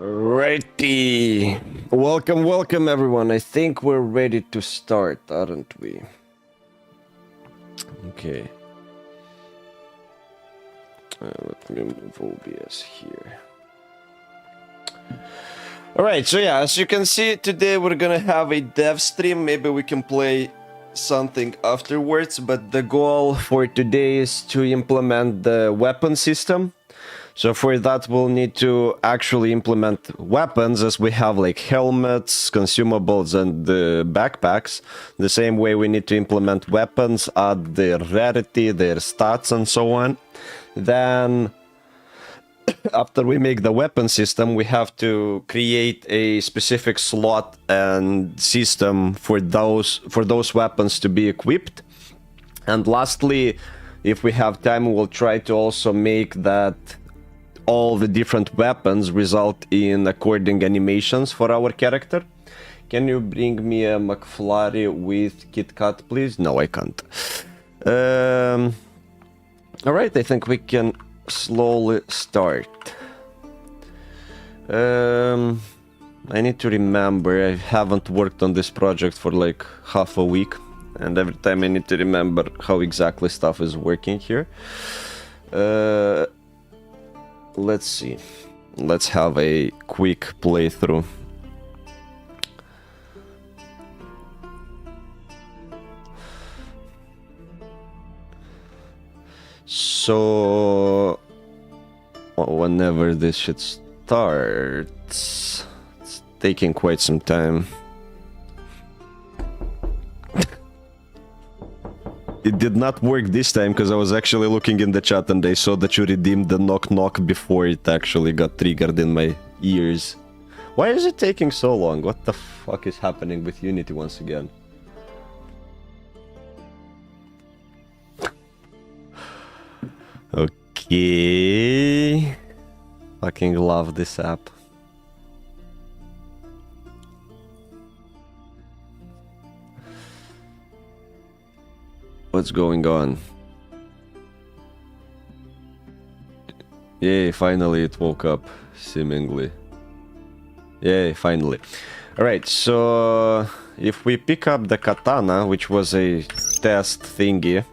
Righty. Welcome everyone. I think we're ready to start, aren't we? Okay. Let me move OBS here. Alright, so yeah, as you can see, today we're gonna have a dev stream. Maybe we can play something afterwards, but the goal for today is to implement the weapon system. So for that, we'll need to actually implement weapons, as we have like helmets, consumables, and backpacks. The same way we need to implement weapons, add their rarity, their stats, and so on. Then, after we make the weapon system, we have to create a specific slot and system for those weapons to be equipped. And lastly, if we have time, we'll try to also make that all the different weapons result in according animations for our character. Can you bring me a McFlurry with Kit Kat, please? No, I can't. Alright, I think we can slowly start. I need to remember, I haven't worked on this project for like half a week, and every time I need to remember how exactly stuff is working here. Let's see. Let's have a quick playthrough. So, whenever this shit starts, it's taking quite some time. It did not work this time because I was actually looking in the chat and I saw that you redeemed the knock knock before it actually got triggered in my ears. Why is it taking so long? What the fuck is happening with Unity once again? Okay. Fucking love this app. What's going on? Yay, finally it woke up, seemingly. Yay, finally. Alright, so if we pick up the katana, which was a test thingy,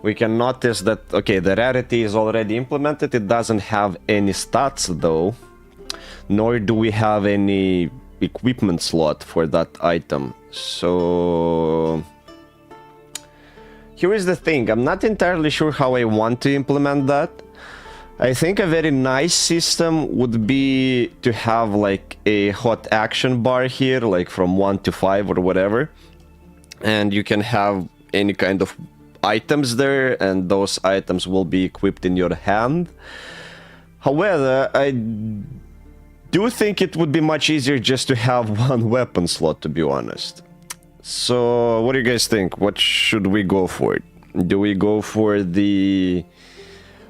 we can notice that, okay, the rarity is already implemented. It doesn't have any stats though, nor do we have any equipment slot for that item. So here is the thing, I'm not entirely sure how I want to implement that. I think a very nice system would be to have like a hot action bar here, like from 1 to 5 or whatever. And you can have any kind of items there, and those items will be equipped in your hand. However, I do think it would be much easier just to have one weapon slot, to be honest. So, what do you guys think? What should we go for? Do we go for the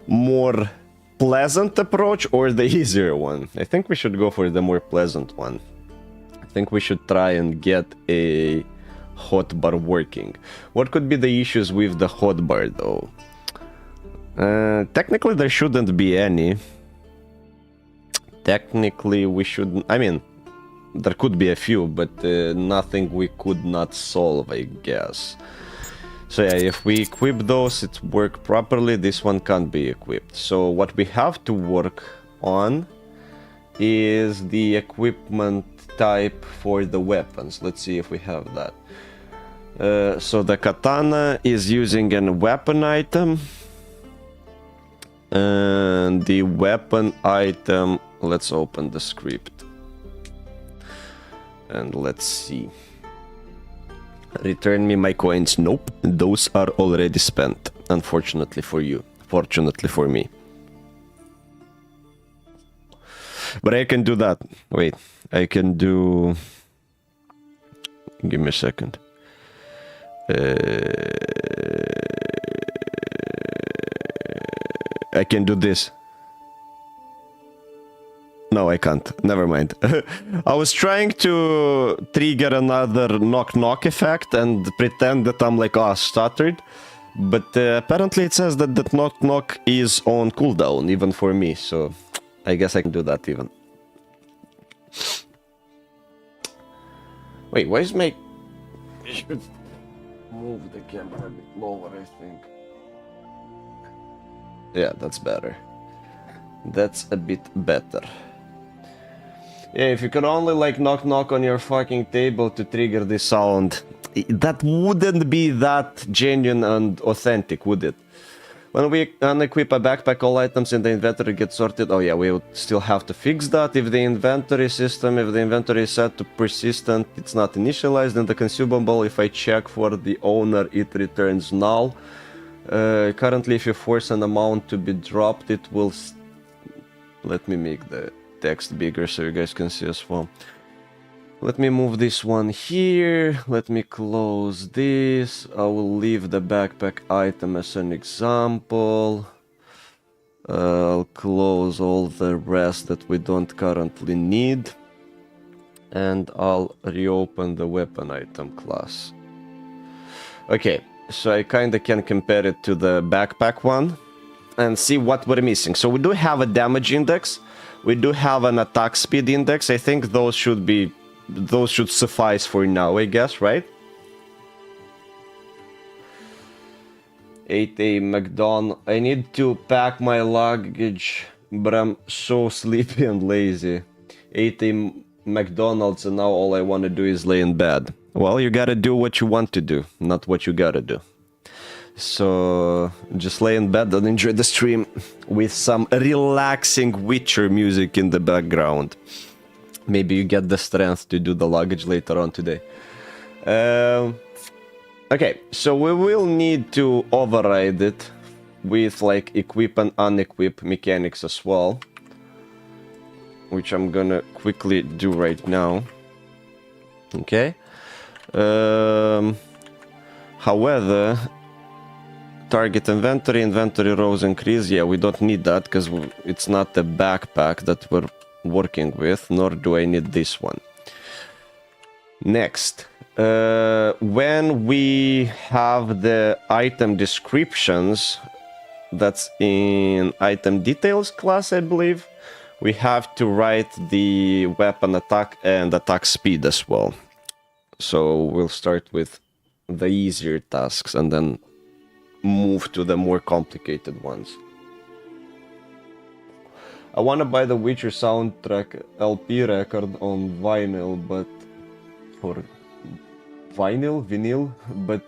more pleasant approach or the easier one? I think we should go for the more pleasant one. I think we should try and get a hotbar working. What could be the issues with the hotbar though? Technically there shouldn't be any. Technically we should, I mean, there could be a few, but nothing we could not solve, I guess. So yeah, if we equip those, it work properly. This one can't be equipped. So what we have to work on is the equipment type for the weapons. Let's see if we have that. So the katana is using a weapon item. And the weapon item, let's open the script. And let's see. Return me my coins. Nope, those are already spent. Unfortunately for you. Fortunately for me. But I can do that. Wait, I can do... Give me a second. I can do this. No, I can't. Never mind. I was trying to trigger another knock-knock effect and pretend that I'm like, stuttered. But apparently it says that that knock-knock is on cooldown, even for me. So I guess I can do that even. Wait, why is my... I should move the camera a bit lower, I think. Yeah, that's better. That's a bit better. Yeah, if you could only like knock on your fucking table to trigger this sound, that wouldn't be that genuine and authentic, would it? When we unequip a backpack, all items in the inventory get sorted. Oh yeah, we would still have to fix that. If the inventory is set to persistent, it's not initialized. And the consumable, if I check for the owner, it returns null. Currently, if you force an amount to be dropped, it will... Let me make the text bigger so you guys can see as well. Let me move this one here. Let me close this. I will leave the backpack item as an example. I'll close all the rest that we don't currently need. And I'll reopen the weapon item class. Okay, so I kinda can compare it to the backpack one and see what we're missing. So we do have a damage index. We do have an attack speed index. I think those should suffice for now, I guess, right? 8A McDonald. I need to pack my luggage, but I'm so sleepy and lazy. 8A McDonald's, and now all I want to do is lay in bed. Well, you gotta do what you want to do, not what you gotta do. So just lay in bed and enjoy the stream with some relaxing Witcher music in the background. Maybe you get the strength to do the luggage later on today. Okay, so we will need to override it with like equip and unequip mechanics as well, which I'm gonna quickly do right now. Okay. However, target inventory rows increase. Yeah, we don't need that because it's not the backpack that we're working with, nor do I need this one. Next, when we have the item descriptions, that's in item details class, I believe, we have to write the weapon attack and attack speed as well. So we'll start with the easier tasks and then move to the more complicated ones. I want to buy the Witcher soundtrack LP record on vinyl, but for vinyl, but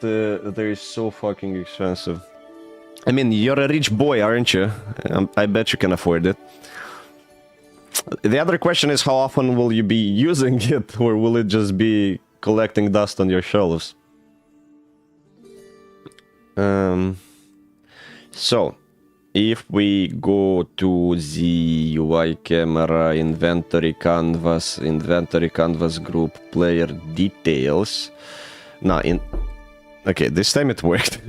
they're so fucking expensive. I mean, you're a rich boy, aren't you? I bet you can afford it. The other question is, how often will you be using it, or will it just be collecting dust on your shelves? So, if we go to the UI camera, inventory canvas group, player details. Okay, this time it worked.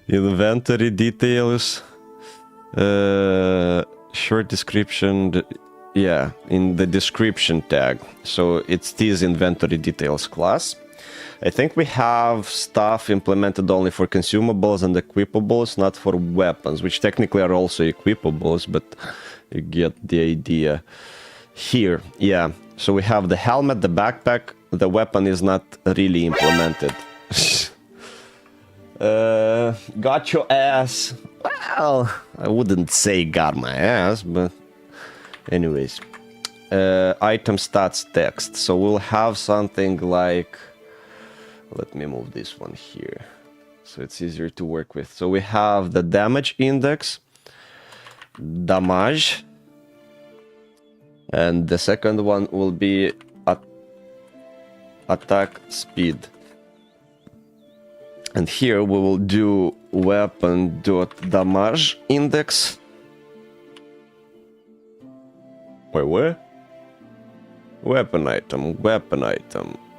Inventory details, short description, yeah, in the description tag. So it's this inventory details class. I think we have stuff implemented only for consumables and equipables, not for weapons, which technically are also equipables, but you get the idea. Here, yeah, so we have the helmet, the backpack, the weapon is not really implemented. Got your ass. Well, I wouldn't say got my ass, but anyways. Item stats text, so we'll have something like... Let me move this one here, so it's easier to work with. So we have the damage index, damage, and the second one will be attack speed. And here we will do weapon.damage index. Wait, what? Weapon item.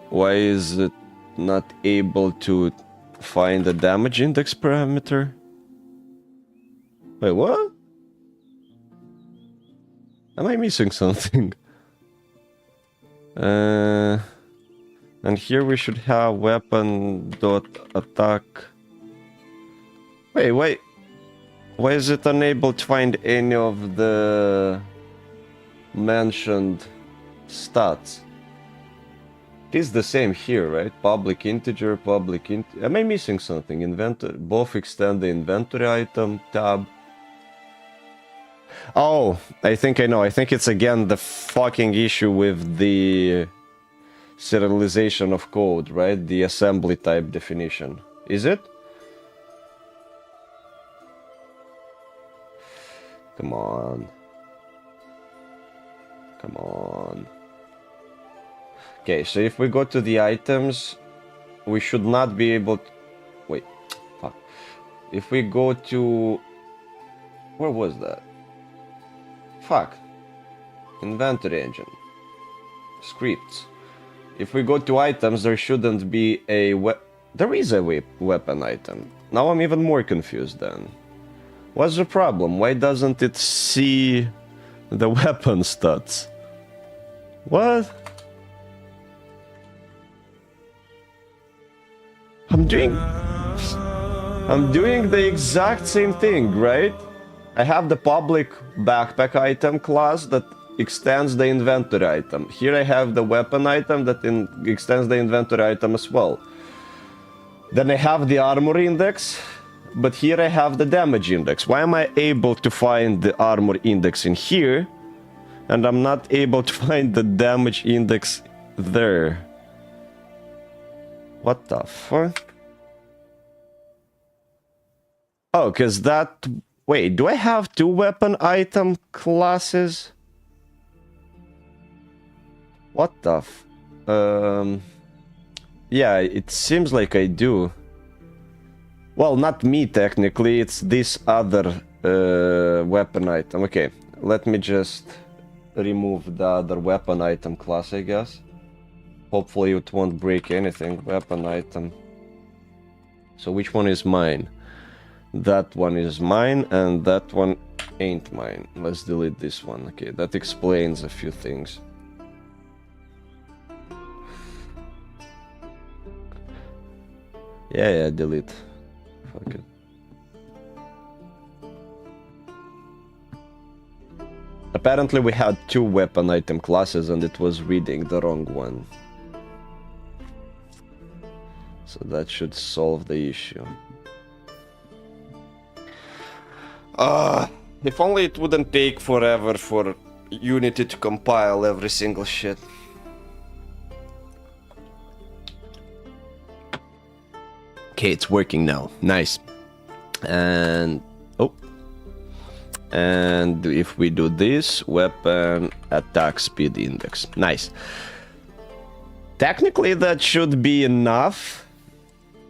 Why is it not able to find the damage index parameter? Wait, what? Am I missing something? And here we should have weapon.attack. Wait, why is it unable to find any of the mentioned Stats. It is the same here, right? Public integer, public int. Am I missing something? Inventory. Both extend the inventory item tab. Oh, I think I know. I think it's again the fucking issue with the serialization of code, right? The assembly type definition. Is it? Come on. Come on. Okay, so if we go to the items, we should not be able to... Wait, fuck. If we go to... Where was that? Fuck. Inventory engine. Scripts. If we go to items, there shouldn't be a There is a weapon item. Now I'm even more confused then. What's the problem? Why doesn't it see the weapon stats? What? I'm doing the exact same thing, right? I have the public backpack item class that extends the inventory item. Here I have the weapon item that extends the inventory item as well. Then I have the armor index, but here I have the damage index. Why am I able to find the armor index in here, and I'm not able to find the damage index there? What the fuck? Oh, because that... Wait, do I have two weapon item classes? What the Yeah, it seems like I do. Well, not me technically, it's this other weapon item. Okay, let me just remove the other weapon item class, I guess. Hopefully it won't break anything. Weapon item. So which one is mine? That one is mine, and that one ain't mine. Let's delete this one. Okay, that explains a few things. Yeah, delete. Fuck it. Apparently we had two weapon item classes and it was reading the wrong one. So that should solve the issue. If only it wouldn't take forever for Unity to compile every single shit. Okay, it's working now. Nice. And... oh. And if we do this, weapon attack speed index. Nice. Technically that should be enough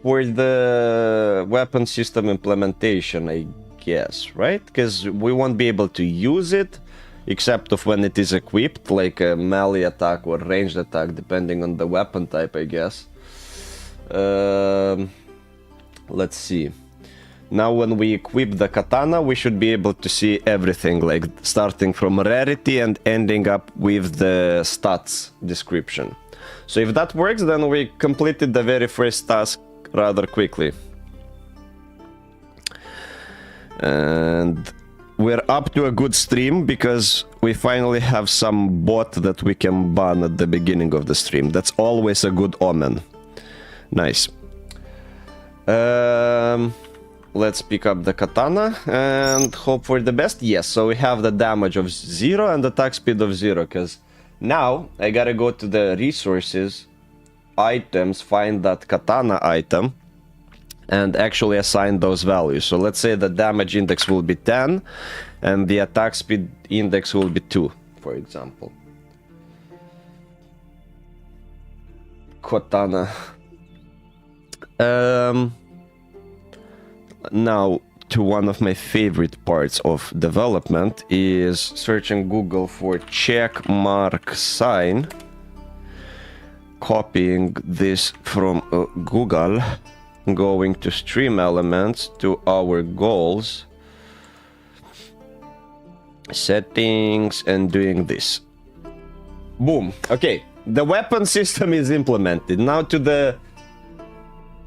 for the weapon system implementation, I guess, right? Because we won't be able to use it except of when it is equipped, like a melee attack or ranged attack, depending on the weapon type, I guess. Let's see. Now when we equip the katana, we should be able to see everything, like starting from rarity and ending up with the stats description. So if that works, then we completed the very first task rather quickly. And we're up to a good stream because we finally have some bot that we can ban at the beginning of the stream. That's always a good omen. Nice. Let's pick up the katana and hope for the best. Yes, so we have the damage of 0 and attack speed of 0, because now I gotta go to the resources, items, find that katana item, and actually assign those values. So let's say the damage index will be 10, and the attack speed index will be 2, for example. Katana. Now, to one of my favorite parts of development is searching Google for check mark sign, copying this from Google, going to stream elements, to our goals, settings, and doing this. Boom. Okay, the weapon system is implemented. Now to the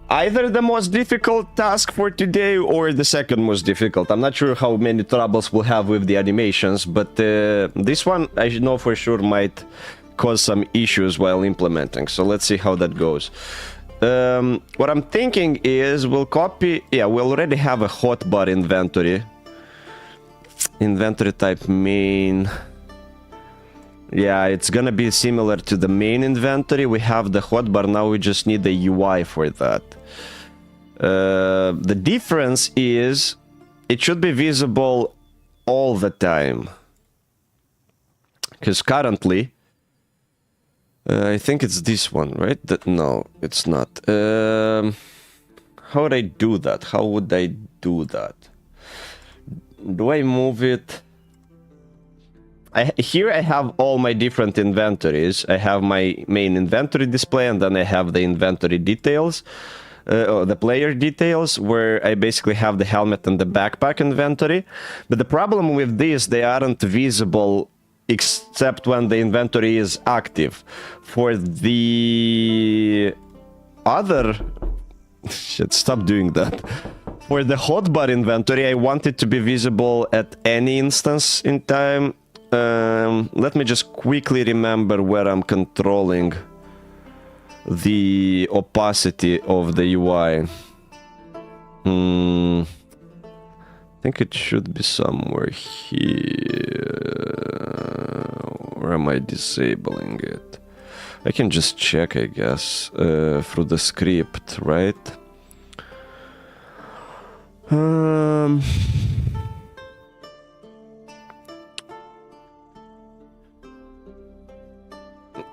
either the most difficult task for today or the second most difficult. I'm not sure how many troubles we'll have with the animations, but this one I know for sure might cause some issues while implementing. So let's see how that goes. What I'm thinking is we'll copy, yeah, we already have a hotbar inventory. Inventory type main. Yeah, it's gonna be similar to the main inventory. We have the hotbar, now we just need the UI for that. The difference is it should be visible all the time. Because currently, I think it's this one, right? No, it's not. How would I do that? How would I do that? Do I move it? Here I have all my different inventories. I have my main inventory display, and then I have the inventory details, or the player details, where I basically have the helmet and the backpack inventory. But the problem with this, they aren't visible except when the inventory is active. For the other... Shit, stop doing that. For the hotbar inventory, I want it to be visible at any instance in time. Let me just quickly remember where I'm controlling the opacity of the UI. I think it should be somewhere here. Or am I disabling it? I can just check, I guess, through the script, right?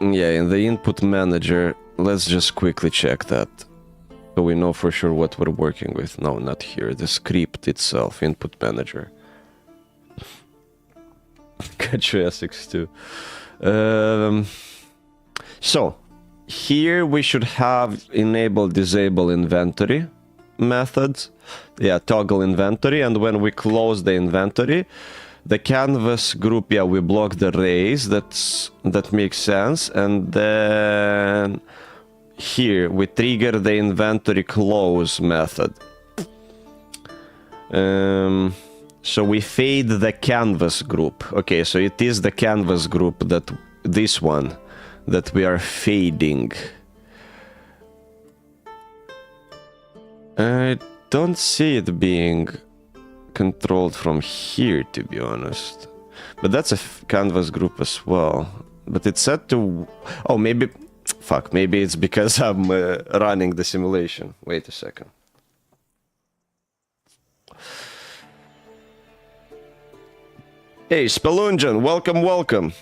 Yeah, in the input manager, let's just quickly check that. So we know for sure what we're working with. No, not here. The script itself, input manager. Gotcha, SX2. So, here we should have enable disable inventory methods. Yeah, toggle inventory, and when we close the inventory, the canvas group, yeah, we block the rays, that makes sense, and then here we trigger the inventory close method. So we fade the canvas group. Okay, so it is the canvas group, that this one that we are fading. I don't see it being controlled from here, to be honest. But that's a canvas group as well. But it's set to... Oh, maybe... Fuck, maybe it's because I'm running the simulation. Wait a second. Hey, Spelunjan, welcome, welcome.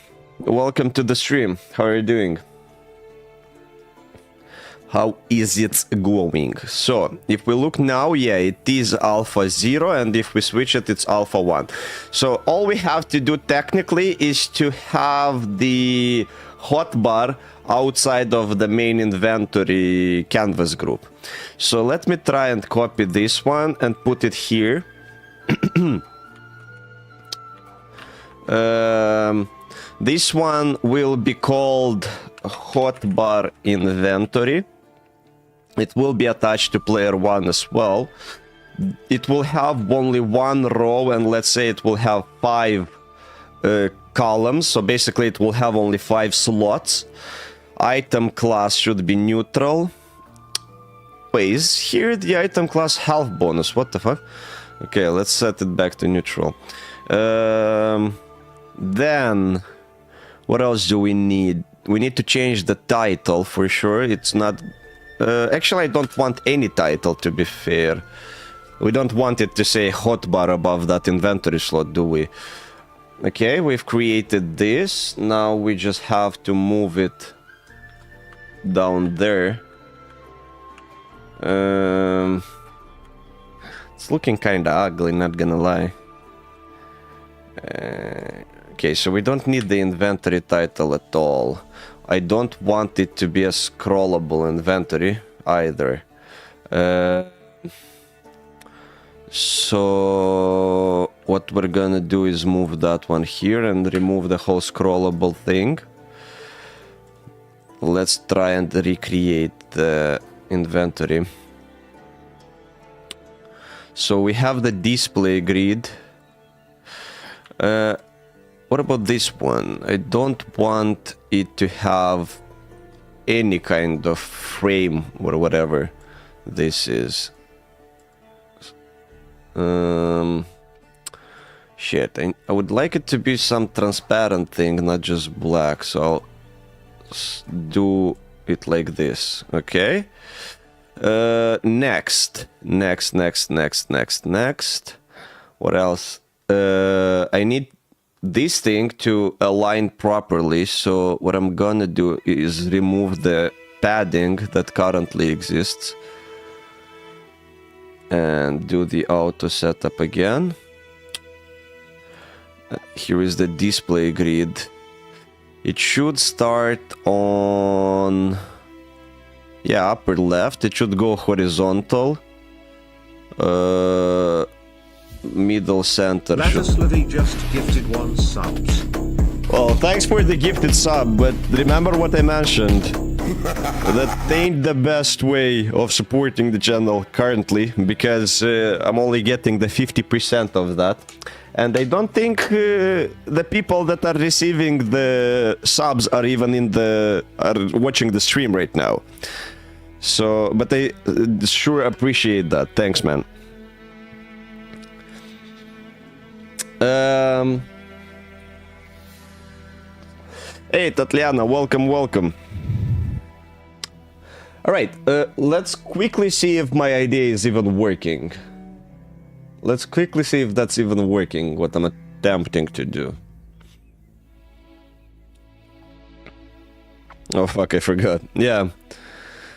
Welcome to the stream. How are you doing? How is it going? So, if we look now, yeah, it is alpha 0, and if we switch it, it's alpha 1. So, all we have to do technically is to have the hotbar outside of the main inventory canvas group. So, let me try and copy this one and put it here. This one will be called hotbar inventory. It will be attached to player 1 as well. It will have only one row, and let's say it will have 5 columns. So basically it will have only 5 slots. Item class should be neutral. Wait, is here the item class half bonus? What the fuck? Okay, let's set it back to neutral. Then, what else do we need? We need to change the title for sure. It's not... actually, I don't want any title, to be fair. We don't want it to say hotbar above that inventory slot, do we? Okay, we've created this. Now we just have to move it down there. It's looking kinda ugly, not gonna lie. Okay, so we don't need the inventory title at all. I don't want it to be a scrollable inventory either. So what we're gonna do is move that one here and remove the whole scrollable thing. Let's try and recreate the inventory. So we have the display grid. What about this one? I don't want it to have any kind of frame or whatever this is. Shit, I would like it to be some transparent thing, not just black, so I'll do it like this, okay? Next. What else? I need this thing to align properly, so what I'm gonna do is remove the padding that currently exists and do the auto setup again. Here is the display grid. It should start on, yeah, upper left. It should go horizontal. Middle center. Ladislav just gifted 1 subs. Well, thanks for the gifted sub, but remember what I mentioned. That ain't the best way of supporting the channel currently, because I'm only getting the 50% of that. And I don't think the people that are receiving the subs are even are watching the stream right now. So, but I sure appreciate that. Thanks, man. Hey, Tatiana, welcome. Alright, let's quickly see if my idea is even working. Let's quickly see if that's even working, what I'm attempting to do. Oh fuck, I forgot. Yeah.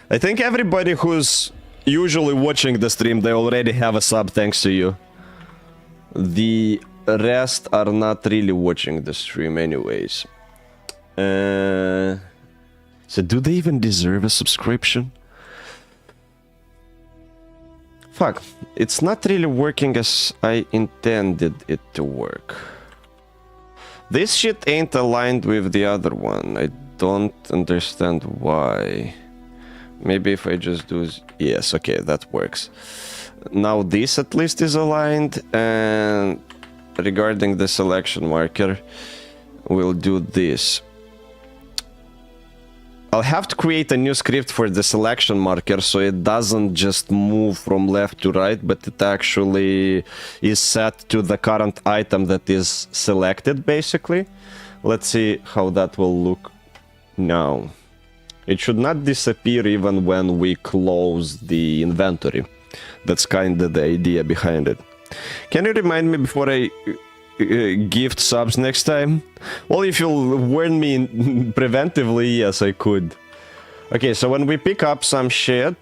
I think everybody who's usually watching the stream, they already have a sub thanks to you. The rest are not really watching the stream anyways. So do they even deserve a subscription? Fuck, it's not really working as I intended it to work. This shit ain't aligned with the other one. I don't understand why. Maybe if I just do... Yes, okay, that works. Now this at least is aligned, and regarding the selection marker, we'll do this. I'll have to create a new script for the selection marker so it doesn't just move from left to right, but it actually is set to the current item that is selected, basically. Let's see how that will look now. It should not disappear even when we close the inventory. That's kind of the idea behind it. Can you remind me before I gift subs next time? Well, if you'll warn me preventively, yes, I could. Okay, so when we pick up some shit,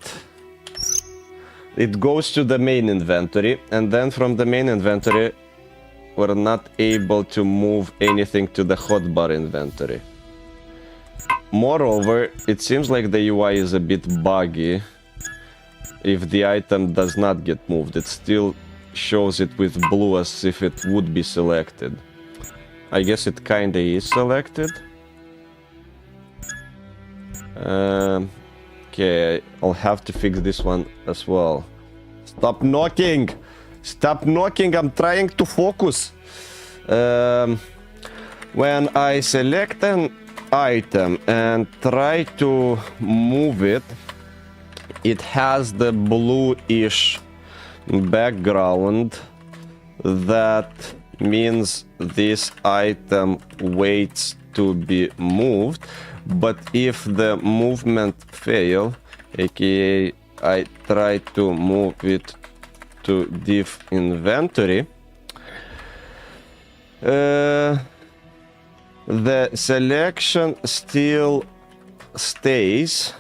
it goes to the main inventory, and then from the main inventory, we're not able to move anything to the hotbar inventory. Moreover, it seems like the UI is a bit buggy. If the item does not get moved, it still shows it with blue as if it would be selected. I guess it kinda is selected. Okay, I'll have to fix this one as well. Stop knocking! Stop knocking, I'm trying to focus. When I select an item and try to move it, it has the bluish background. That means this item waits to be moved, but if the movement fail, aka I try to move it to div inventory, the selection still stays,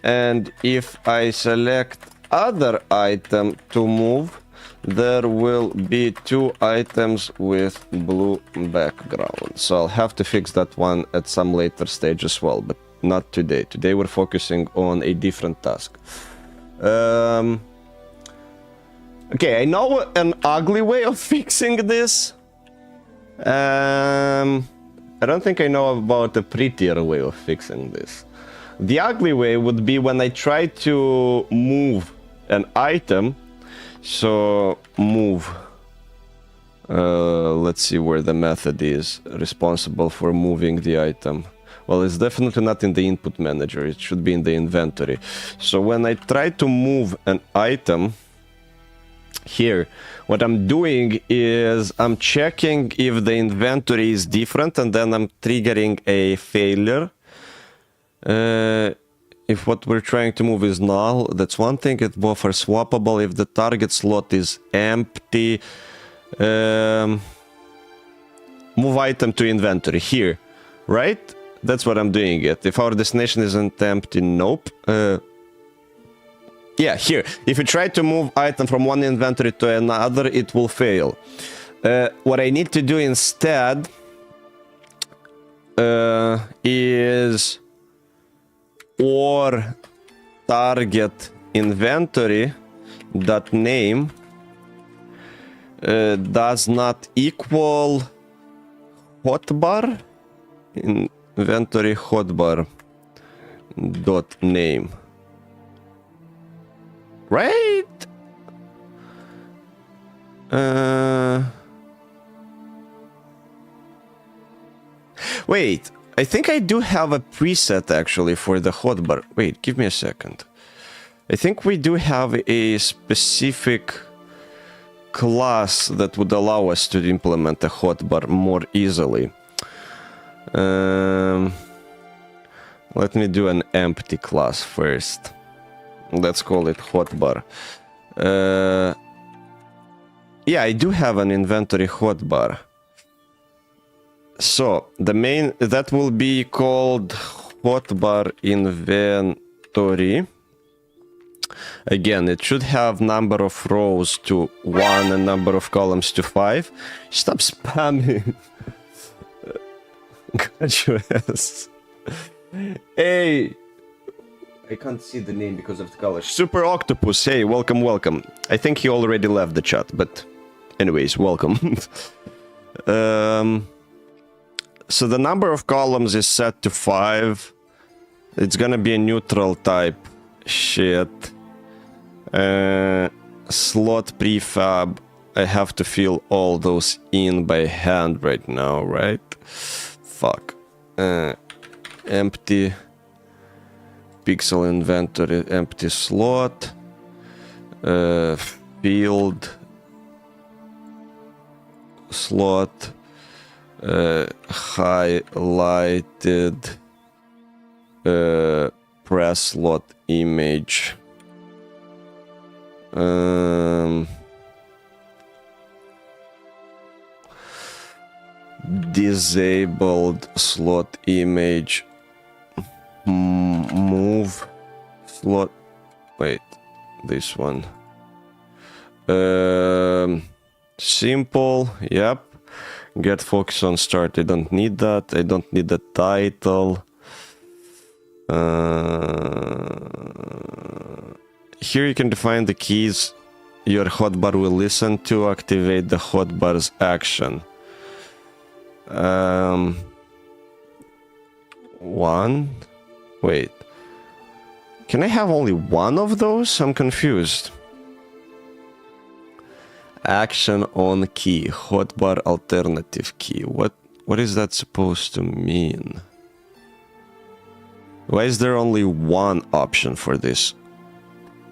and if I select other item to move, there will be 2 items with blue background. So I'll have to fix that one at some later stage as well, but not today. Today we're focusing on a different task. Okay, I know an ugly way of fixing this. I don't think I know about a prettier way of fixing this. The ugly way would be when I try to move an item. So move. Let's see where the method is responsible for moving the item. Well, it's definitely not in the input manager. It should be in the inventory. So when I try to move an item here, what I'm doing is I'm checking if the inventory is different, and then I'm triggering a failure. If what we're trying to move is null, that's one thing. It buffer swappable. If the target slot is empty, move item to inventory here, right? That's what I'm doing it. If our destination isn't empty, nope. Yeah, here. If you try to move item from one inventory to another, it will fail. What I need to do instead is or target inventory dot name does not equal hotbar inventory hotbar dot name, right? Wait, I think I do have a preset actually for the hotbar. Wait, give me a second. I think we do have a specific class that would allow us to implement a hotbar more easily. Let me do an empty class first. Let's call it hotbar. Yeah, I do have an inventory hotbar. So the main that will be called hotbar inventory. Again, it should have number of rows to 1 and number of columns to 5. Stop spamming. Got your ass. Hey, I can't see the name because of the color. Super Octopus, hey, welcome, welcome. I think he already left the chat, but anyways, welcome. So the number of columns is set to 5. It's gonna be a neutral type shit. Slot prefab. I have to fill all those in by hand right now, right? Fuck. Empty pixel inventory, empty slot. Field slot. Highlighted press slot image. Disabled slot image. Move slot. Wait, this one. Simple. Yep. Get focus on start. I don't need that. I don't need the title. Here you can define the keys your hotbar will listen to. Activate the hotbar's action. One. Wait. Can I have only one of those? I'm confused. Action on key, hotbar alternative key. What is that supposed to mean? Why is there only one option for this?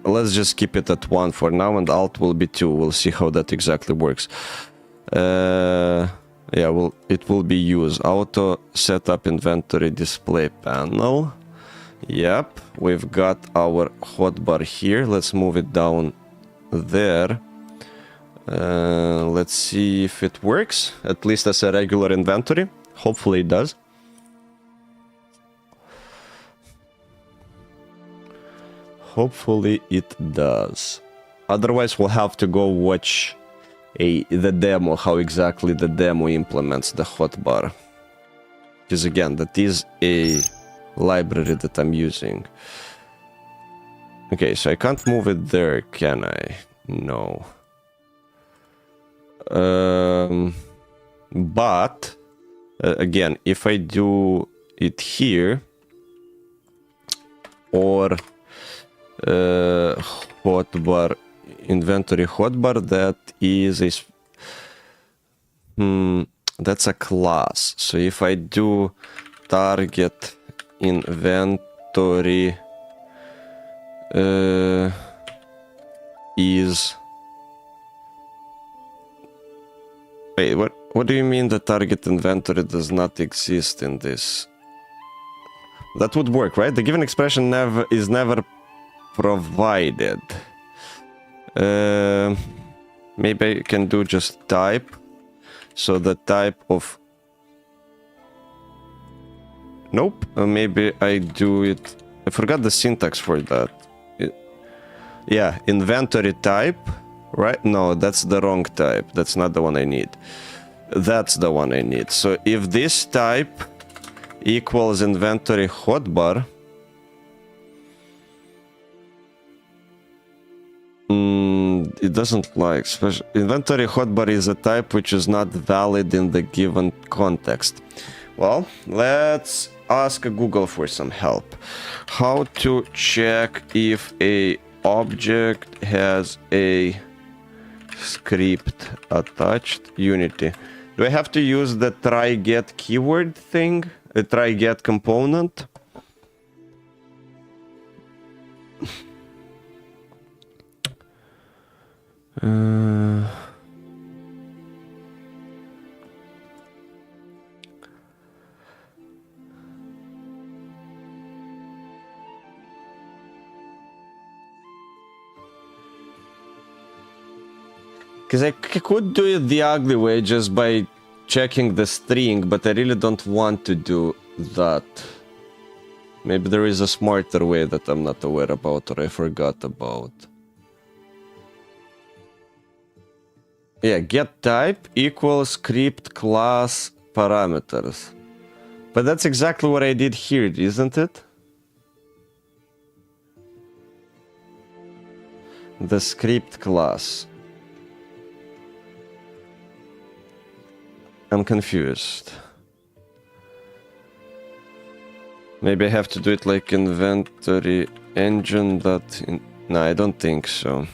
Let's just keep it at 1 for now, and alt will be 2. We'll see how that exactly works. Yeah, well, it will be use auto setup inventory display panel. Yep, we've got our hotbar here. Let's move it down there. Let's see if it works, at least as a regular inventory. Hopefully it does. Hopefully it does. Otherwise we'll have to go watch the demo, how exactly the demo implements the hotbar. Because again, that is a library that I'm using. Okay, so I can't move it there, can I? No. But again, if I do it here or hotbar inventory hotbar, that is a that's a class. So if I do target inventory is... Wait, what do you mean the target inventory does not exist in this? That would work, right? The given expression is never provided. Maybe I can do just type. So the type of... Nope. Maybe I do it... I forgot the syntax for that. Yeah, inventory type. Right? No, that's the wrong type. That's not the one I need. That's the one I need. So if this type equals inventory hotbar, it doesn't like special. Inventory hotbar is a type which is not valid in the given context. Well, let's ask Google for some help. How to check if a object has a script attached? Unity. Do I have to use the try get keyword thing? A try get component? Because I could do it the ugly way just by checking the string, but I really don't want to do that. Maybe there is a smarter way that I'm not aware about or I forgot about. Yeah, get type equals script class parameters. But that's exactly what I did here, isn't it? The script class. I'm confused. Maybe I have to do it like inventory engine that... No, I don't think so.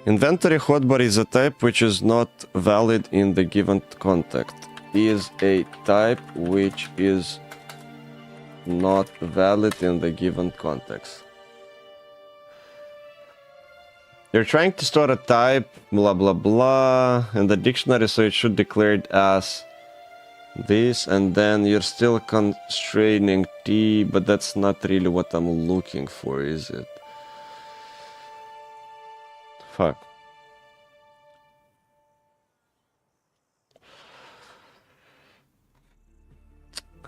Inventory hotbar is a type which is not valid in the given context. Is a type which is not valid in the given context. You're trying to store a type, blah blah blah, in the dictionary, so it should declare it as this, and then you're still constraining T, but that's not really what I'm looking for, is it? Fuck.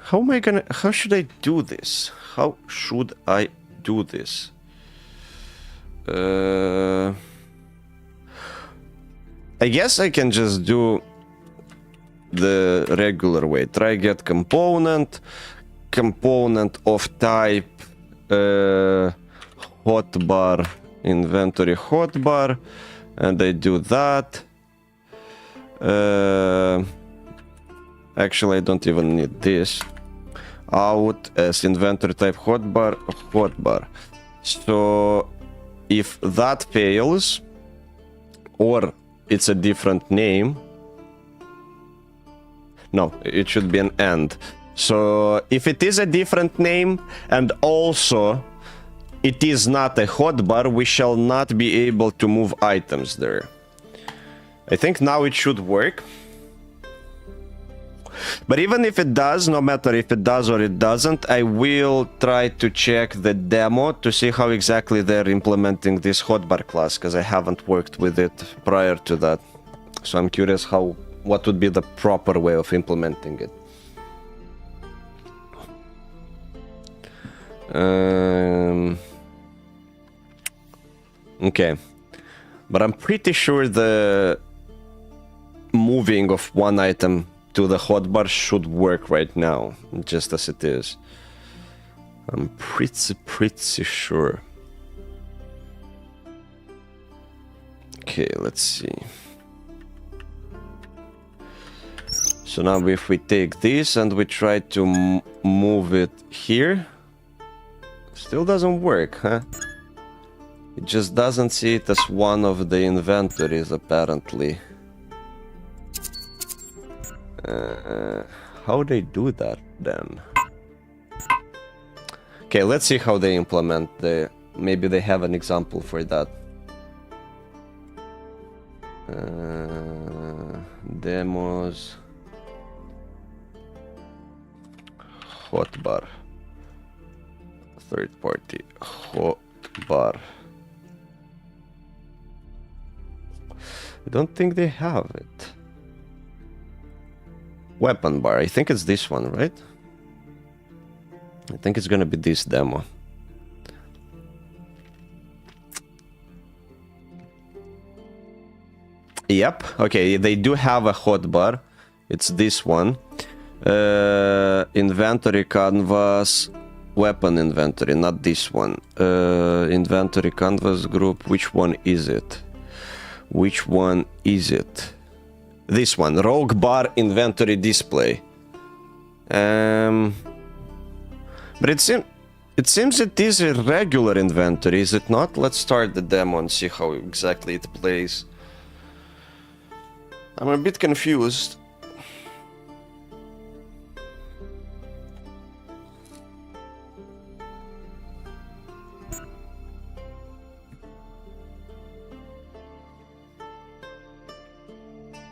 How should I do this? How should I do this? I guess I can just do the regular way. Try get component of type hotbar, inventory hotbar, and I do that. Actually, I don't even need this. Out as inventory type hotbar. So if that fails, or it's a different name, no, it should be an and. So if it is a different name and also it is not a hotbar, we shall not be able to move items there. I think now it should work. But even if it does, no matter if it does or it doesn't, I will try to check the demo to see how exactly they're implementing this hotbar class, because I haven't worked with it prior to that. So I'm curious what would be the proper way of implementing it. Okay. But I'm pretty sure the moving of one item to the hotbar should work right now, just as it is. I'm pretty sure. Okay, let's see. So now if we take this and we try to move it here, still doesn't work, huh? It just doesn't see it as one of the inventories, apparently. How they do that then? Okay, let's see how they implement the... Maybe they have an example for that. Demos... Hotbar. Third party. Hotbar. I don't think they have it. Weapon bar. I think it's this one, right? I think it's gonna be this demo. Yep. Okay, they do have a hotbar. It's this one. Inventory canvas. Weapon inventory, not this one. Inventory canvas group. Which one is it? Which one is it? This one. Rogue bar inventory display. But it seems it is a regular inventory, is it not? Let's start the demo and see how exactly it plays. I'm a bit confused.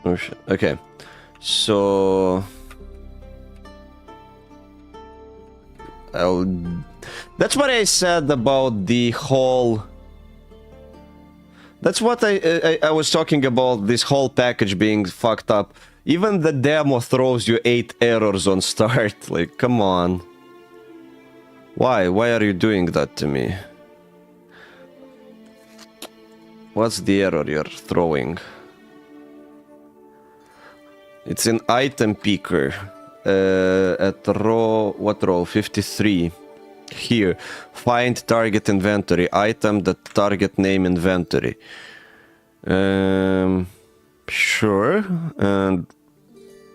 Oh shit. Okay. So... That's what I said about the whole... That's what I was talking about, this whole package being fucked up. Even the demo throws you 8 errors on start. Like, come on. Why? Why are you doing that to me? What's the error you're throwing? It's an item picker. At row, what row? 53. Here, find target inventory, item that target name inventory. Sure. And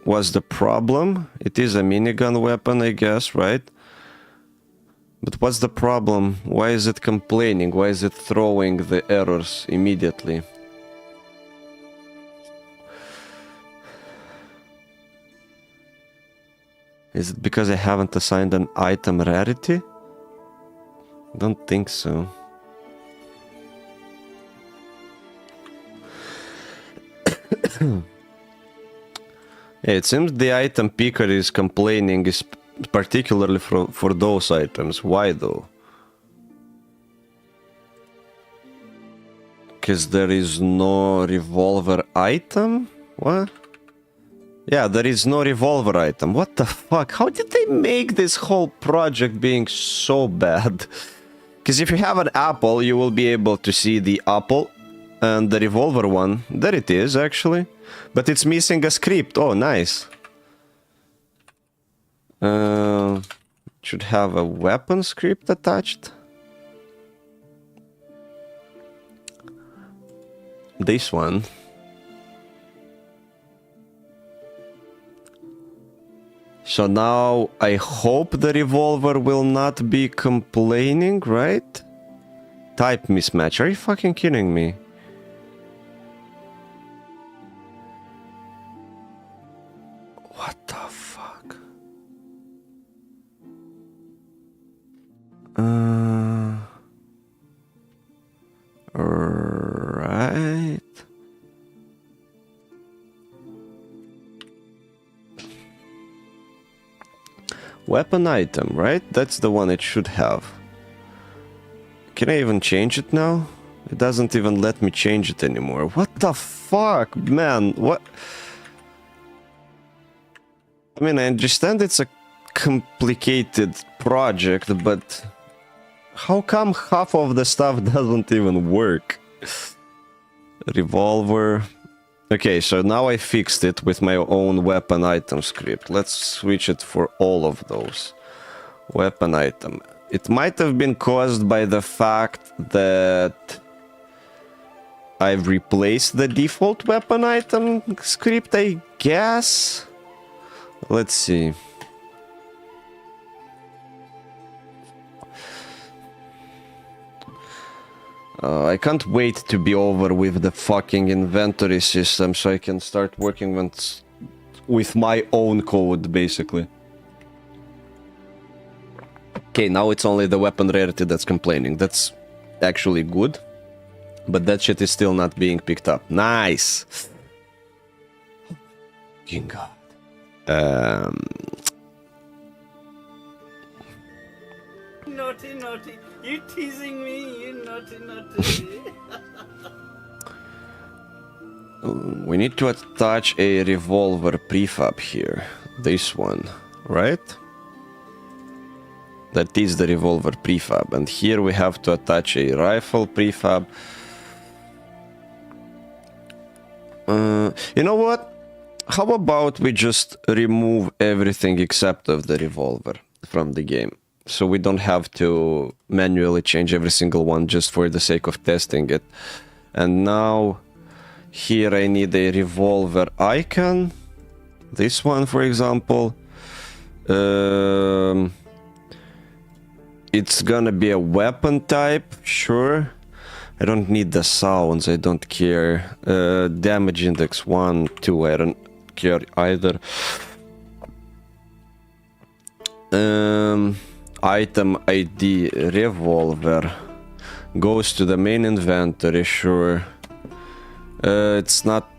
what's the problem? It is a minigun weapon, I guess, right? But what's the problem? Why is it complaining? Why is it throwing the errors immediately? Is it because I haven't assigned an item rarity? Don't think so. Yeah, it seems the item picker is complaining is particularly for those items. Why though? Because there is no revolver item? What? Yeah, there is no revolver item. What the fuck? How did they make this whole project being so bad? Because if you have an apple, you will be able to see the apple and the revolver one. There it is, actually. But it's missing a script. Oh, nice. Should have a weapon script attached. This one. So now I hope the revolver will not be complaining, right? Type mismatch. Are you fucking kidding me? What the fuck? Right. Weapon item, right? That's the one it should have. Can I even change it now? It doesn't even let me change it anymore. What the fuck, man? What? I mean, I understand it's a complicated project, but how come half of the stuff doesn't even work? Revolver. Okay, so now I fixed it with my own weapon item script. Let's switch it for all of those. Weapon item. It might have been caused by the fact that I've replaced the default weapon item script, I guess. Let's see. I can't wait to be over with the fucking inventory system so I can start working with my own code, basically. Okay, now it's only the weapon rarity that's complaining. That's actually good. But that shit is still not being picked up. Nice! Fucking God. Naughty, naughty. You teasing me, you naughty, naughty. We need to attach a revolver prefab here. This one, right? That is the revolver prefab. And here we have to attach a rifle prefab. You know what? How about we just remove everything except of the revolver from the game? So we don't have to manually change every single one just for the sake of testing it. And now here I need a revolver icon. This one, for example. It's gonna be a weapon type, sure. I don't need the sounds, I don't care. Damage index 1, 2, I don't care either. Item ID revolver goes to the main inventory, sure. It's not...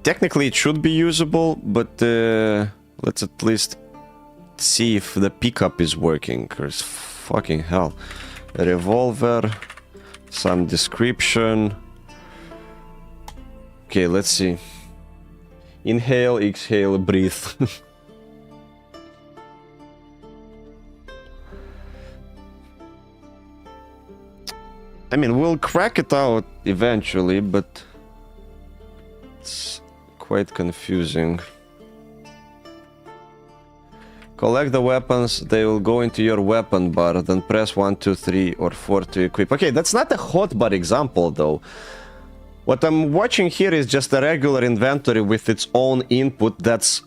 Technically it should be usable, but let's at least see if the pickup is working, cause fucking hell. A revolver, some description. Okay, let's see. Inhale, exhale, breathe. I mean, we'll crack it out eventually, but it's quite confusing. Collect the weapons, they will go into your weapon bar, then press 1, 2, 3, or 4 to equip. Okay, that's not a hotbar example, though. What I'm watching here is just a regular inventory with its own input that's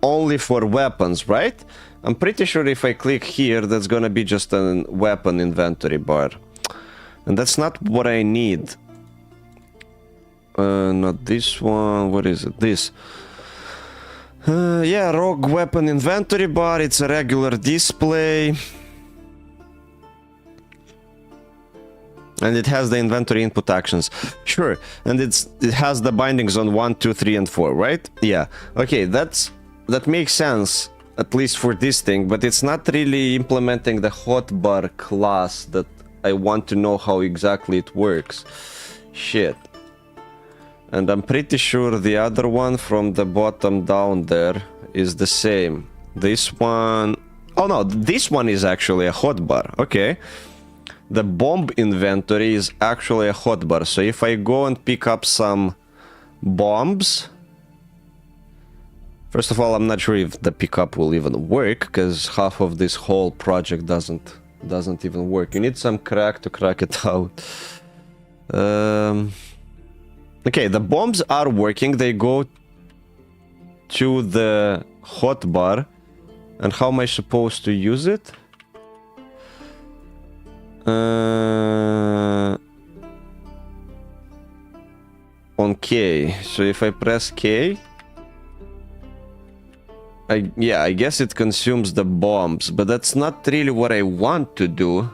only for weapons, right? I'm pretty sure if I click here, that's gonna be just a weapon inventory bar. And that's not what I need. Not this one, what is it? This. Yeah, rogue weapon inventory bar, it's a regular display. And it has the inventory input actions. Sure, and it has the bindings on 1, 2, 3, and 4, right? Yeah, okay, that makes sense, at least for this thing, but it's not really implementing the hotbar class that I want to know how exactly it works. Shit. And I'm pretty sure the other one from the bottom down there is the same. This one... Oh no, this one is actually a hotbar. Okay. The bomb inventory is actually a hotbar. So if I go and pick up some bombs... First of all, I'm not sure if the pickup will even work, because half of this whole project doesn't even work. You need some crack to crack it out. Okay, the bombs are working. They go to the hotbar. And how am I supposed to use it? On K. So if I press K, I guess it consumes the bombs, but that's not really what I want to do.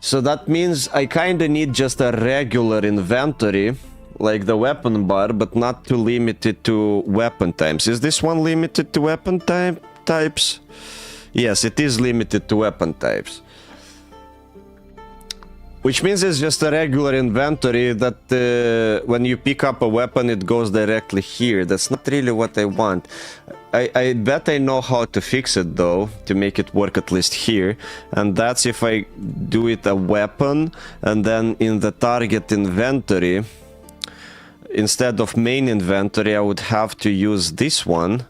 So that means I kinda need just a regular inventory, like the weapon bar, but not too limited to weapon types. Is this one limited to weapon types? Yes, it is limited to weapon types. Which means it's just a regular inventory that when you pick up a weapon, it goes directly here. That's not really what I want. I bet I know how to fix it, though, to make it work at least here. And that's if I do it a weapon, and then in the target inventory, instead of main inventory, I would have to use this one.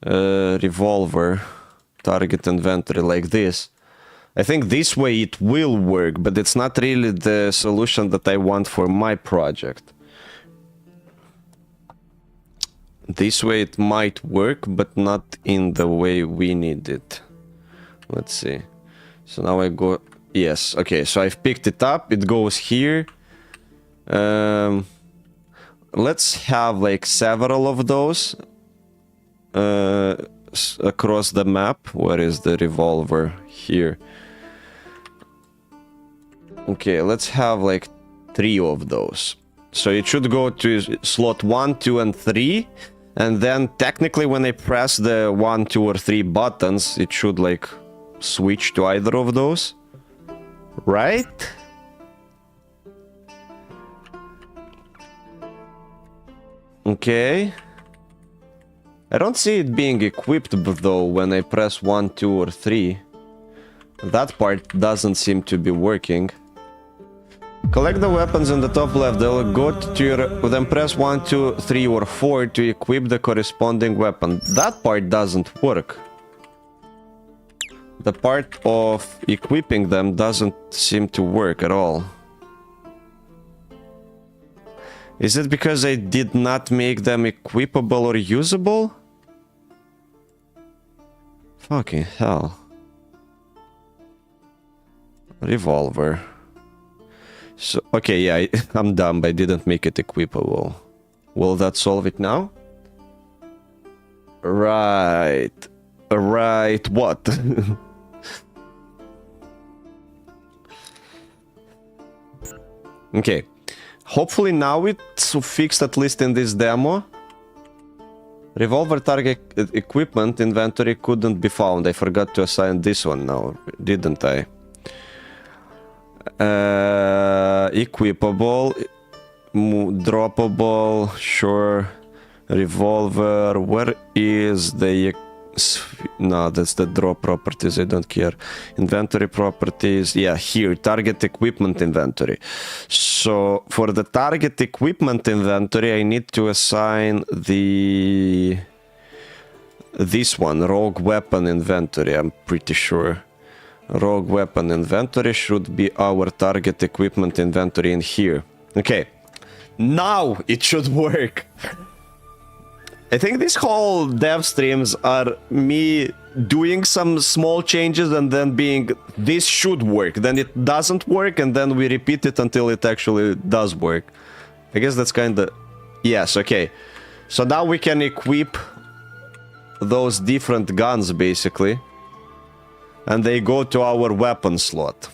Revolver, target inventory, like this. I think this way it will work, but it's not really the solution that I want for my project. This way it might work, but not in the way we need it. Let's see. So now I go... Yes, okay, so I've picked it up. It goes here. let's have like several of those across the map. Where is the revolver? Here. Okay, let's have like 3 of those. So it should go to slot 1, 2, and 3. And then technically when I press the 1, 2, or 3 buttons, it should like switch to either of those. Right? Okay. I don't see it being equipped though when I press 1, 2, or 3. That part doesn't seem to be working. Collect the weapons in the top left. They'll go to your... Then press 1, 2, 3, or 4 to equip the corresponding weapon. That part doesn't work. The part of equipping them doesn't seem to work at all. Is it because I did not make them equipable or usable? Fucking hell. Revolver. So, okay, yeah, I'm dumb. I didn't make it equipable. Will that solve it now? Right. Right, what? Okay. Hopefully now it's fixed, at least in this demo. Revolver target equipment inventory couldn't be found. I forgot to assign this one now, didn't I? Equipable, droppable, sure. Revolver, where is the... No, that's the draw properties, I don't care. Inventory properties, yeah, here, target equipment inventory. So, for the target equipment inventory, I need to assign this one, rogue weapon inventory, I'm pretty sure. Rogue weapon inventory should be our target equipment inventory in here. Okay, now it should work. I think this whole dev streams are me doing some small changes and then being, this should work, then it doesn't work, and then we repeat it until it actually does work. I guess that's kind of... Yes, okay. So now we can equip those different guns, basically. And they go to our weapon slot.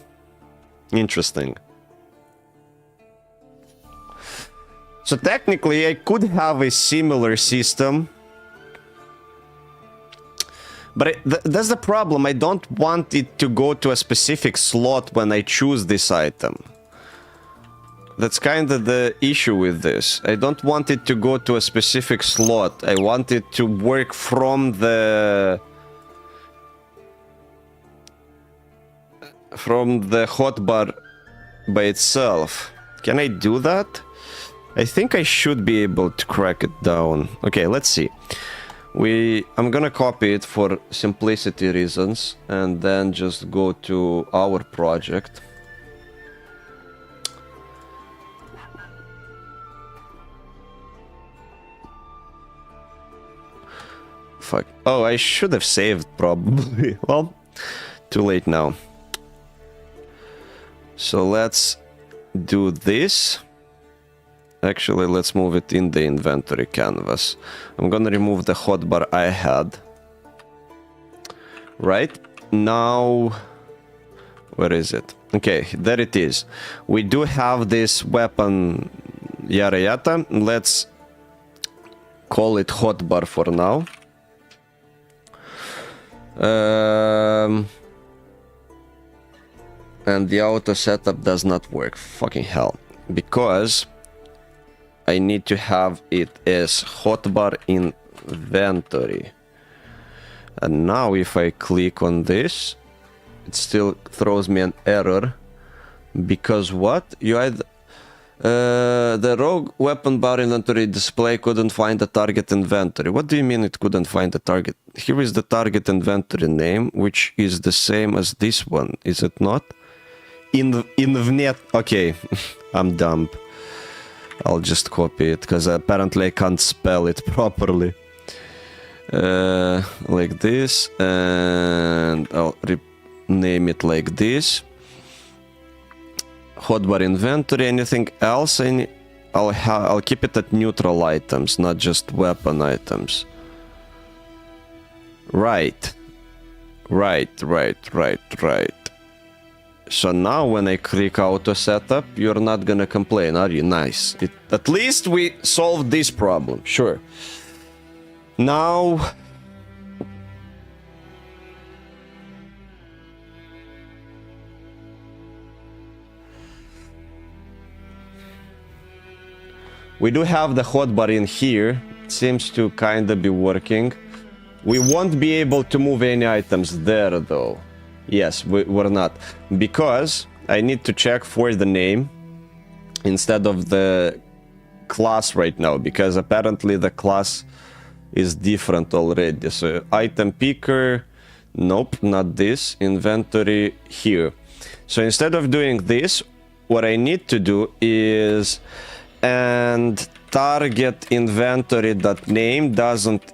Interesting. So technically, I could have a similar system. But that's the problem. I don't want it to go to a specific slot when I choose this item. That's kind of the issue with this. I don't want it to go to a specific slot. I want it to work from the hotbar by itself. Can I do that? I think I should be able to crack it down. Okay, let's see. I'm gonna copy it for simplicity reasons and then just go to our project. Fuck. Oh, I should have saved probably. Well, too late now. So let's do this. Actually, let's move it in the inventory canvas. I'm gonna remove the hotbar I had. Right? Now... Where is it? Okay, there it is. We do have this weapon, yada yada. Let's call it hotbar for now. And the auto setup does not work. Fucking hell. Because I need to have it as hotbar inventory. And now if I click on this, it still throws me an error. Because what? The rogue weapon bar inventory display couldn't find the target inventory. What do you mean it couldn't find the target? Here is the target inventory name, which is the same as this one, is it not? Invnet. Okay, I'm dumb. I'll just copy it, because apparently I can't spell it properly. Like this, and I'll rename it like this. Hotbar inventory, anything else? I'll keep it at neutral items, not just weapon items. Right. Right. So now when I click auto setup, you're not gonna complain, are you? Nice. At least we solved this problem, sure. Now... we do have the hotbar in here. It seems to kinda be working. We won't be able to move any items there though. Yes, we're not. Because I need to check for the name instead of the class right now. Because apparently the class is different already. So item picker, nope, not this. Inventory here. So instead of doing this, what I need to do is... and target inventory.name doesn't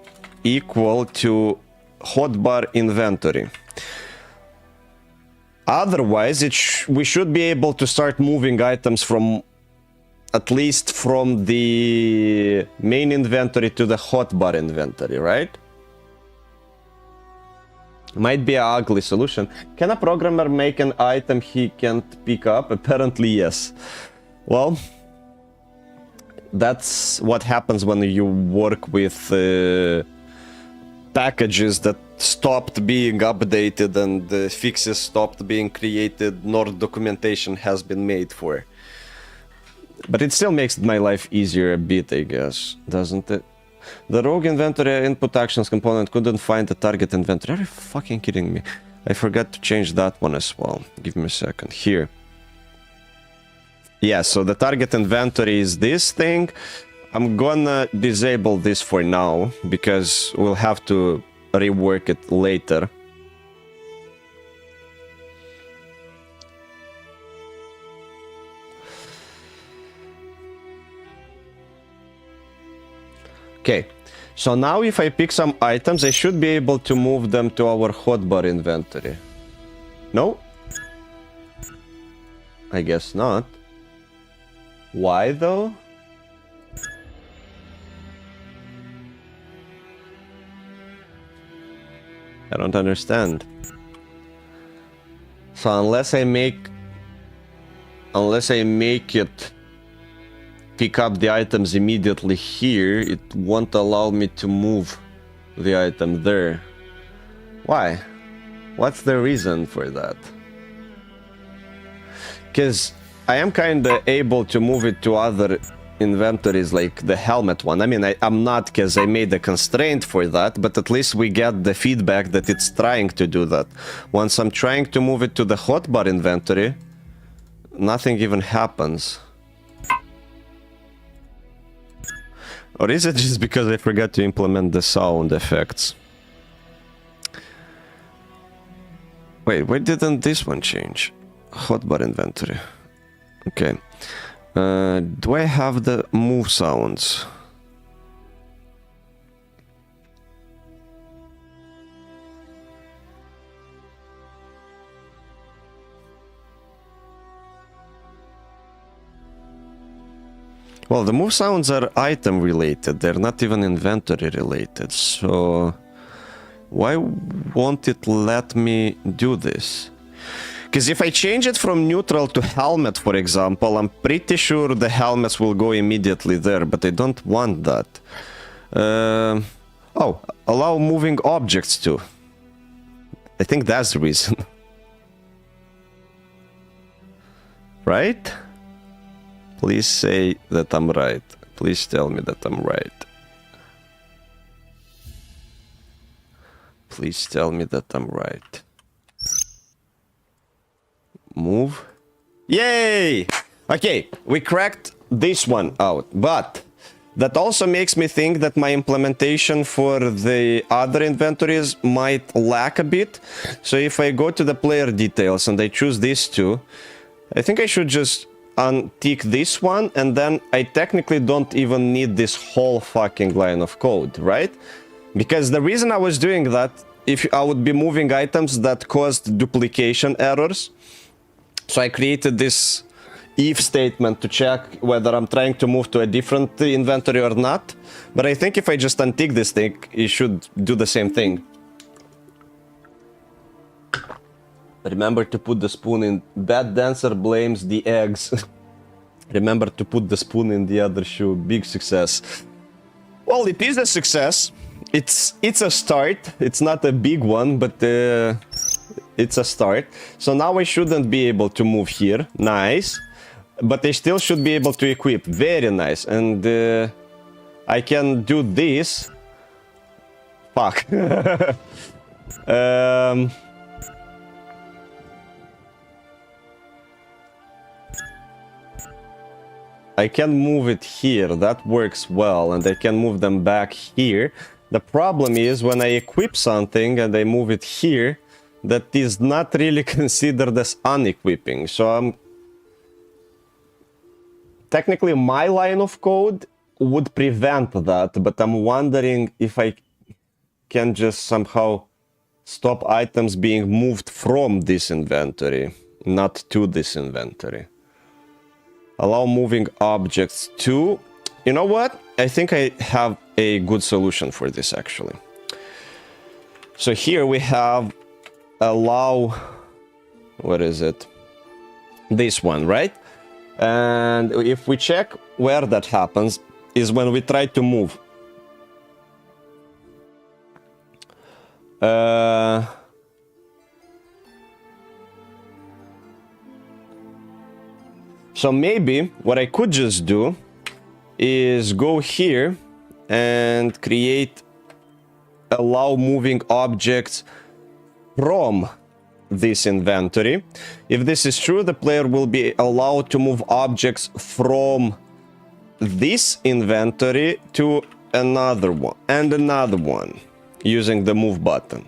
equal to hotbar inventory. Otherwise, we should be able to start moving items from, at least from the main inventory to the hotbar inventory, right? Might be an ugly solution. Can a programmer make an item he can't pick up? Apparently, yes. Well, that's what happens when you work with packages that stopped being updated and fixes stopped being created, nor documentation has been made for. But it still makes my life easier a bit, I guess, doesn't it? The rogue inventory input actions component couldn't find the target inventory. Are you fucking kidding me? I forgot to change that one as well. Give me a second. Here. Yeah, so the target inventory is this thing. I'm gonna disable this for now, because we'll have to rework it later. Okay, so now if I pick some items, I should be able to move them to our hotbar inventory. No? I guess not. Why though? I don't understand. So unless I make it pick up the items immediately here, it won't allow me to move the item there. Why? What's the reason for that? Because I am kinda able to move it to other inventories, like the helmet one. I mean, I'm not, because I made a constraint for that, but at least we get the feedback that it's trying to do that. Once I'm trying to move it to the hotbar inventory, nothing even happens. Or is it just because I forgot to implement the sound effects? Wait, why didn't this one change? Hotbar inventory. Okay. Do I have the move sounds? Well, the move sounds are item related, they're not even inventory related, so why won't it let me do this? Because if I change it from neutral to helmet, for example, I'm pretty sure the helmets will go immediately there, but I don't want that. Oh, allow moving objects too. I think that's the reason. Right? Please say that I'm right. Please tell me that I'm right. Please tell me that I'm right. Move. Yay! Okay, we cracked this one out, but that also makes me think that my implementation for the other inventories might lack a bit. So if I go to the player details and I choose these two, I think I should just untick this one, and then I technically don't even need this whole fucking line of code, right? Because the reason I was doing that, if I would be moving items that caused duplication errors, so I created this if statement to check whether I'm trying to move to a different inventory or not. But I think if I just untick this thing, it should do the same thing. Remember to put the spoon in. Bad dancer blames the eggs. Remember to put the spoon in the other shoe. Big success. Well, it is a success. It's a start. It's not a big one, but it's a start. So now I shouldn't be able to move here. Nice. But I still should be able to equip. Very nice. And I can do this. Fuck. I can move it here. That works well. And I can move them back here. The problem is when I equip something and I move it here, that is not really considered as unequipping. So I'm technically my line of code would prevent that, but I'm wondering if I can just somehow stop items being moved from this inventory, not to this inventory. Allow moving objects to... You know what? I think I have a good solution for this actually. So here we have allow... What is it? This one, right? And if we check where that happens, is when we try to move. So maybe what I could just do is go here and create allow moving objects from this inventory. If this is true, the player will be allowed to move objects from this inventory to another one and another one using the move button.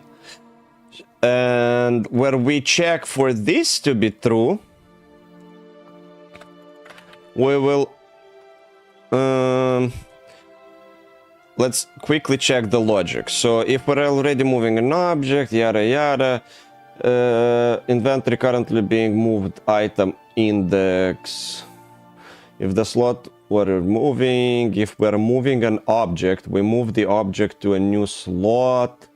And where we check for this to be true, we will let's quickly check the logic. So if we're already moving an object, yada yada, inventory currently being moved item index. If the slot we're moving, if we're moving an object, we move the object to a new slot.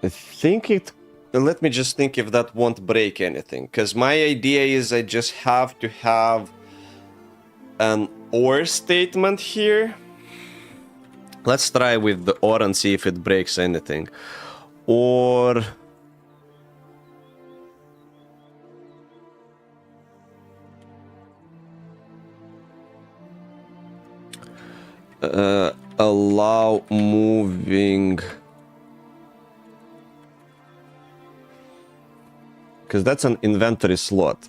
I think it... Let me just think if that won't break anything. Because my idea is I just have to have an OR statement here. Let's try with the OR and see if it breaks anything. Or... allow moving... Because that's an inventory slot.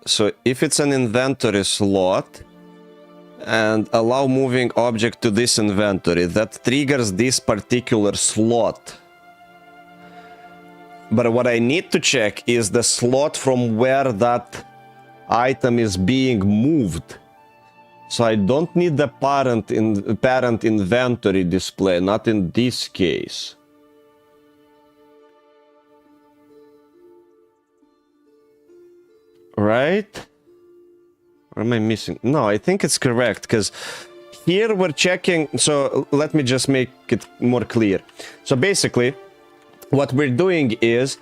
So if it's an inventory slot and allow moving object to this inventory, that triggers this particular slot. But what I need to check is the slot from where that item is being moved. So I don't need the parent inventory display, not in this case. Right? Or am I missing? No, I think it's correct, because here we're checking... So let me just make it more clear. So basically, what we're doing is,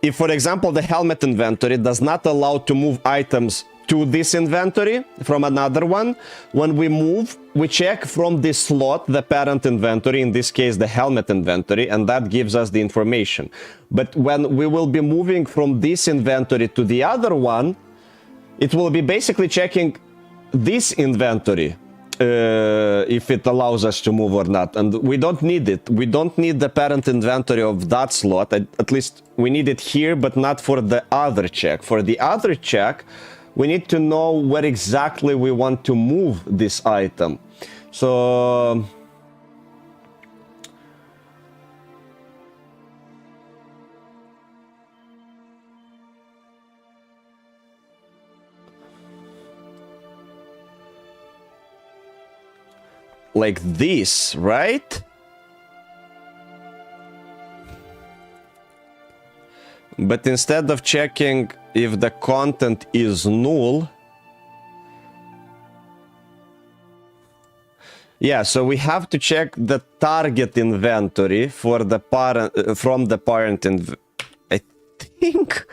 if, for example, the helmet inventory does not allow to move items to this inventory from another one, when we move, we check from this slot, the parent inventory, in this case, the helmet inventory, and that gives us the information. But when we will be moving from this inventory to the other one, it will be basically checking this inventory, if it allows us to move or not. And we don't need it. We don't need the parent inventory of that slot. At least we need it here, but not for the other check. For the other check, we need to know where exactly we want to move this item. So like this, right? But instead of checking if the content is null, yeah, so we have to check the target inventory for the parent from the parent I think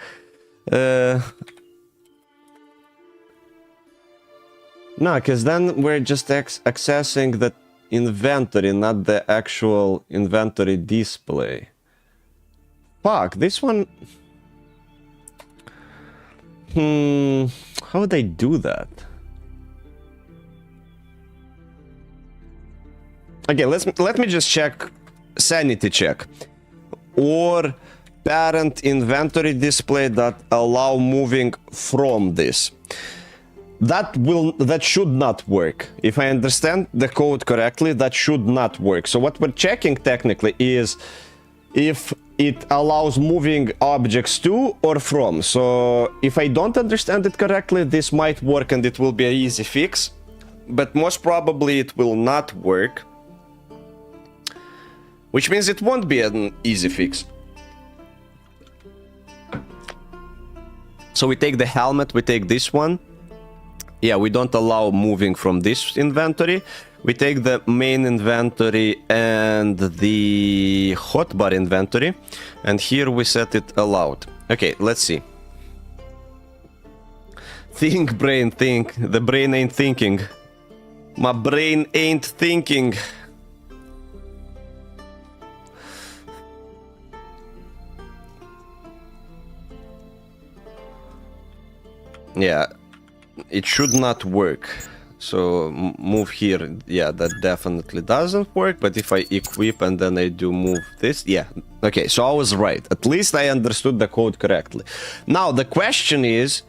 no, because then we're just accessing the inventory, not the actual inventory display. Fuck, this one. How would I do that? Okay, let me just check, sanity check, or parent inventory display that allow moving from this. That should not work. If I understand the code correctly, that should not work. So what we're checking technically is if it allows moving objects to or from. So if I don't understand it correctly, this might work and it will be an easy fix, but most probably it will not work, which means it won't be an easy fix. So we take the helmet, we take this one. Yeah, we don't allow moving from this inventory. We take the main inventory and the hotbar inventory, and here we set it allowed. Okay, let's see. Think, brain, think. The brain ain't thinking. My brain ain't thinking. Yeah, it should not work. So move here, yeah, that definitely doesn't work. But if I equip and then I do move this, yeah, okay, so I was right. At least I understood the code correctly. Now the question is,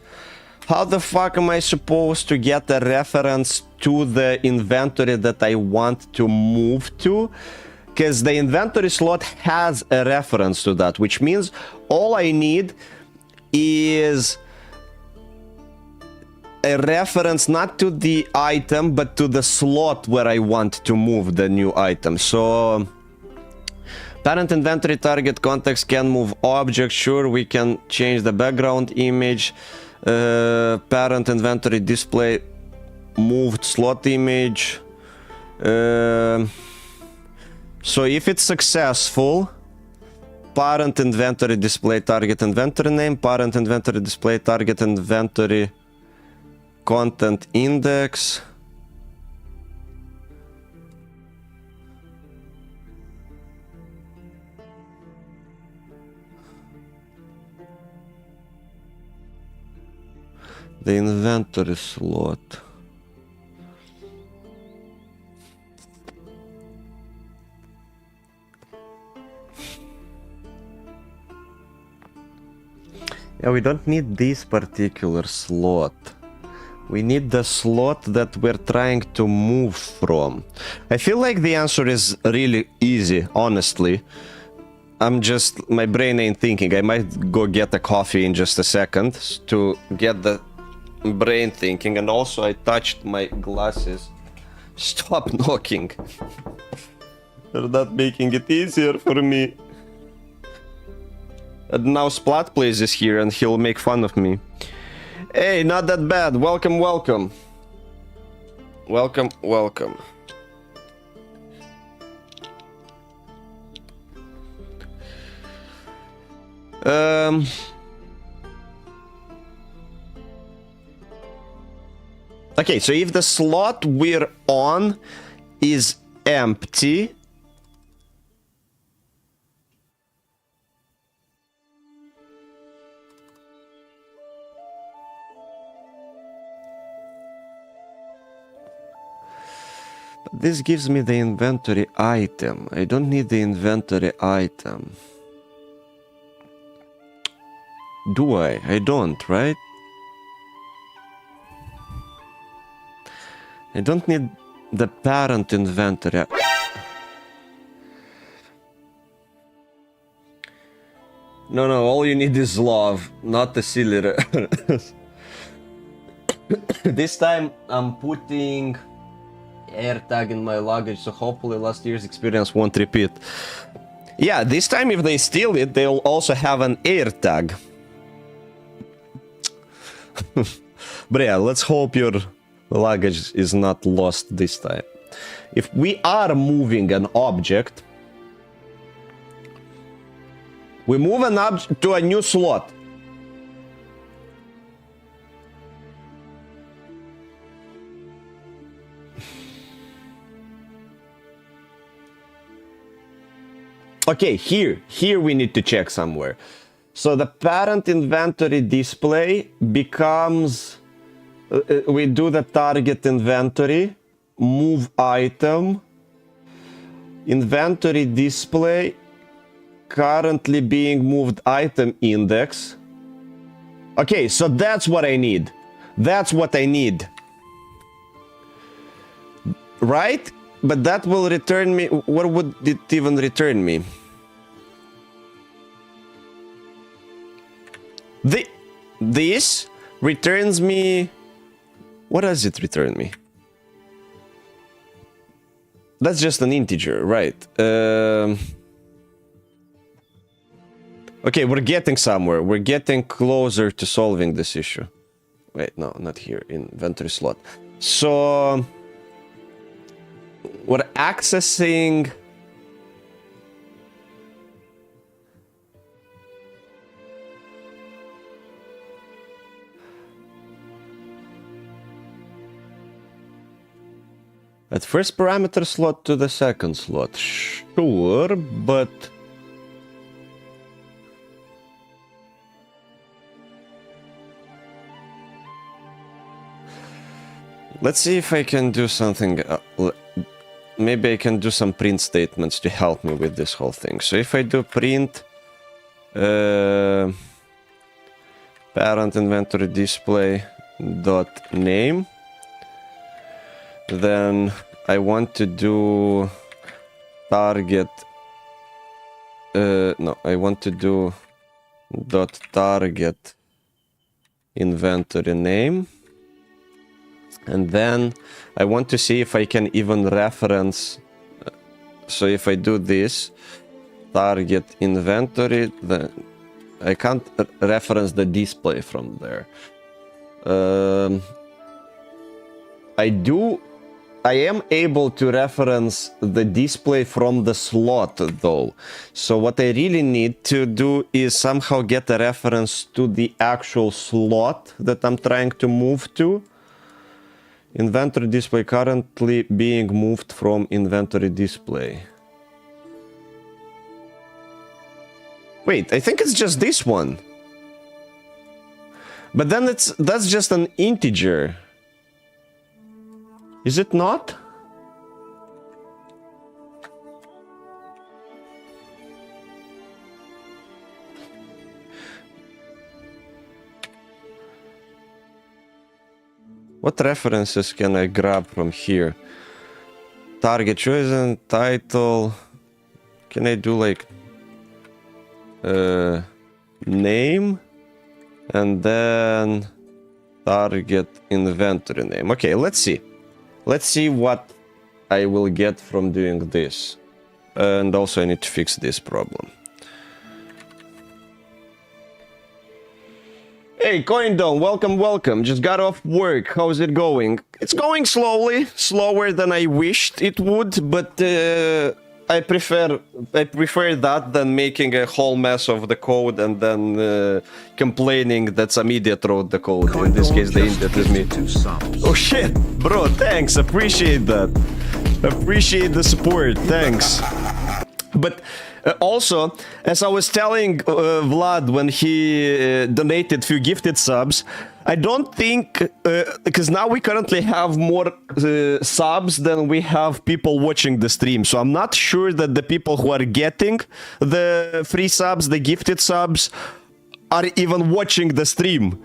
how the fuck am I supposed to get a reference to the inventory that I want to move to? Because the inventory slot has a reference to that, which means all I need is a reference not to the item but to the slot where I want to move the new item. So parent inventory target context can move objects. Sure, we can change the background image. Parent inventory display moved slot image. So if it's successful, parent inventory display target inventory name, parent inventory display target inventory content index. The inventory slot. Yeah, we don't need this particular slot. We need the slot that we're trying to move from. I feel like the answer is really easy, honestly. My brain ain't thinking. I might go get a coffee in just a second to get the brain thinking. And also I touched my glasses. Stop knocking. You're not making it easier for me. And now Splatplays is here and he'll make fun of me. Hey, not that bad. Welcome, welcome. Welcome, welcome. Okay, so if the slot we're on is empty, this gives me the inventory item. I don't need the inventory item. Do I? I don't, right? I don't need the parent inventory. No, all you need is love, not the silly. This time I'm putting AirTag in my luggage, so hopefully last year's experience won't repeat. Yeah, this time if they steal it, they'll also have an AirTag. But yeah, let's hope your luggage is not lost this time. If we are moving an object, we move an object to a new slot. Okay, here we need to check somewhere. So the parent inventory display becomes, we do the target inventory, move item, inventory display, currently being moved item index. Okay, so that's what I need. That's what I need. Right? But that will return me, what would it even return me? This returns me... What does it return me? That's just an integer, right? Okay, we're getting somewhere. We're getting closer to solving this issue. Wait, no, not here. Inventory slot. So... we're accessing... at first parameter slot to the second slot. Sure, but... let's see if I can do something... maybe I can do some print statements to help me with this whole thing. So if I do print... parent inventory display dot name, then I want to do target... no, I want to do dot target inventory name. And then I want to see if I can even reference. So if I do this, target inventory, then I can't reference the display from there. I am able to reference the display from the slot though. So what I really need to do is somehow get a reference to the actual slot that I'm trying to move to. Inventory display currently being moved from inventory display. Wait, I think it's just this one. But then that's just an integer. Is it not? What references can I grab from here? Target chosen, title. Can I do like name and then target inventory name? Okay, let's see. Let's see what I will get from doing this. And also I need to fix this problem. Hey, CoinDome, welcome. Just got off work. How's it going? It's going slowly, slower than I wished it would, but I prefer that than making a whole mess of the code and then complaining that some idiot wrote the code. In this case, the idiot is me. Oh shit, bro, thanks. Appreciate that. Appreciate the support. Thanks. But also, as I was telling Vlad when he donated few gifted subs, I don't think, because now we currently have more subs than we have people watching the stream. So I'm not sure that the people who are getting the free subs, the gifted subs, are even watching the stream.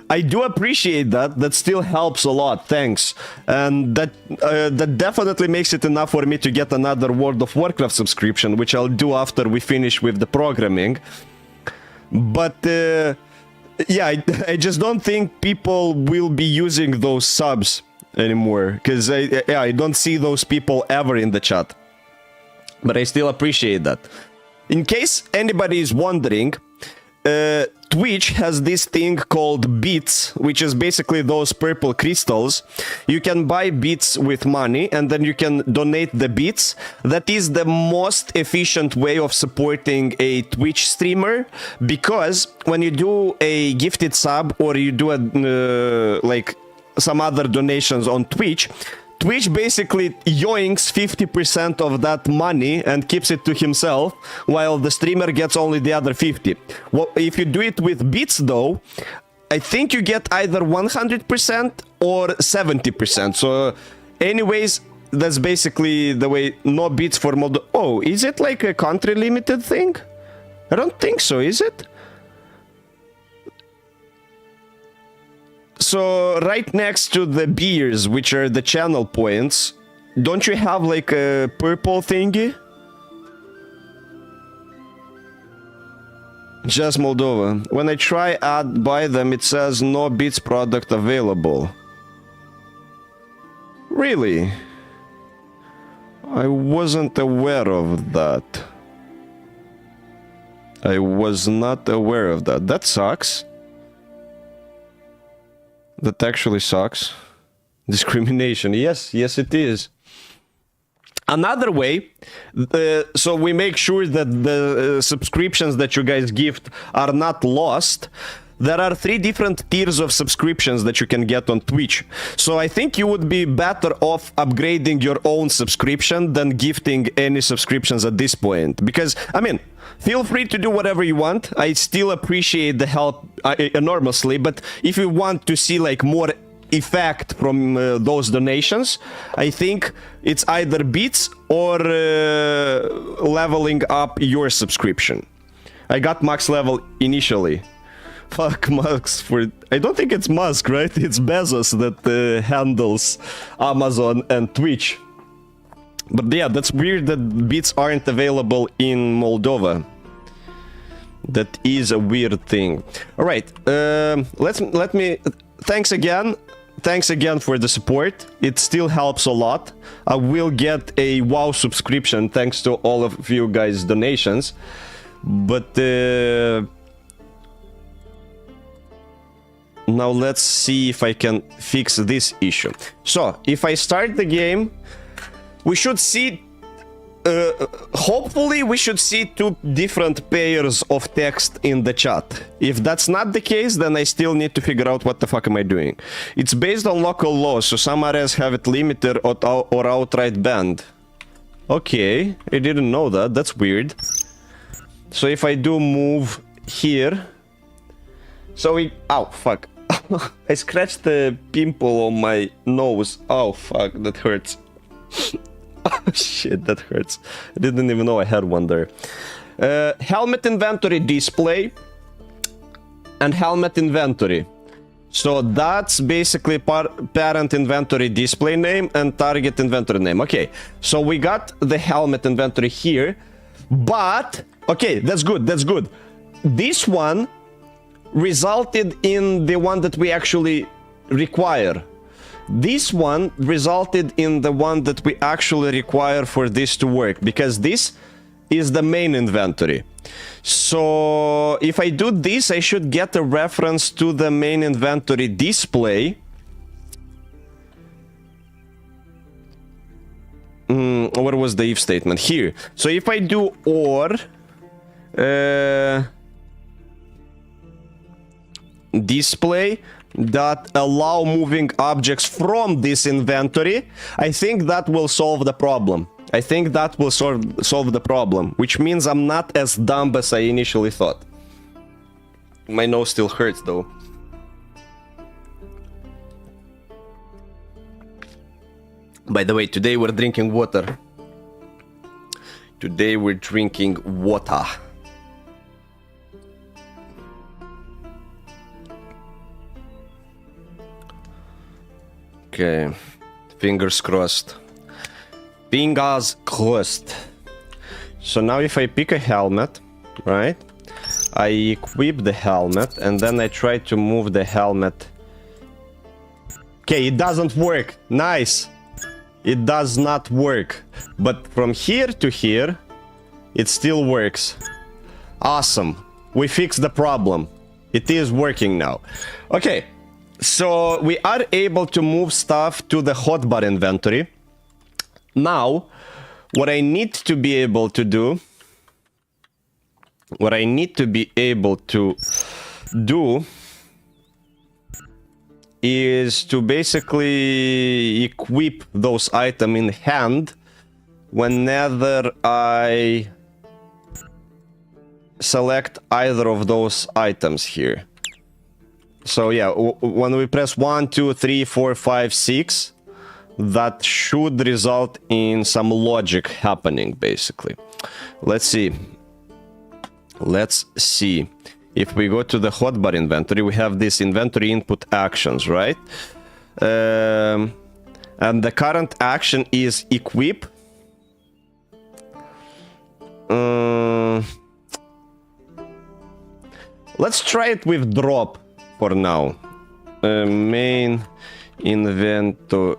I do appreciate that. That still helps a lot. Thanks. And that definitely makes it enough for me to get another World of Warcraft subscription, which I'll do after we finish with the programming. But yeah, I just don't think people will be using those subs anymore, because I don't see those people ever in the chat. But I still appreciate that. In case anybody is wondering, Twitch has this thing called bits, which is basically those purple crystals. You can buy bits with money and then you can donate the bits. That is the most efficient way of supporting a Twitch streamer, because when you do a gifted sub or you do a like some other donations on Twitch, Twitch basically yoinks 50% of that money and keeps it to himself, while the streamer gets only the other 50. Well, if you do it with bits though, I think you get either 100% or 70%. So anyways, that's basically the way. No bits for Moldova. Oh, is it like a country limited thing? I don't think so, is it? So right next to the beers, which are the channel points, don't you have like a purple thingy? Just Moldova. When I try buy them, it says no bits product available. Really? I wasn't aware of that. I was not aware of that. That sucks. That actually sucks. Discrimination. Yes, yes it is. Another way, so we make sure that the subscriptions that you guys gift are not lost. There are 3 different tiers of subscriptions that you can get on Twitch. So I think you would be better off upgrading your own subscription than gifting any subscriptions at this point. Because, I mean, feel free to do whatever you want. I still appreciate the help enormously, but if you want to see like more effect from those donations, I think it's either bits or leveling up your subscription. I got max level initially. Fuck Musk for... I don't think it's Musk, right? It's Bezos that handles Amazon and Twitch. But yeah, that's weird that bits aren't available in Moldova. That is a weird thing. All right, let me... Thanks again for the support. It still helps a lot. I will get a WoW subscription thanks to all of you guys' donations. But now let's see if I can fix this issue. So, if I start the game, we should see... hopefully we should see 2 different pairs of text in the chat. If that's not the case, then I still need to figure out what the fuck am I doing. It's based on local laws, so some areas have it limited or outright banned. Okay, I didn't know that. That's weird. So if I do move here... So we... Ow, fuck. I scratched the pimple on my nose. Oh, fuck, that hurts. Oh, shit, that hurts. I didn't even know I had one there. Helmet inventory display and helmet inventory. So that's basically parent inventory display name and target inventory name. Okay, so we got the helmet inventory here, but... Okay, that's good, that's good. This one resulted in the one that we actually require. This one resulted in the one that we actually require for this to work, because this is the main inventory. So if I do this, I should get a reference to the main inventory display. What was the if statement? Here. So if I do or... display that allow moving objects from this inventory, I think that will solve the problem. I think that will solve the problem, which means I'm not as dumb as I initially thought. My nose still hurts though. By the way, today we're drinking water. Today we're drinking water. Okay. Fingers crossed. Fingers crossed. So now if I pick a helmet, right? I equip the helmet and then I try to move the helmet. Okay, it doesn't work. Nice. It does not work. But from here to here, it still works. Awesome. We fixed the problem. It is working now. Okay. So we are able to move stuff to the hotbar inventory. Now, what I need to be able to do... is to basically equip those items in hand whenever I select either of those items here. So yeah, when we press 1, 2, 3, 4, 5, 6, that should result in some logic happening, basically. Let's see. Let's see. If we go to the hotbar inventory, we have this inventory input actions, right? And the current action is equip. Let's try it with drop for now. Main inventory.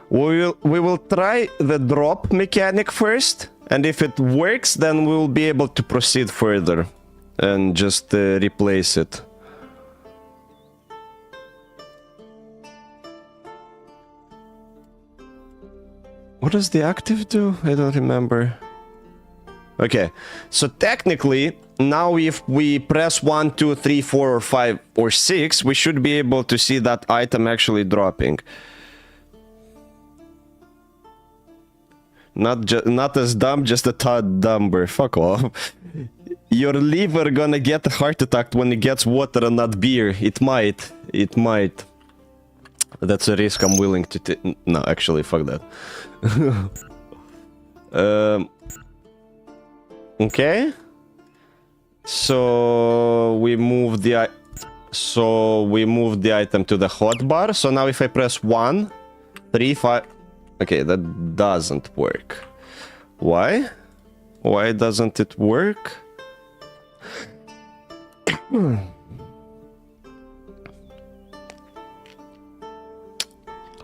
We will try the drop mechanic first, and if it works, then we will be able to proceed further and just replace it. What does the active do? I don't remember. Okay, so technically, now if we press 1, 2, 3, 4, or 5, or 6, we should be able to see that item actually dropping. Not as dumb, just a tad dumber. Fuck off. Your liver gonna get a heart attack when it gets water and not beer. It might. It might. That's a risk I'm willing to take. No, actually, fuck that. Okay. So we move the item to the hotbar. So now if I press 1, 3, 5. Okay, that doesn't work. Why? Why doesn't it work?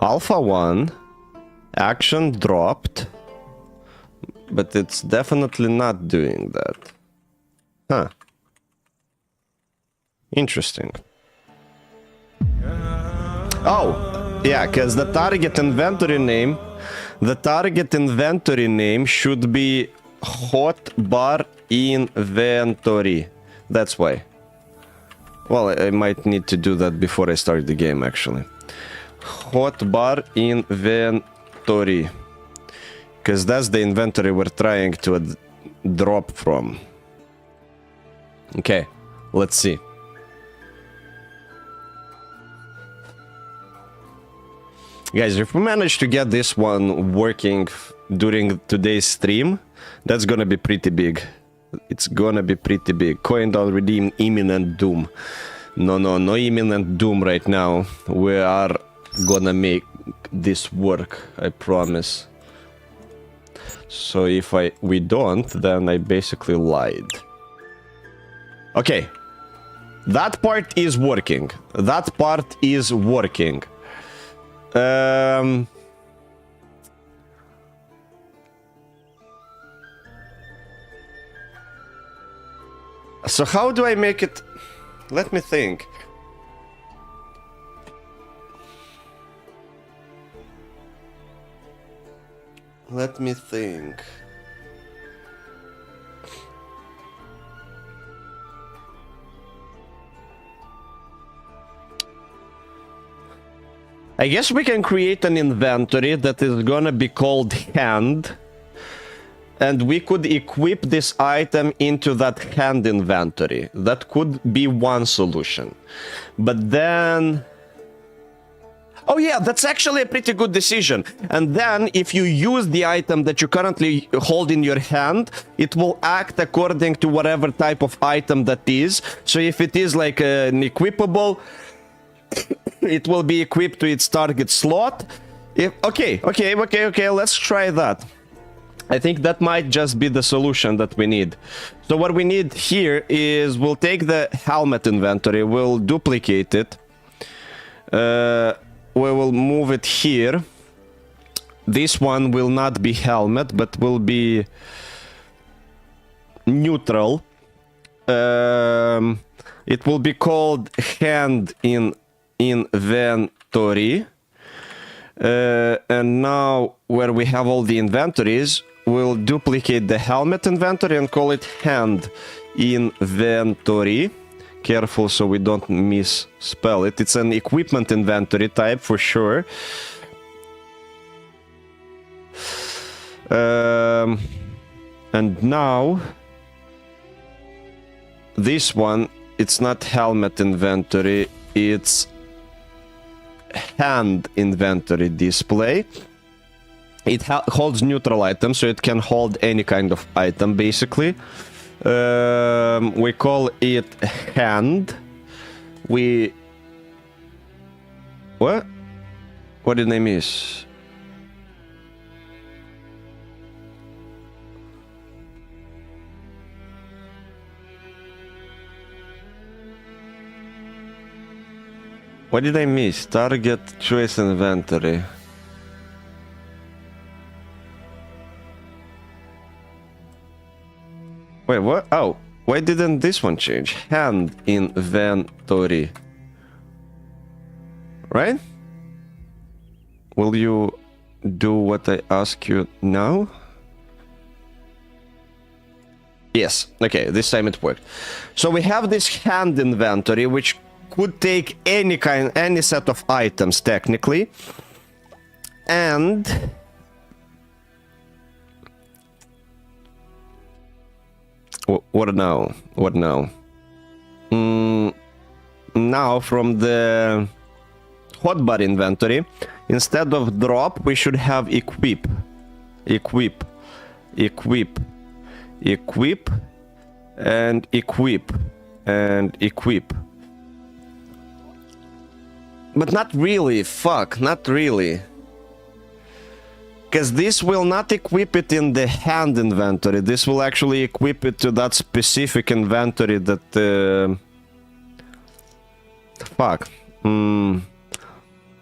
Alpha 1. Action dropped. But it's definitely not doing that. Huh. Interesting. Oh! Yeah, because the target inventory name should be hotbar inventory. That's why. Well, I might need to do that before I start the game, actually. Hotbar inventory. Because that's the inventory we're trying to drop from. Okay, let's see. Guys, if we manage to get this one working during today's stream, that's gonna be pretty big. It's gonna be pretty big. Coin down, redeem, imminent doom. No imminent doom right now. We are gonna make this work, I promise. So if we don't, then I basically lied. Okay. That part is working. That part is working. So how do I make it? Let me think. Let me think. I guess we can create an inventory that is gonna be called hand. And we could equip this item into that hand inventory. That could be one solution. But then... Oh yeah, that's actually a pretty good decision. And then if you use the item that you currently hold in your hand, it will act according to whatever type of item that is. So if it is like an equipable, it will be equipped to its target slot. Okay, let's try that. I think that might just be the solution that we need. So what we need here is we'll take the helmet inventory, we'll duplicate it. We will move it here. This one will not be helmet, but will be neutral. It will be called hand in inventory. And now where we have all the inventories, we'll duplicate the helmet inventory and call it hand inventory. Careful so we don't misspell it. It's an equipment inventory type for sure. And now this one, it's not helmet inventory, it's hand inventory display. It holds neutral items, so it can hold any kind of item basically. We call it hand. What did I miss? What did I miss? Target choice inventory. Wait, what? Oh, why didn't this one change? Hand inventory. Right? Will you do what I ask you now? Yes. Okay, this time it worked. So we have this hand inventory, which could take any set of items technically. And what now? What now? Now from the hotbar inventory, instead of drop, we should have equip, equip, equip, equip, and equip, and equip. But not really, fuck, not really. Because this will not equip it in the hand inventory. This will actually equip it to that specific inventory that... Fuck.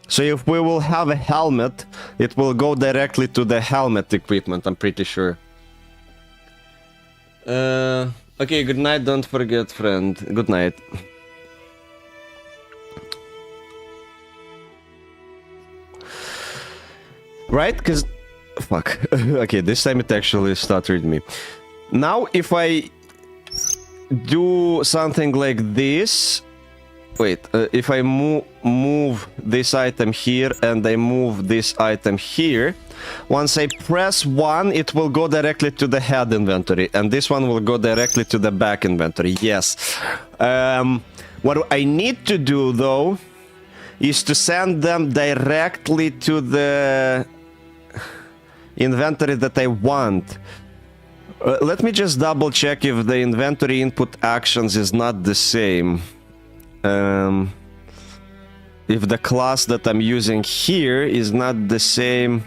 So if we will have a helmet, it will go directly to the helmet equipment, I'm pretty sure. Okay, good night, don't forget, friend. Good night. Right? Because... Fuck. Okay, this time it actually stuttered me. Now, if I do something like this... Wait, if I move this item here and I move this item here, once I press 1, it will go directly to the head inventory, and this one will go directly to the back inventory. Yes. What I need to do, though, is to send them directly to the inventory that I want. Let me just double check if the inventory input actions is not the same. If the class that I'm using here is not the same.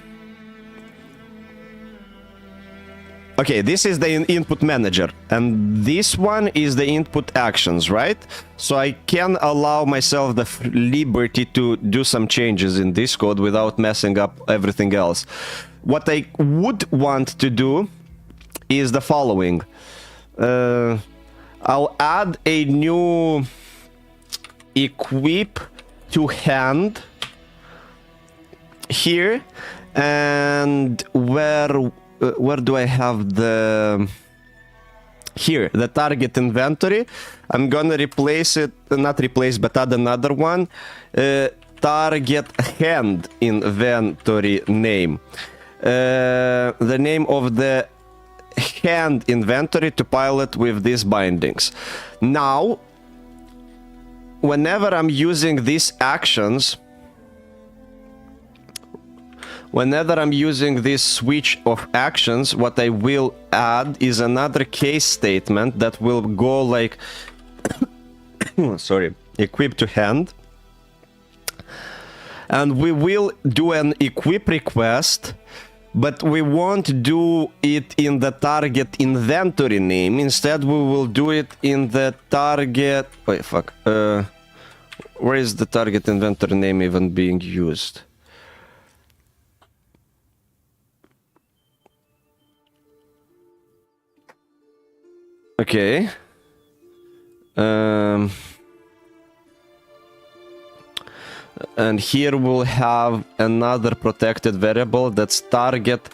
Okay, this is the input manager, and this one is the input actions, right? So I can allow myself the liberty to do some changes in this code without messing up everything else. What I would want to do is the following. I'll add a new equip to hand here, and where do I have the... Here, the target inventory. I'm gonna replace it, not replace, but add another one. Target hand inventory name. The name of the hand inventory to pilot with these bindings. Now, whenever I'm using these actions, whenever I'm using this switch of actions, what I will add is another case statement that will go like, sorry, equip to hand. And we will do an equip request, but we won't do it in the target inventory name. Instead, we will do it in the target... Wait, fuck. Where is the target inventory name even being used? Okay. And here we'll have another protected variable that's target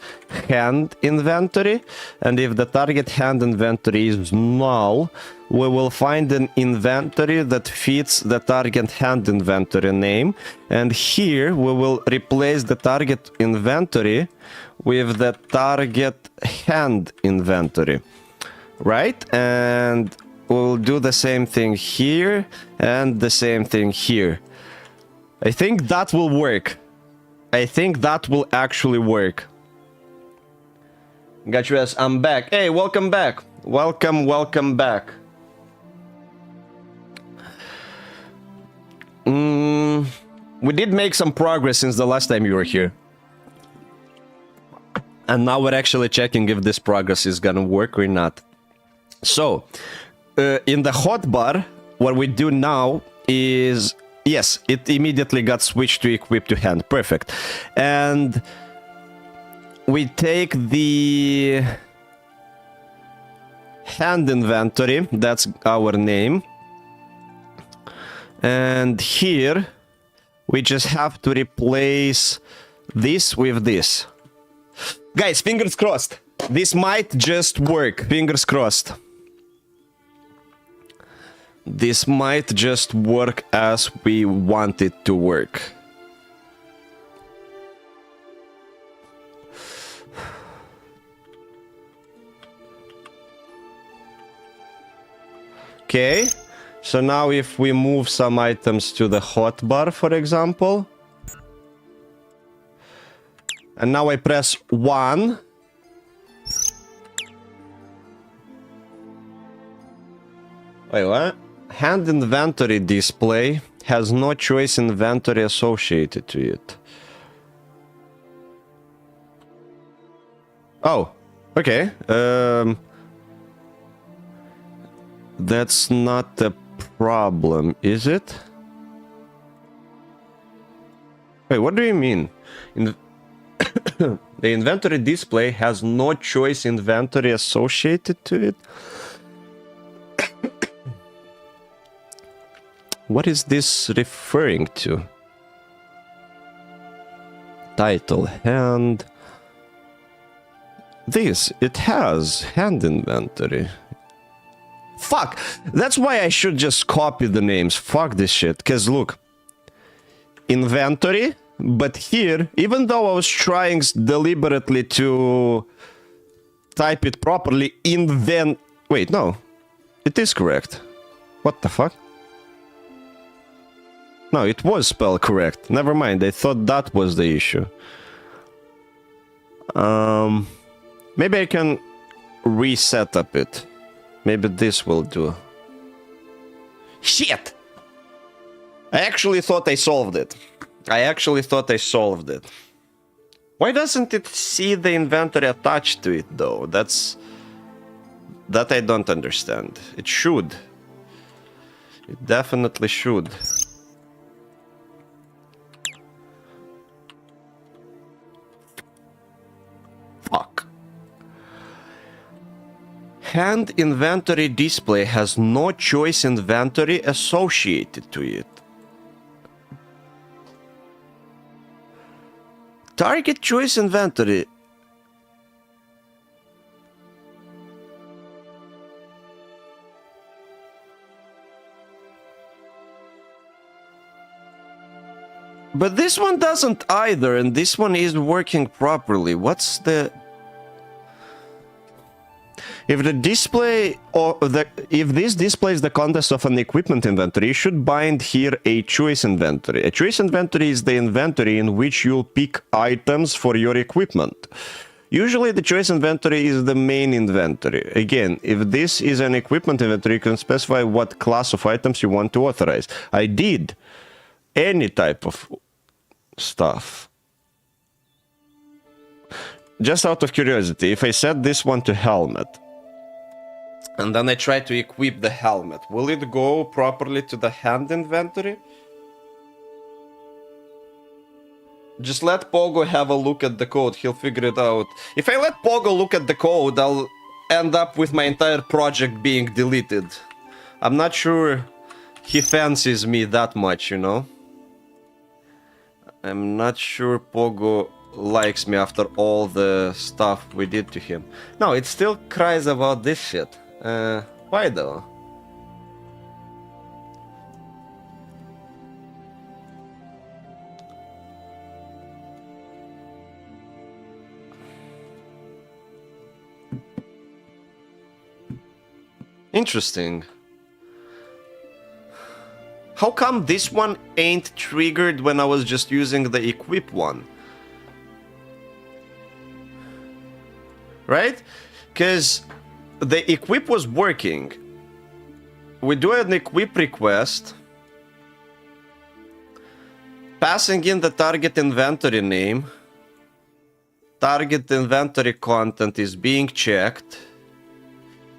hand inventory. And if the target hand inventory is null, we will find an inventory that fits the target hand inventory name. And here we will replace the target inventory with the target hand inventory. Right? And we'll do the same thing here and the same thing here. I think that will work. I think that will actually work. Gotcha, I'm back. Hey, welcome back. Welcome back. We did make some progress since the last time you were here. And now we're actually checking if this progress is gonna work or not. So, in the hotbar, what we do now is... Yes, it immediately got switched to equip to hand. Perfect. And we take the hand inventory, that's our name. And here we just have to replace this with this. Guys, fingers crossed. This might just work. Fingers crossed. This might just work as we want it to work. Okay, so now if we move some items to the hotbar, for example, and now I press 1. Wait, what? Hand inventory display has no choice inventory associated to it. Oh, okay. That's not a problem, is it? Wait, what do you mean? The inventory display has no choice inventory associated to it? What is this referring to? Title, hand. This, it has hand inventory. Fuck! That's why I should just copy the names. Fuck this shit. Cause look. Inventory, but here, even though I was trying deliberately to type it properly, wait, no. It is correct. What the fuck? No, it was spelled correct. Never mind, I thought that was the issue. Maybe I can reset up it. Maybe this will do. Shit! I actually thought I solved it. Why doesn't it see the inventory attached to it, though? That I don't understand. It should. It definitely should. Fuck. Hand inventory display has no choice inventory associated to it. Target choice inventory. But this one doesn't either, and this one is working properly. What's the... If the display or if this displays the contents of an equipment inventory, you should bind here a choice inventory. A choice inventory is the inventory in which you'll pick items for your equipment. Usually the choice inventory is the main inventory. Again, if this is an equipment inventory, you can specify what class of items you want to authorize. I did any type of stuff. Just out of curiosity, if I set this one to helmet, and then I try to equip the helmet, will it go properly to the hand inventory? Just let Pogo have a look at the code, he'll figure it out. If I let Pogo look at the code, I'll end up with my entire project being deleted. I'm not sure he fancies me that much, you know? I'm not sure Pogo likes me after all the stuff we did to him. No, it still cries about this shit. Why though? Interesting. How come this one ain't triggered when I was just using the equip one? Right? Because the equip was working. We do an equip request, passing in the target inventory name. Target inventory content is being checked.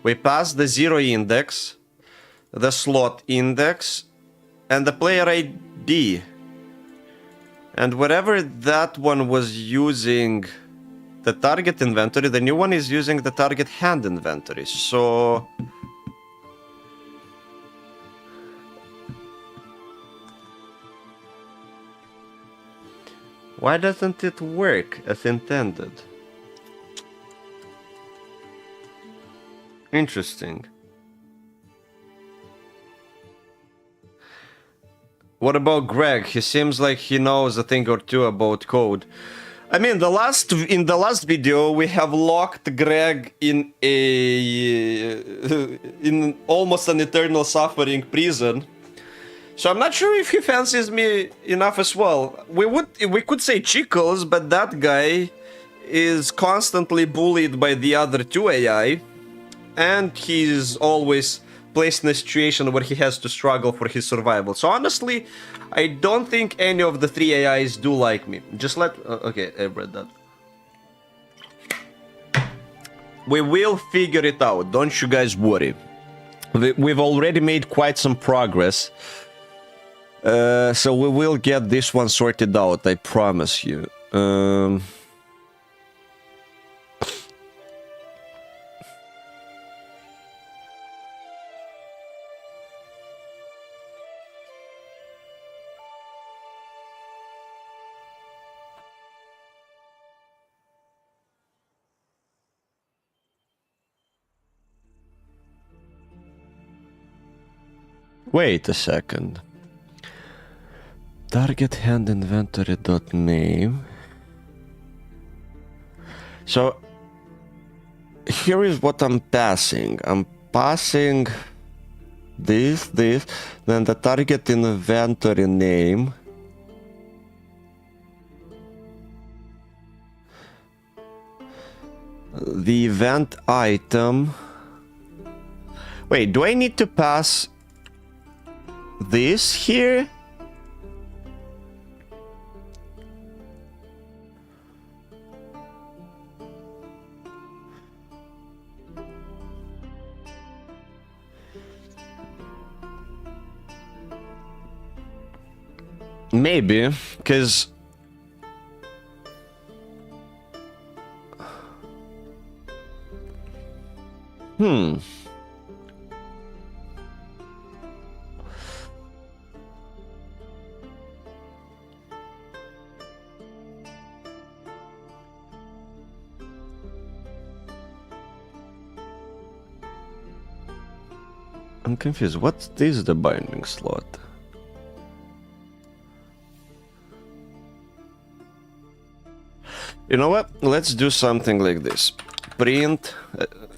We pass the 0 index, the slot index, and the player ID. And wherever that one was using the target inventory, the new one is using the target hand inventory. So why doesn't it work as intended? Interesting. What about Greg? He seems like he knows a thing or two about code. I mean, in the last video, we have locked Greg in in almost an eternal suffering prison. So I'm not sure if he fancies me enough as well. We could say Chickles, but that guy is constantly bullied by the other two AI, and he's always placed in a situation where he has to struggle for his survival. So honestly, I don't think any of the three AIs do like me. Just let... okay, I read that. We will figure it out, don't you guys worry. We've already made quite some progress. So we will get this one sorted out, I promise you. Wait a second. Target hand inventory dot name. So here is what I'm passing. I'm passing this, then the target inventory name. The event item. Wait, do I need to pass this here? Maybe, because I'm confused. What is the binding slot? You know what? Let's do something like this. print,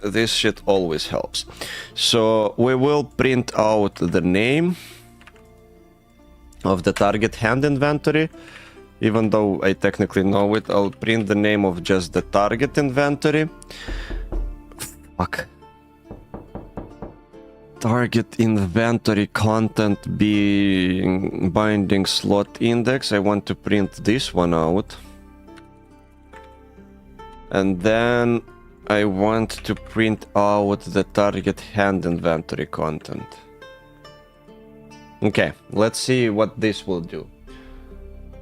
this shit always helps. So we will print out the name of the target hand inventory. Even though I technically know it, I'll print the name of just the target inventory. Fuck. Target inventory content being binding slot index. I want to print this one out. And then I want to print out the target hand inventory content. Okay, let's see what this will do.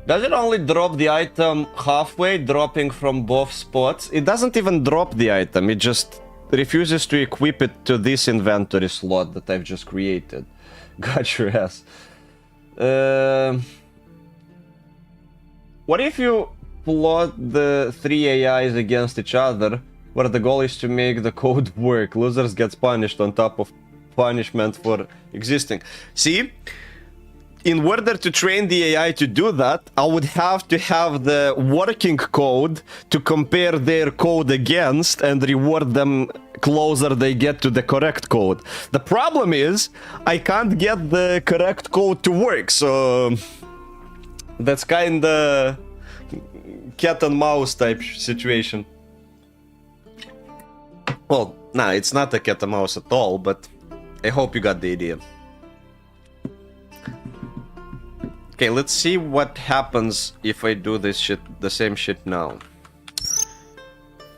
Does it only drop the item halfway, dropping from both spots? It doesn't even drop the item, it just refuses to equip it to this inventory slot that I've just created. Got your ass. What if you plot the three AIs against each other, where the goal is to make the code work? Losers gets punished on top of punishment for existing. See? In order to train the AI to do that, I would have to have the working code to compare their code against and reward them closer they get to the correct code. The problem is, I can't get the correct code to work, so that's kinda cat and mouse type situation. Well, nah, it's not a cat and mouse at all, but I hope you got the idea. Okay, let's see what happens if I do this shit, the same shit now.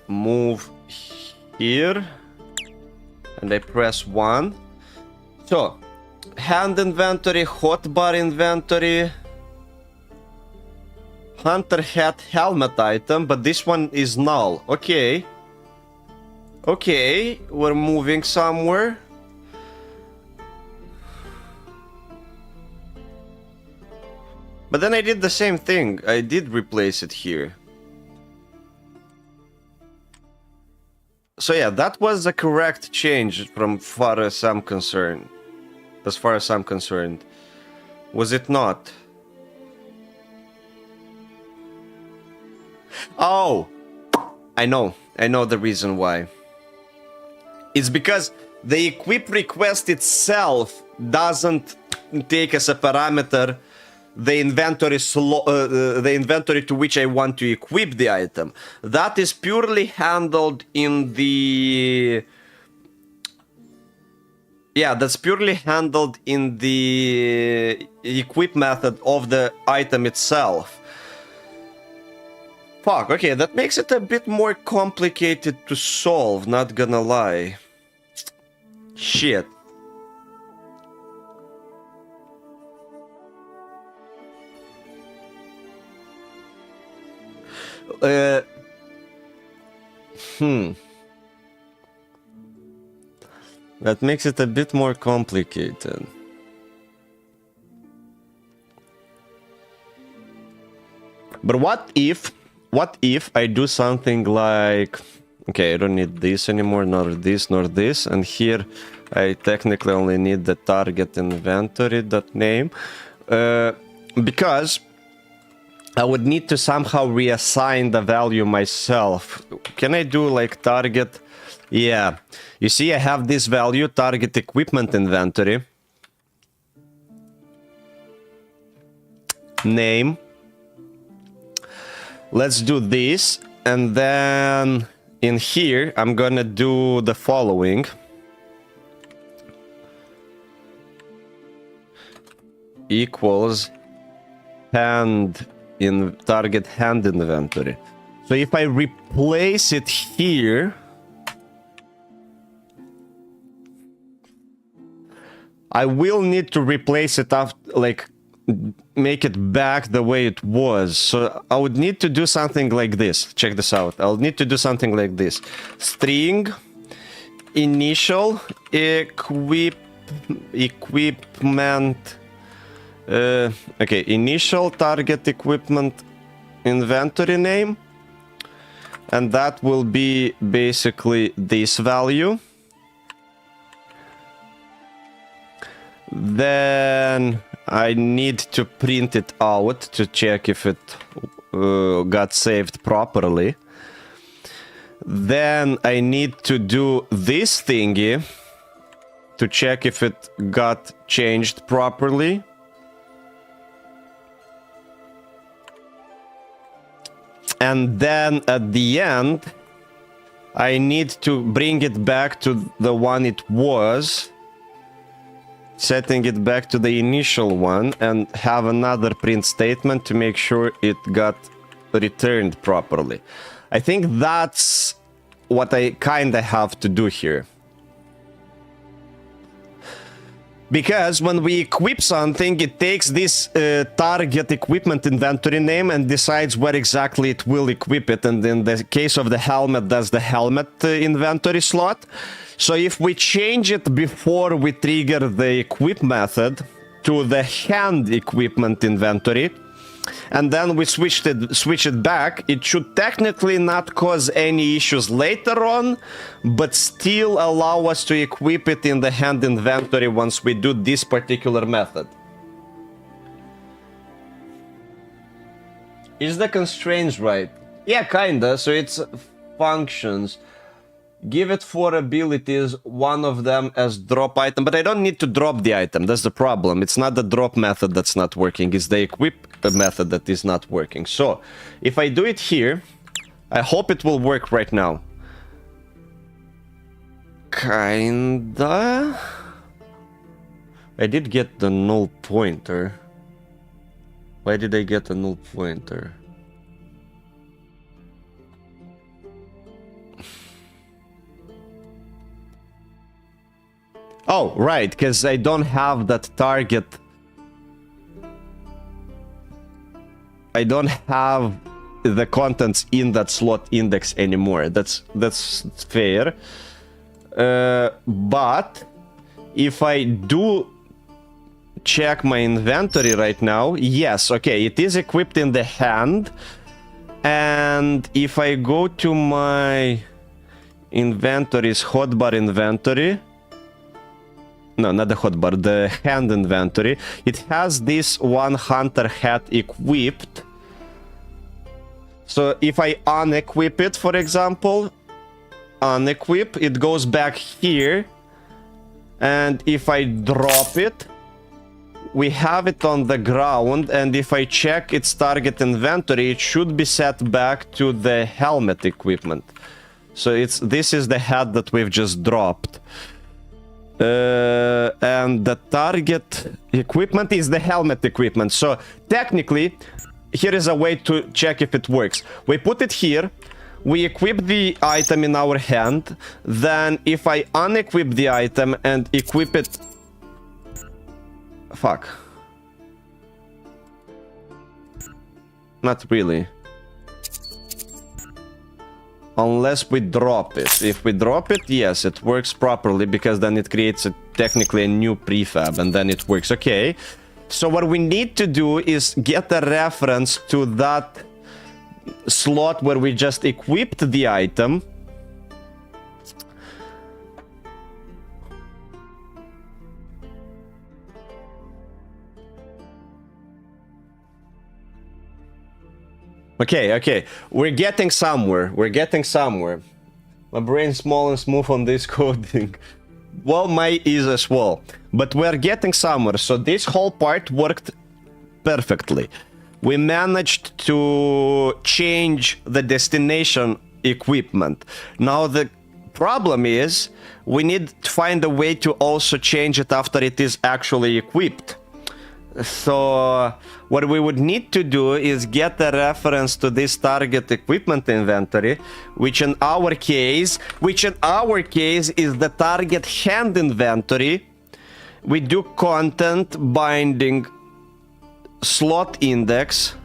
Move here, and I press 1. So, hand inventory, hotbar inventory, hunter hat helmet item, but this one is null. Okay. Okay, we're moving somewhere. But then I did the same thing. I did replace it here. So yeah, that was a correct change from far as I'm concerned. As far as I'm concerned. Was it not? Oh! I know the reason why. It's because the equip request itself doesn't take as a parameter the inventory to which I want to equip the item. That is purely handled in the... Yeah, that's purely handled in the equip method of the item itself. Fuck, okay, that makes it a bit more complicated to solve, not gonna lie. Shit. That makes it a bit more complicated. But what if I do something like... Okay, I don't need this anymore, nor this, nor this. And here I technically only need the target inventory.name. Because I would need to somehow reassign the value myself. Can I do like target? Yeah. You see, I have this value, target equipment inventory. Name. Let's do this. And then in here, I'm gonna do the following. Equals hand in target hand inventory. So if I replace it here, I will need to replace it after, like, make it back the way it was. So I would need to do something like this. Check this out. I'll need to do something like this. String initial equipment. Okay, initial target equipment inventory name, and that will be basically this value. Then I need to print it out to check if it got saved properly. Then I need to do this thingy to check if it got changed properly. And then at the end, I need to bring it back to the one it was, setting it back to the initial one, and have another print statement to make sure it got returned properly. I think that's what I kinda have to do here. Because when we equip something, it takes this target equipment inventory name and decides where exactly it will equip it. And in the case of the helmet, that's the helmet inventory slot. So if we change it before we trigger the equip method to the hand equipment inventory, and then we switch it back, it should technically not cause any issues later on, but still allow us to equip it in the hand inventory once we do this particular method. Is the constraints right? Yeah, kinda. So it's functions. Give it 4 abilities, one of them as drop item, but I don't need to drop the item. That's the problem. It's not the drop method that's not working, it's the equip method that is not working. So if I do it here, I hope it will work right now. Kinda. I did get the null pointer. Why did I get a null pointer? Oh, right, because I don't have that target. I don't have the contents in that slot index anymore. That's fair. But if I do check my inventory right now, yes, okay, it is equipped in the hand. And if I go to my inventories, hotbar inventory, no, not the hotbar, the hand inventory, it has this one hunter hat equipped. So if I unequip it, for example, unequip, it goes back here. And if I drop it, we have it on the ground, and if I check its target inventory, it should be set back to the helmet equipment. So this is the hat that we've just dropped. And the target equipment is the helmet equipment. So technically, here is a way to check if it works. We put it here, we equip the item in our hand, then if I unequip the item and equip it... Fuck. Not really. Unless we drop it. If we drop it, yes, it works properly, because then it creates technically a new prefab, and then it works. Okay. So what we need to do is get a reference to that slot where we just equipped the item. Okay. We're getting somewhere. My brain's small and smooth on this coding. Well, my is as well. But we're getting somewhere. So this whole part worked perfectly. We managed to change the destination equipment. Now the problem is we need to find a way to also change it after it is actually equipped. So what we would need to do is get a reference to this target equipment inventory, which in our case is the target hand inventory. We do content binding slot index.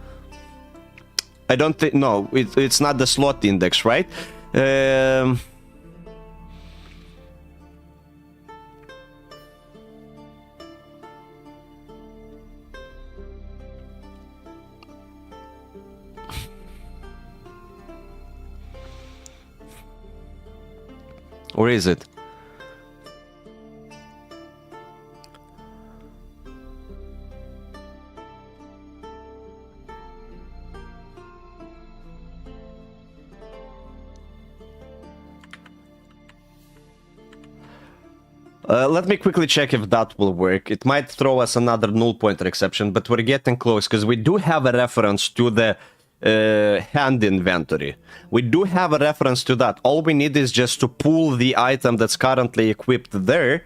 I don't think, no, it's not the slot index, right? Where is it? Let me quickly check if that will work. It might throw us another null pointer exception, but we're getting close because we do have a reference to the hand inventory. We do have a reference to that. All we need is just to pull the item that's currently equipped there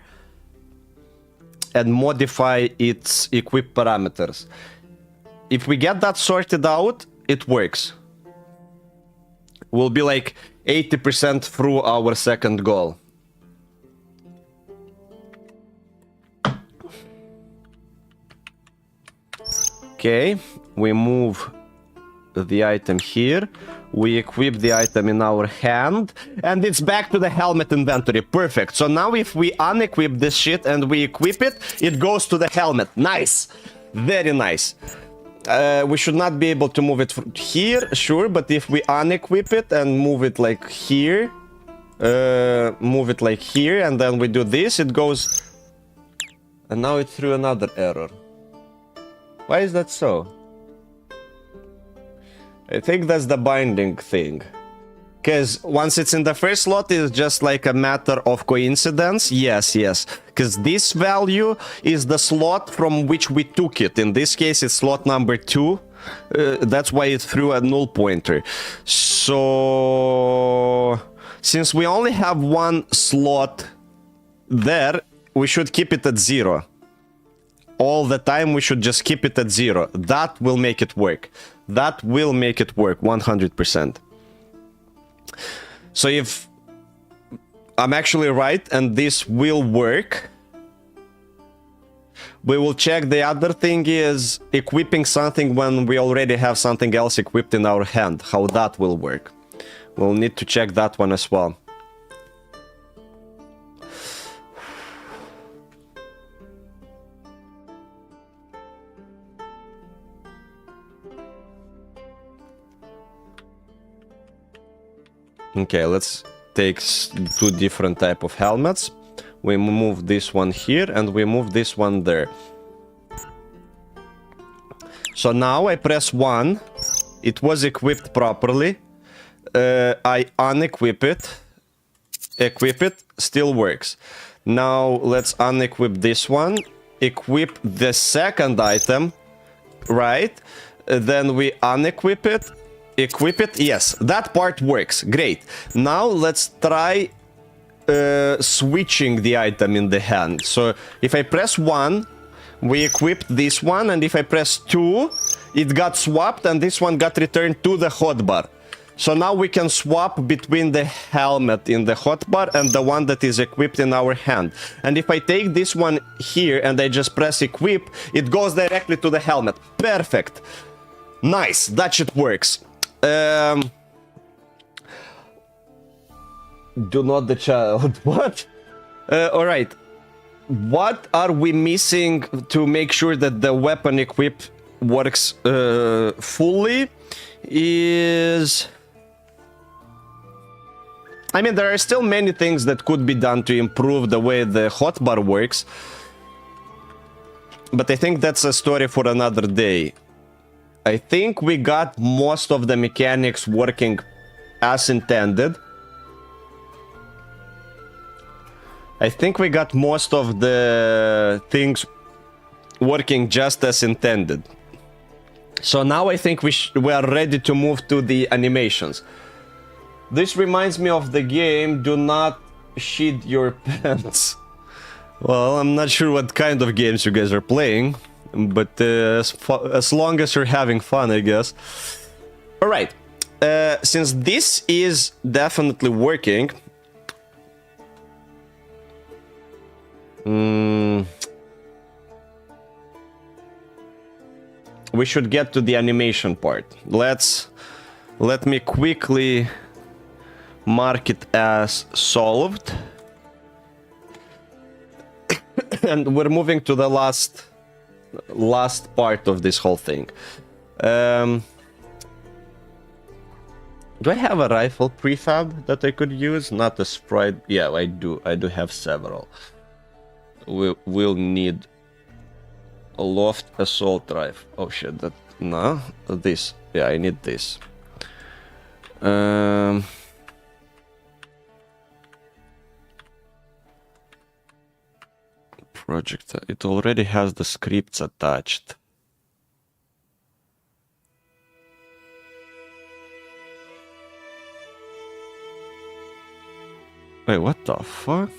and modify its equip parameters. If we get that sorted out, it works. We'll be like 80% through our second goal. Okay, we move the item here. We equip the item in our hand, and it's back to the helmet inventory. Perfect. So now if we unequip this shit and we equip it, it goes to the helmet. Nice. Very nice. We should not be able to move it here, sure, but if we unequip it and move it like here, and then we do this, it goes... And now it threw another error. Why is that so? I think that's the binding thing. Because once it's in the first slot, it's just like a matter of coincidence. Yes. Because this value is the slot from which we took it. In this case, it's slot number 2. That's why it threw a null pointer. So... Since we only have one slot there, we should keep it at 0. All the time, we should just keep it at 0. That will make it work. That will make it work 100%. So if I'm actually right and this will work, we will check. The other thing is equipping something when we already have something else equipped in our hand, how that will work. We'll need to check that one as well. Okay, let's take 2 different type of helmets. We move this one here and we move this one there. So now I press 1. It was equipped properly. I unequip it. Equip it. Still works. Now let's unequip this one. Equip the second item. Right. Then we unequip it. Equip it. Yes, that part works. Great. Now let's try switching the item in the hand. So if I press 1, we equipped this one, and if I press 2, it got swapped and this one got returned to the hotbar. So now we can swap between the helmet in the hotbar and the one that is equipped in our hand. And if I take this one here and I just press equip, it goes directly to the helmet. Perfect. Nice. That shit works. Do not the child. What? Alright. What are we missing to make sure that the weapon equip works fully? Is... I mean, there are still many things that could be done to improve the way the hotbar works. But I think that's a story for another day. I think we got most of the mechanics working as intended. I think we got most of the things working just as intended. So now I think we are ready to move to the animations. This reminds me of the game Do Not Shit Your Pants. Well, I'm not sure what kind of games you guys are playing, but as long as you're having fun, I guess. Alright, since this is definitely working... we should get to the animation part. Let me quickly mark it as solved. And we're moving to the last part of this whole thing. Do I have a rifle prefab that I could use? Not a sprite. Yeah, I do have several. We'll need a loft assault rifle. Oh shit, that... No, this. Yeah, I need this. project. It already has the scripts attached. Wait, what the fuck?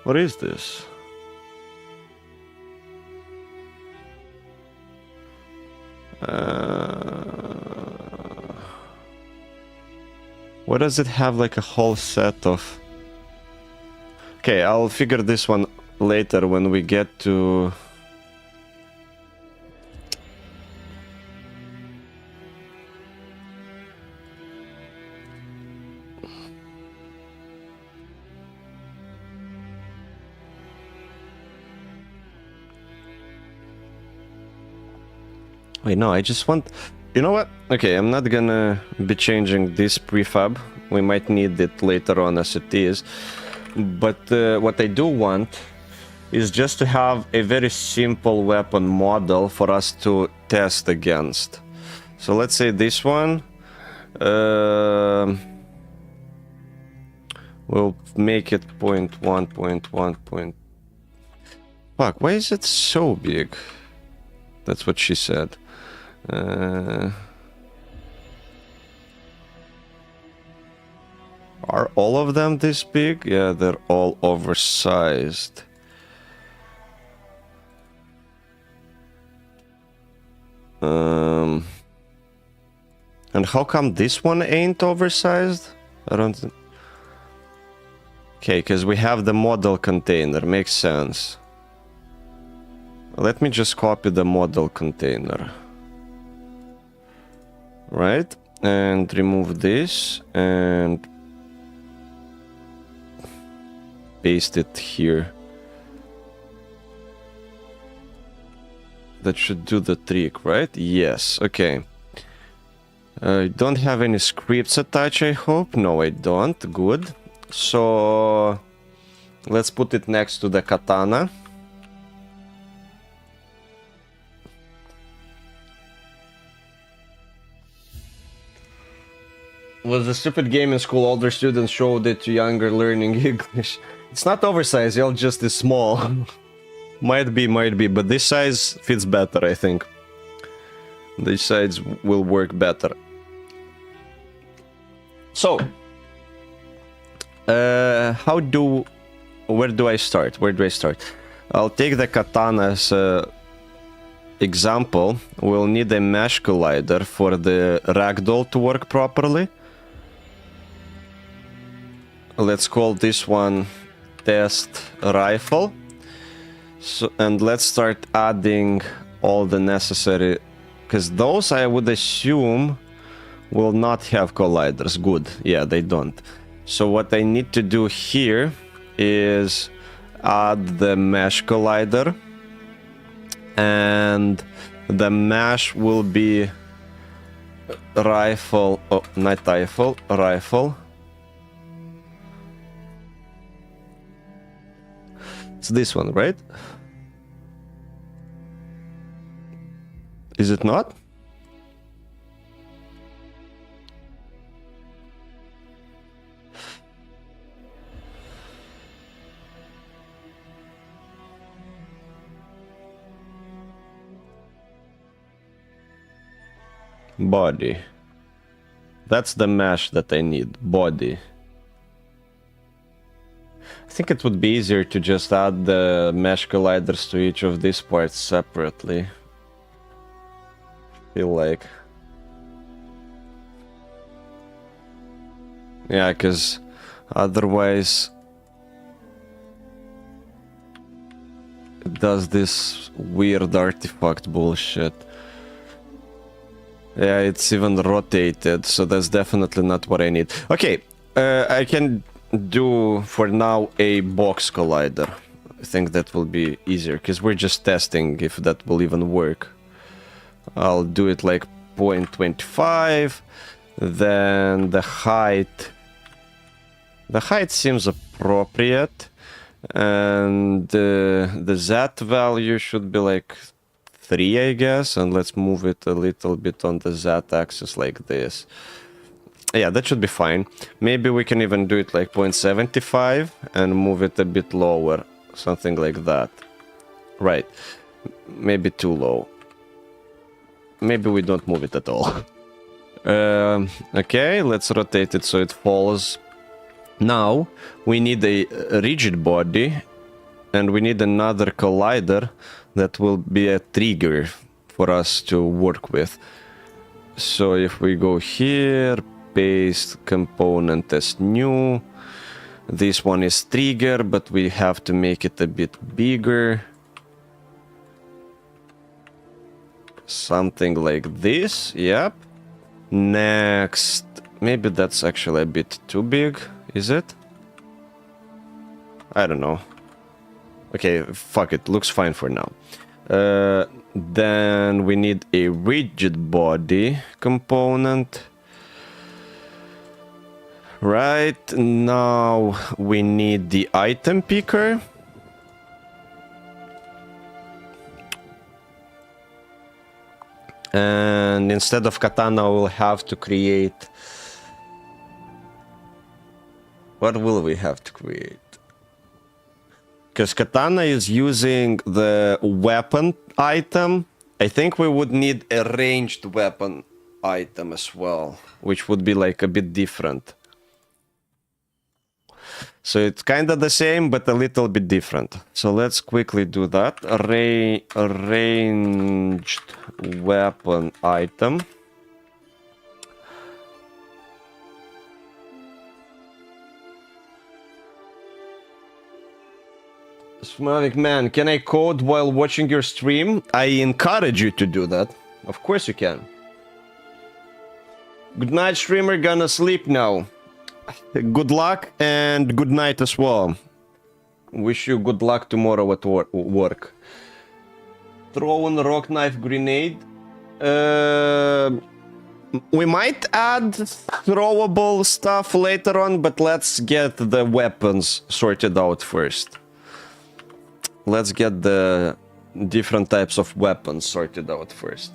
What is this? Why does it have like a whole set of... Okay, I'll figure this one later when we get to... Wait, no, I just want... You know what? Okay, I'm not gonna be changing this prefab. We might need it later on as it is. But what I do want is just to have a very simple weapon model for us to test against. So let's say this one. We'll make it 0.1, 0.1, Fuck, why is it so big? That's what she said. Are all of them this big? Yeah, they're all oversized. And how come this one ain't oversized? I don't... Okay, because we have the model container. Makes sense. Let me just copy the model container. Right? And remove this and paste it here. That should do the trick, right? Yes, okay. I don't have any scripts attached, I hope. No, I don't. Good. So let's put it next to the katana. Was the stupid game in school older students showed it to younger learning English? It's not oversized, y'all, just is small. might be, but this size fits better, I think. This size will work better. So, where do I start? I'll take the katana as example. We'll need a mesh collider for the ragdoll to work properly. Let's call this one test rifle. So, and let's start adding all the necessary, because those I would assume will not have colliders. Good, yeah, they don't. So what I need to do here is add the mesh collider, and the mesh will be rifle, oh, not rifle, rifle. It's this one, right? Is it not? Body. That's the mesh that I need. Body. I think it would be easier to just add the mesh colliders to each of these parts separately. Feel like. Yeah, because otherwise it does this weird artifact bullshit. Yeah, it's even rotated, so that's definitely not what I need. Okay, I can do for now a box collider. I think that will be easier, because we're just testing if that will even work. I'll do it like 0.25, then the height. The height seems appropriate, and the Z value should be like 3, I guess, and let's move it a little bit on the Z axis like this. Yeah, that should be fine. Maybe we can even do it like 0.75 and move it a bit lower. Something like that. Right. Maybe too low. Maybe we don't move it at all. Okay, let's rotate it so it falls. Now, we need a rigid body. And we need another collider that will be a trigger for us to work with. So if we go here, paste component as new. This one is trigger, but we have to make it a bit bigger. Something like this, yep. Next, maybe that's actually a bit too big, is it? I don't know. Okay, fuck it, looks fine for now. Then we need a rigid body component. Right, now we need the item picker. And instead of katana, we'll have to create... What will we have to create? Because katana is using the weapon item. I think we would need a ranged weapon item as well, which would be like a bit different. So it's kind of the same, but a little bit different. So let's quickly do that. Ranged weapon item. Smavic man, can I code while watching your stream? I encourage you to do that. Of course you can. Good night, streamer. Gonna sleep now. Good luck and good night as well. Wish you good luck tomorrow at work. Thrown rock knife grenade. We might add throwable stuff later on, but let's get the weapons sorted out first. Let's get the different types of weapons sorted out first.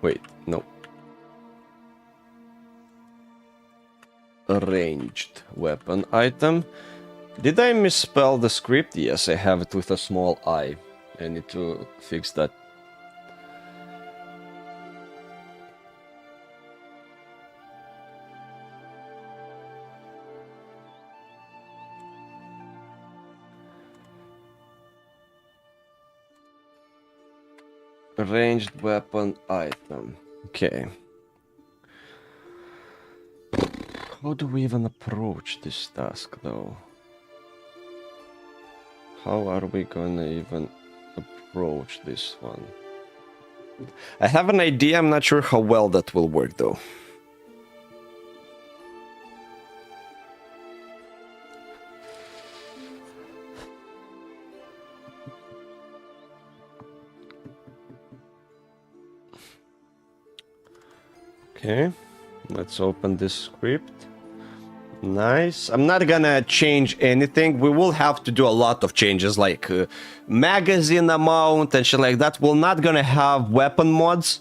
Wait, no. A ranged weapon item. Did I misspell the script? Yes, I have it with a small I. I need to fix that. Ranged weapon item. Okay. How do we even approach this task though? How are we gonna even approach this one? I have an idea, I'm not sure how well that will work though. Okay, let's open this script. Nice. I'm not gonna change anything. We will have to do a lot of changes, like magazine amount and shit like that. We're not gonna have weapon mods.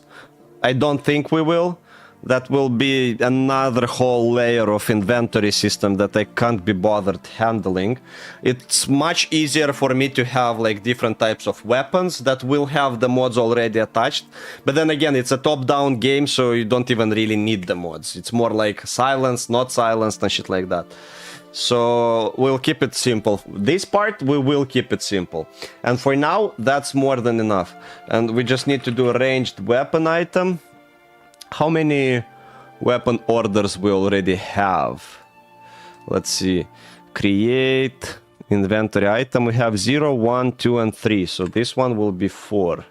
I don't think we will. That will be another whole layer of inventory system that I can't be bothered handling. It's much easier for me to have like different types of weapons that will have the mods already attached. But then again, it's a top-down game, so you don't even really need the mods. It's more like silenced, not silenced, and shit like that. So we'll keep it simple. This part, we will keep it simple. And for now, that's more than enough. And we just need to do a ranged weapon item. How many weapon orders we already have? Let's see. Create inventory item. We have 0, 1, 2, and 3. So this one will be 4.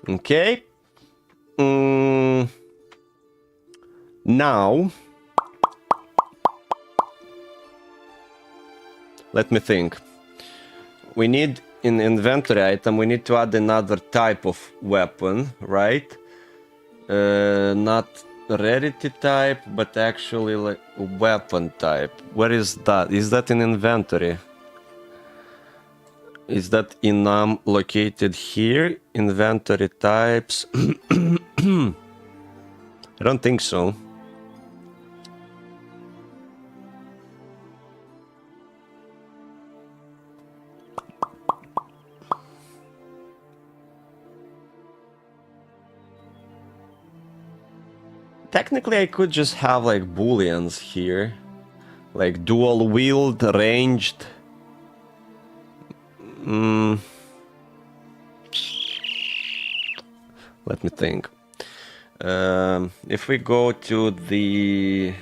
Okay. Now, let me think. We need in inventory item, we need to add another type of weapon, right? Not rarity type, but actually like weapon type. Where is that? Is that in inventory? Is that enum located here? Inventory types. I don't think so. Technically, I could just have like booleans here, like dual wield, ranged. Let me think. If we go to the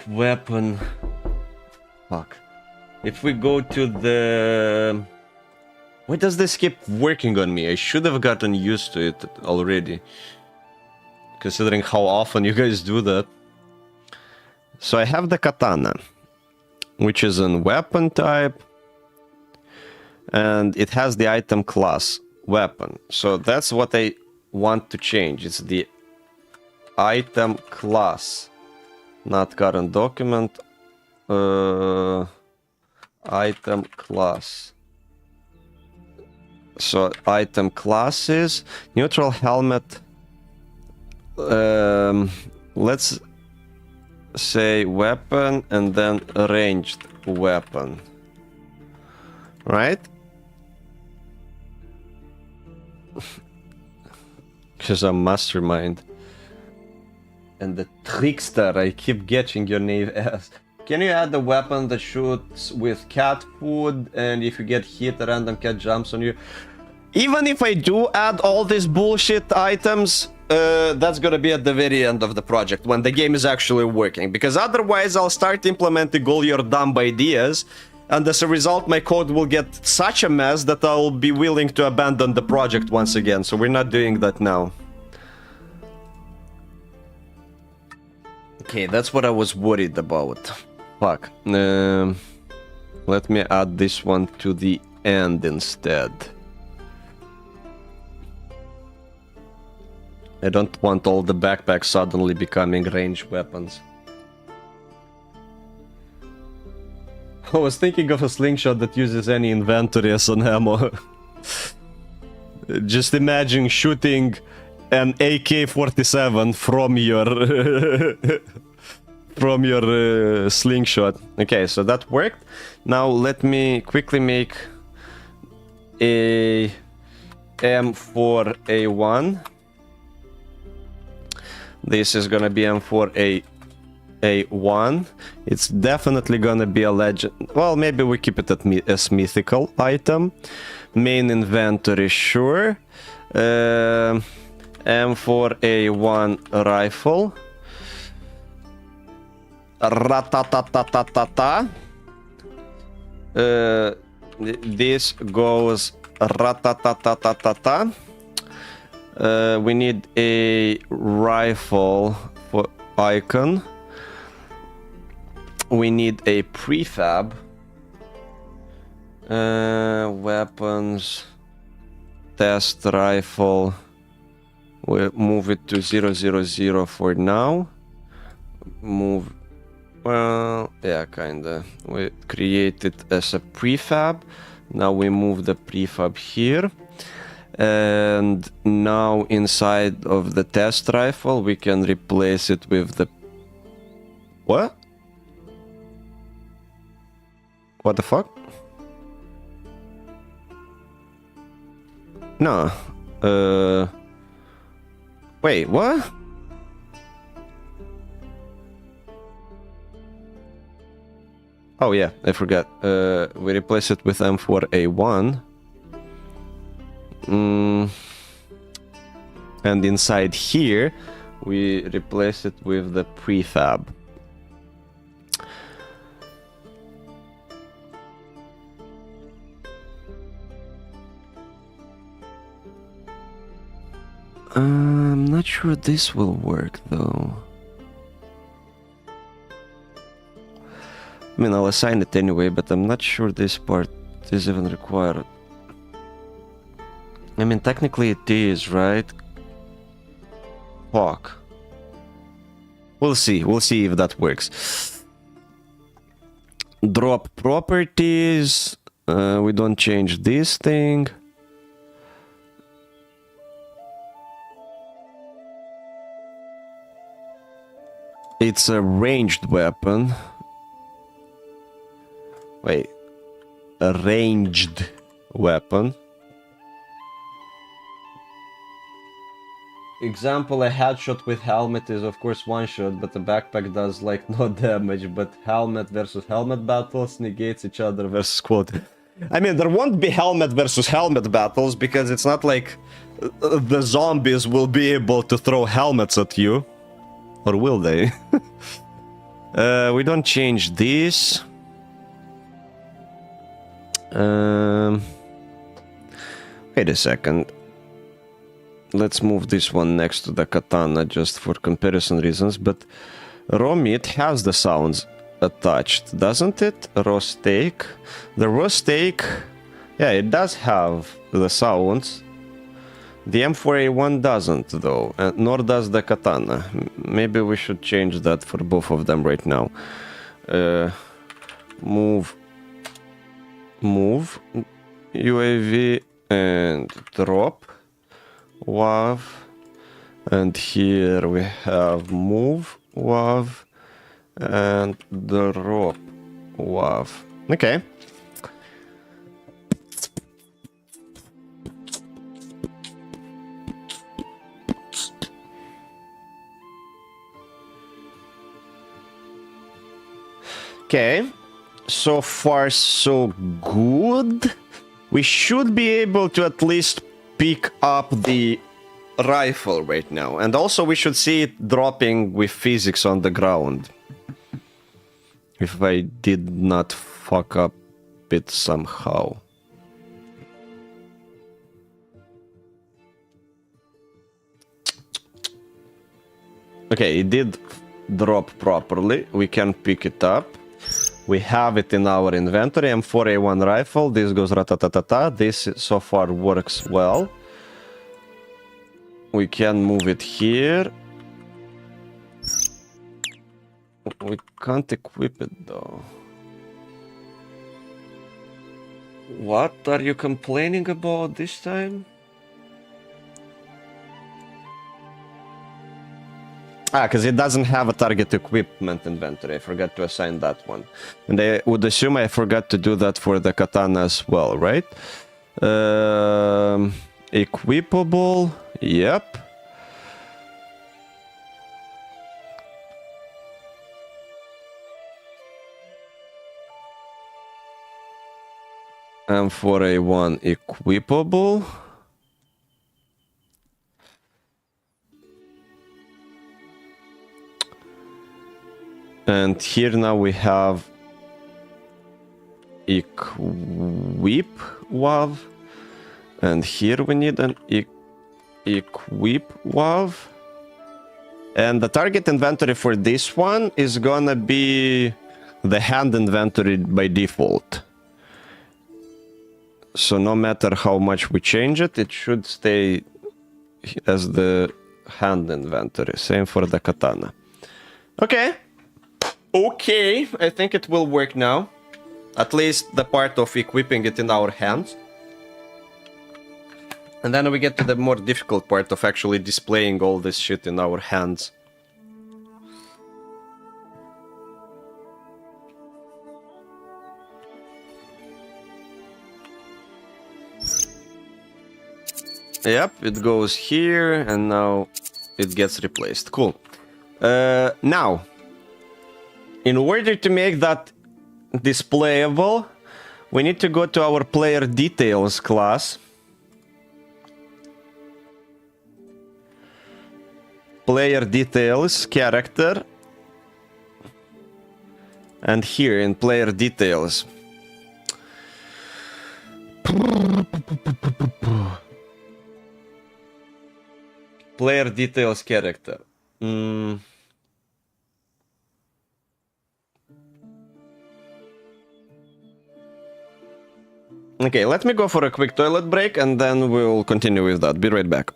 weapon, fuck. If we go to the, why does this keep working on me? I should have gotten used to it already, considering how often you guys do that. So I have the katana, which is a weapon type, and it has the item class weapon. So that's what I want to change. It's the item class, not current document. Item class. So item classes, neutral helmet. Let's say weapon and then ranged weapon. Right? Because I'm mastermind. And the trickster, I keep getting your name as. Can you add a weapon that shoots with cat food, and if you get hit, a random cat jumps on you? Even if I do add all these bullshit items, that's gonna be at the very end of the project, when the game is actually working. Because otherwise I'll start implementing all your dumb ideas, and as a result my code will get such a mess that I'll be willing to abandon the project once again. So we're not doing that now. Okay, that's what I was worried about. Fuck. Let me add this one to the end instead. I don't want all the backpacks suddenly becoming ranged weapons. I was thinking of a slingshot that uses any inventory as an ammo. Just imagine shooting an AK-47 from your from your slingshot. Okay, so that worked. Now let me quickly make a M4A1. This is gonna be M4A1. It's definitely gonna be a legend. Well, maybe we keep it at as mythical item. Main inventory, sure. M4A1 rifle. Ratatatatata. This goes ratatatatata. We need a rifle for icon. We need a prefab. Weapons. Test rifle. We'll move it to 000 for now. Move. Well, yeah, kinda. We create it as a prefab. Now we move the prefab here. And now inside of the test rifle, we can replace it with the... What? What the fuck? No. Wait, what? Oh yeah, I forgot. We replace it with M4A1. And inside here, we replace it with the prefab. I'm not sure this will work though. I mean, I'll assign it anyway, but I'm not sure this part is even required. I mean, technically it is, right? Fuck. We'll see if that works. Drop properties. We don't change this thing. It's a ranged weapon. Wait. A ranged weapon. Example, a headshot with helmet is of course one shot, but the backpack does like no damage, but helmet versus helmet battles negates each other versus quote. I mean, there won't be helmet versus helmet battles because it's not like the zombies will be able to throw helmets at you. Or will they? We don't change this. Wait a second. Let's move this one next to the katana just for comparison reasons, but raw meat has the sounds attached, doesn't it? Raw steak. The raw steak, yeah, it does have the sounds. The M4A1 doesn't though, nor does the katana. Maybe we should change that for both of them right now. Move UAV and drop WAV, and here we have move WAV and drop WAV. Okay. Okay, so far so good. We should be able to at least pick up the rifle right now. And also we should see it dropping with physics on the ground. If I did not fuck up it somehow. Okay, it did drop properly. We can pick it up. We have it in our inventory. M4A1 rifle. This goes ratatatata. This so far works well. We can move it here. We can't equip it though. What are you complaining about this time? Ah, because it doesn't have a target equipment inventory. I forgot to assign that one. And I would assume I forgot to do that for the katana as well, right? Equipable. Yep. M4A1 equipable. And here now we have equip WAV. And here we need an equip WAV. And the target inventory for this one is gonna be the hand inventory by default. So no matter how much we change it, it should stay as the hand inventory. Same for the katana. Okay. Okay, I think it will work now. At least the part of equipping it in our hands. And then we get to the more difficult part of actually displaying all this shit in our hands. Yep, it goes here, and now it gets replaced. Cool. Now, in order to make that displayable, we need to go to our player details class. Player details, character. And here in player details. Player details character. Okay, let me go for a quick toilet break and then we'll continue with that. Be right back.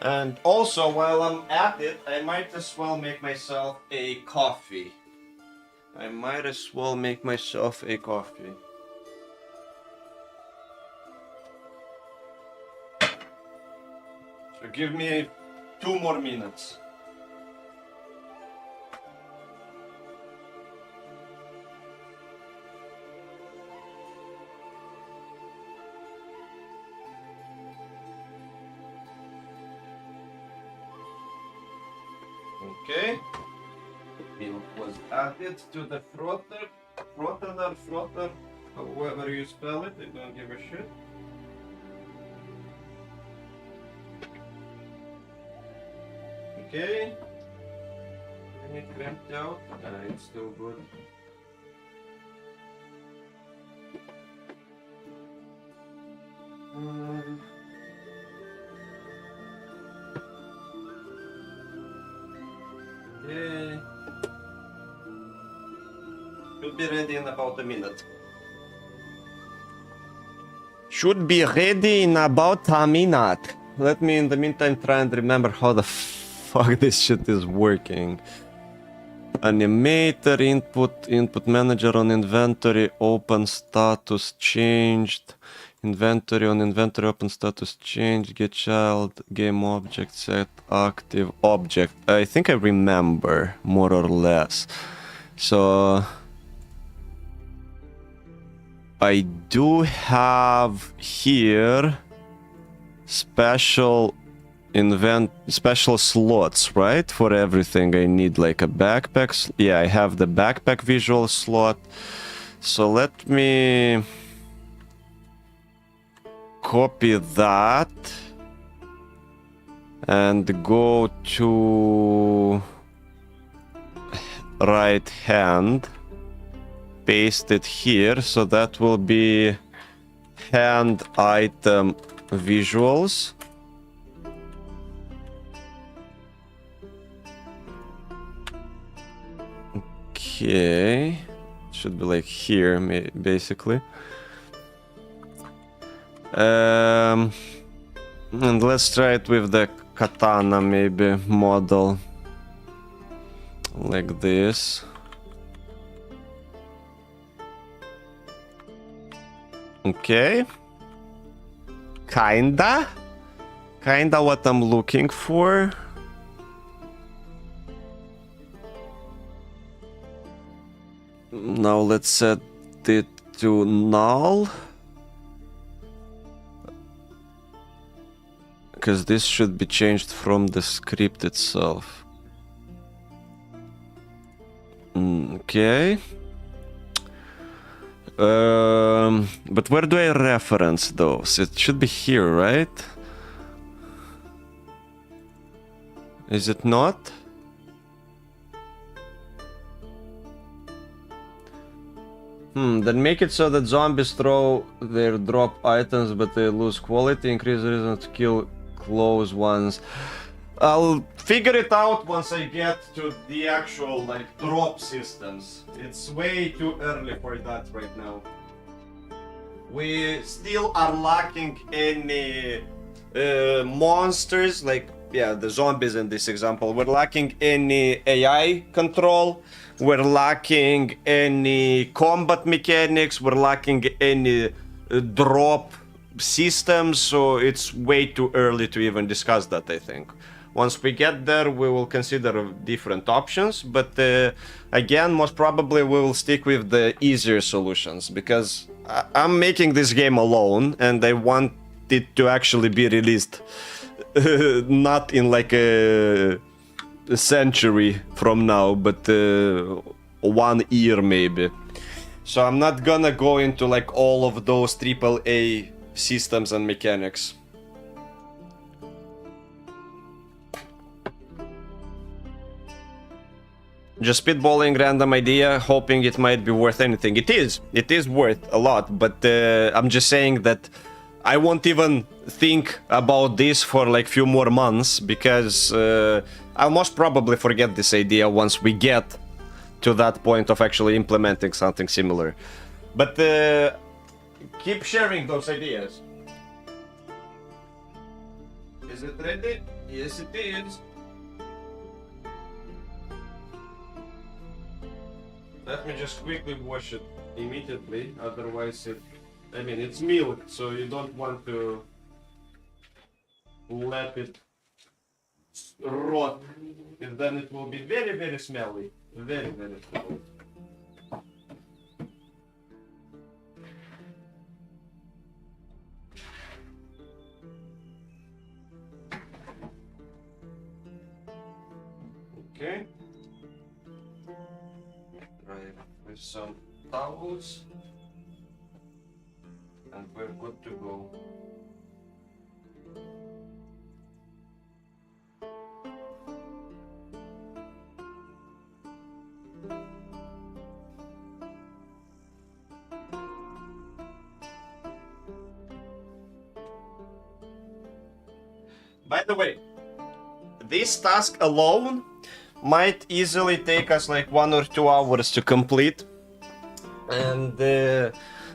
And also, while I'm at it, I might as well make myself a coffee. I might as well make myself a coffee. So give me 2 more minutes. Okay. Milk was added to the frotter, however you spell it, I don't give a shit. Okay. Any it cramped out? It's still good. Yeah. Should be ready in about a minute. Should be ready in about a minute. Let me in the meantime try and remember how the fuck this shit is working. Animator, input manager on inventory, open status changed. Inventory on inventory, open status changed. Get child, game object, set active object. I think I remember more or less. So I do have here special slots, right? For everything I need, like a backpack. Yeah, I have the backpack visual slot. So let me copy that and go to right hand, paste it here, so that will be hand item visuals. Okay, should be like here, basically. And let's try it with the katana, maybe model like this. Okay, kinda what I'm looking for. Now let's set it to null, because this should be changed from the script itself. Okay. But where do I reference those? It should be here, right? Is it not? Then make it so that zombies throw their drop items, but they lose quality. Increase the reason to kill close ones. I'll figure it out once I get to the actual, like, drop systems. It's way too early for that right now. We still are lacking any monsters, like, yeah, the zombies in this example. We're lacking any AI control. We're lacking any combat mechanics. We're lacking any drop systems. So it's way too early to even discuss that, I think. Once we get there, we will consider different options. But again, most probably we will stick with the easier solutions, because I'm making this game alone and I want it to actually be released not in like a century from now, but 1 year maybe. So I'm not gonna go into like all of those AAA systems and mechanics. Just spitballing random idea, hoping it might be worth anything. It is worth a lot, but I'm just saying that I won't even think about this for like few more months, because I'll most probably forget this idea once we get to that point of actually implementing something similar. But keep sharing those ideas. Is it ready? Yes, it is. Let me just quickly wash it immediately, otherwise I mean, it's milk, so you don't want to let it rot, and then it will be very, very smelly. Very, very smelly. Okay. Right, with some towels, and we're good to go. By the way, this task alone might easily take us like 1 or 2 hours to complete. And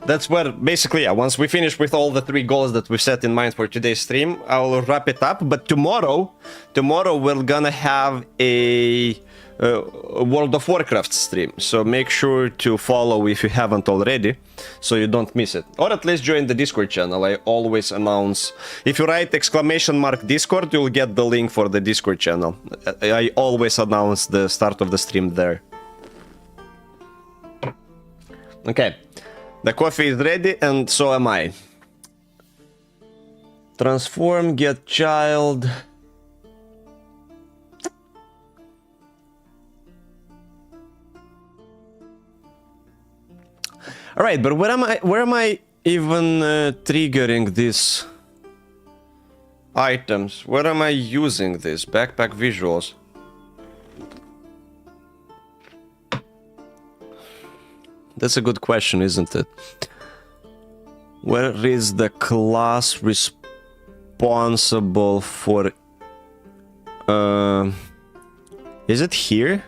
that's where basically, yeah, once we finish with all the 3 goals that we've set in mind for today's stream, I'll wrap it up. But tomorrow we're gonna have a World of Warcraft stream, so make sure to follow if you haven't already, so you don't miss it. Or at least join the Discord channel. I always announce, if you write !Discord, you'll get the link for the Discord channel. I always announce the start of the stream there. Okay, the coffee is ready, and so am I. Transform, get child. All right, but where am I even triggering these items? Where am I using this? Backpack visuals. That's a good question, isn't it? Where is the class responsible for... is it here?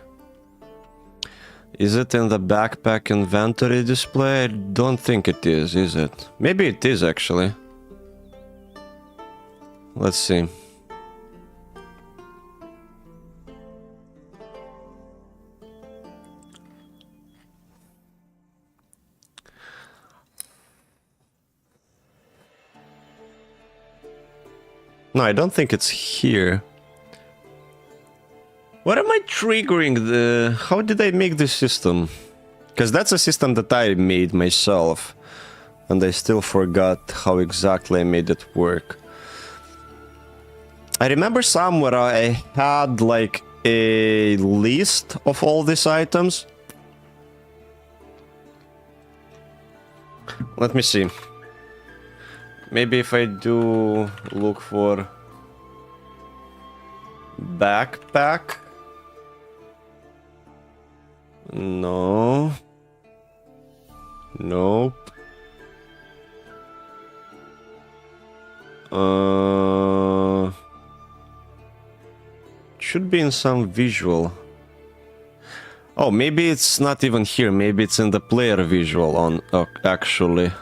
Is it in the backpack inventory display? I don't think it is it? Maybe it is, actually. Let's see. No, I don't think it's here. What am I triggering the... How did I make this system? Because that's a system that I made myself. And I still forgot how exactly I made it work. I remember somewhere I had like a list of all these items. Let me see. Maybe if I do look for backpack. No. Nope. Should be in some visual. Oh, maybe it's not even here. Maybe it's in the player visual on actually.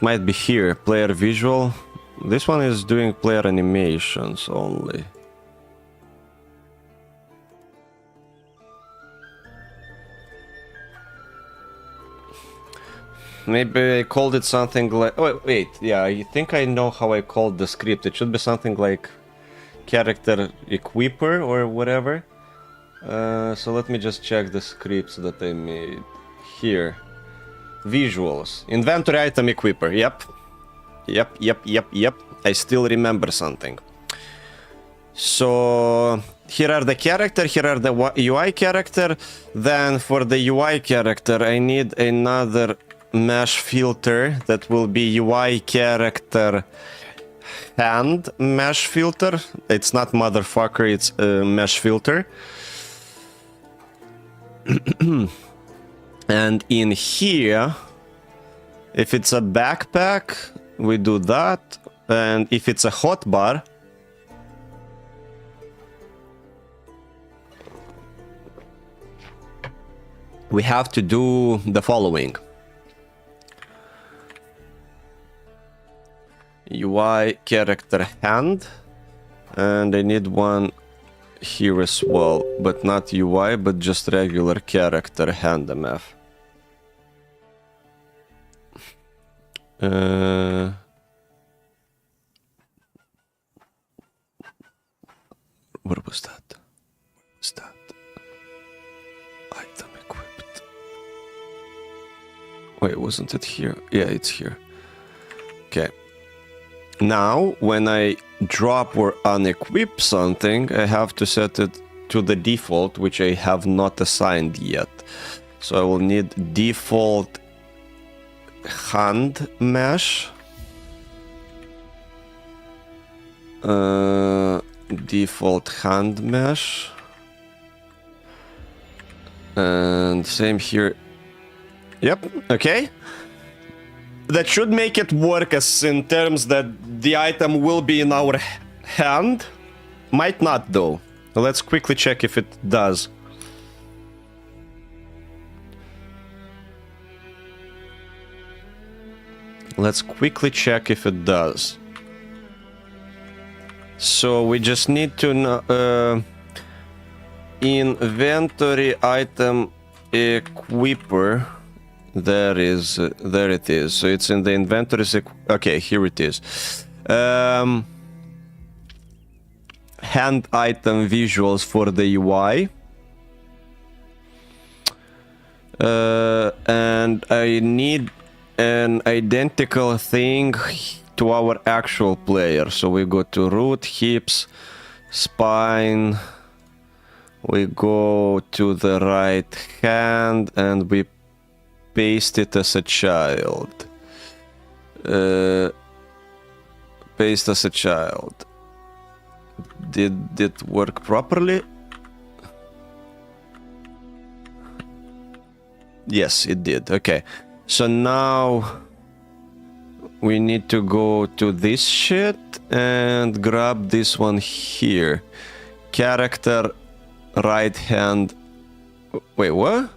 Might be here, player visual. This one is doing player animations only. Maybe I called it something like... Oh, wait, yeah, I think I know how I called the script. It should be something like character equiper or whatever. So let me just check the scripts that I made. Here. Visuals. Inventory item equiper. Yep. Yep. I still remember something. So here are the character, here are the UI character. Then for the UI character, I need another mesh filter that will be UI character hand mesh filter. It's not motherfucker, it's a mesh filter. And in here, if it's a backpack, we do that. And if it's a hotbar, we have to do the following. UI character hand, And I need one here as well, but not UI, but just regular character hand MF. Where was that? What's that? Item equipped. Wait, wasn't it here? Yeah, it's here. Okay. Now, when I drop or unequip something, I have to set it to the default, which I have not assigned yet. So I will need default hand mesh. Default hand mesh. And same here. Yep, okay. That should make it work as in terms that the item will be in our hand. Might not though. Let's quickly check if it does. Let's quickly check if it does. So we just need to inventory item equiper. There it is. So it's in the inventory. Okay, here it is. Hand item visuals for the UI. And I need an identical thing to our actual player. So we go to root, hips, spine. We go to the right hand and we paste it as a child. Paste as a child. Did it work properly? Yes, it did. Okay. So now we need to go to this shit and grab this one here. Character, right hand. Wait, what?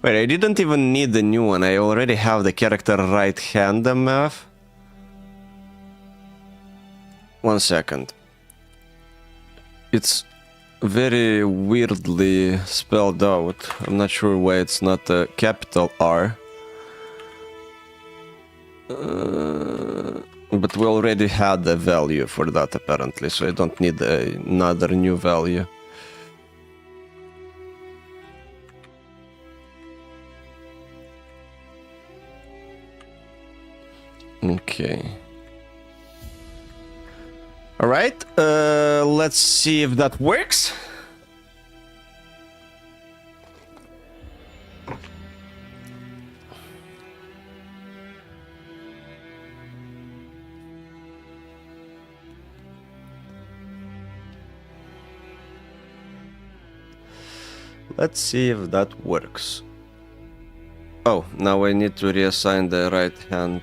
Wait, I didn't even need the new one. I already have the character right hand MF. One second. It's very weirdly spelled out. I'm not sure why it's not a capital R. But we already had a value for that apparently, so I don't need another new value. Okay. All right, let's see if that works. Let's see if that works. Oh, now I need to reassign the right hand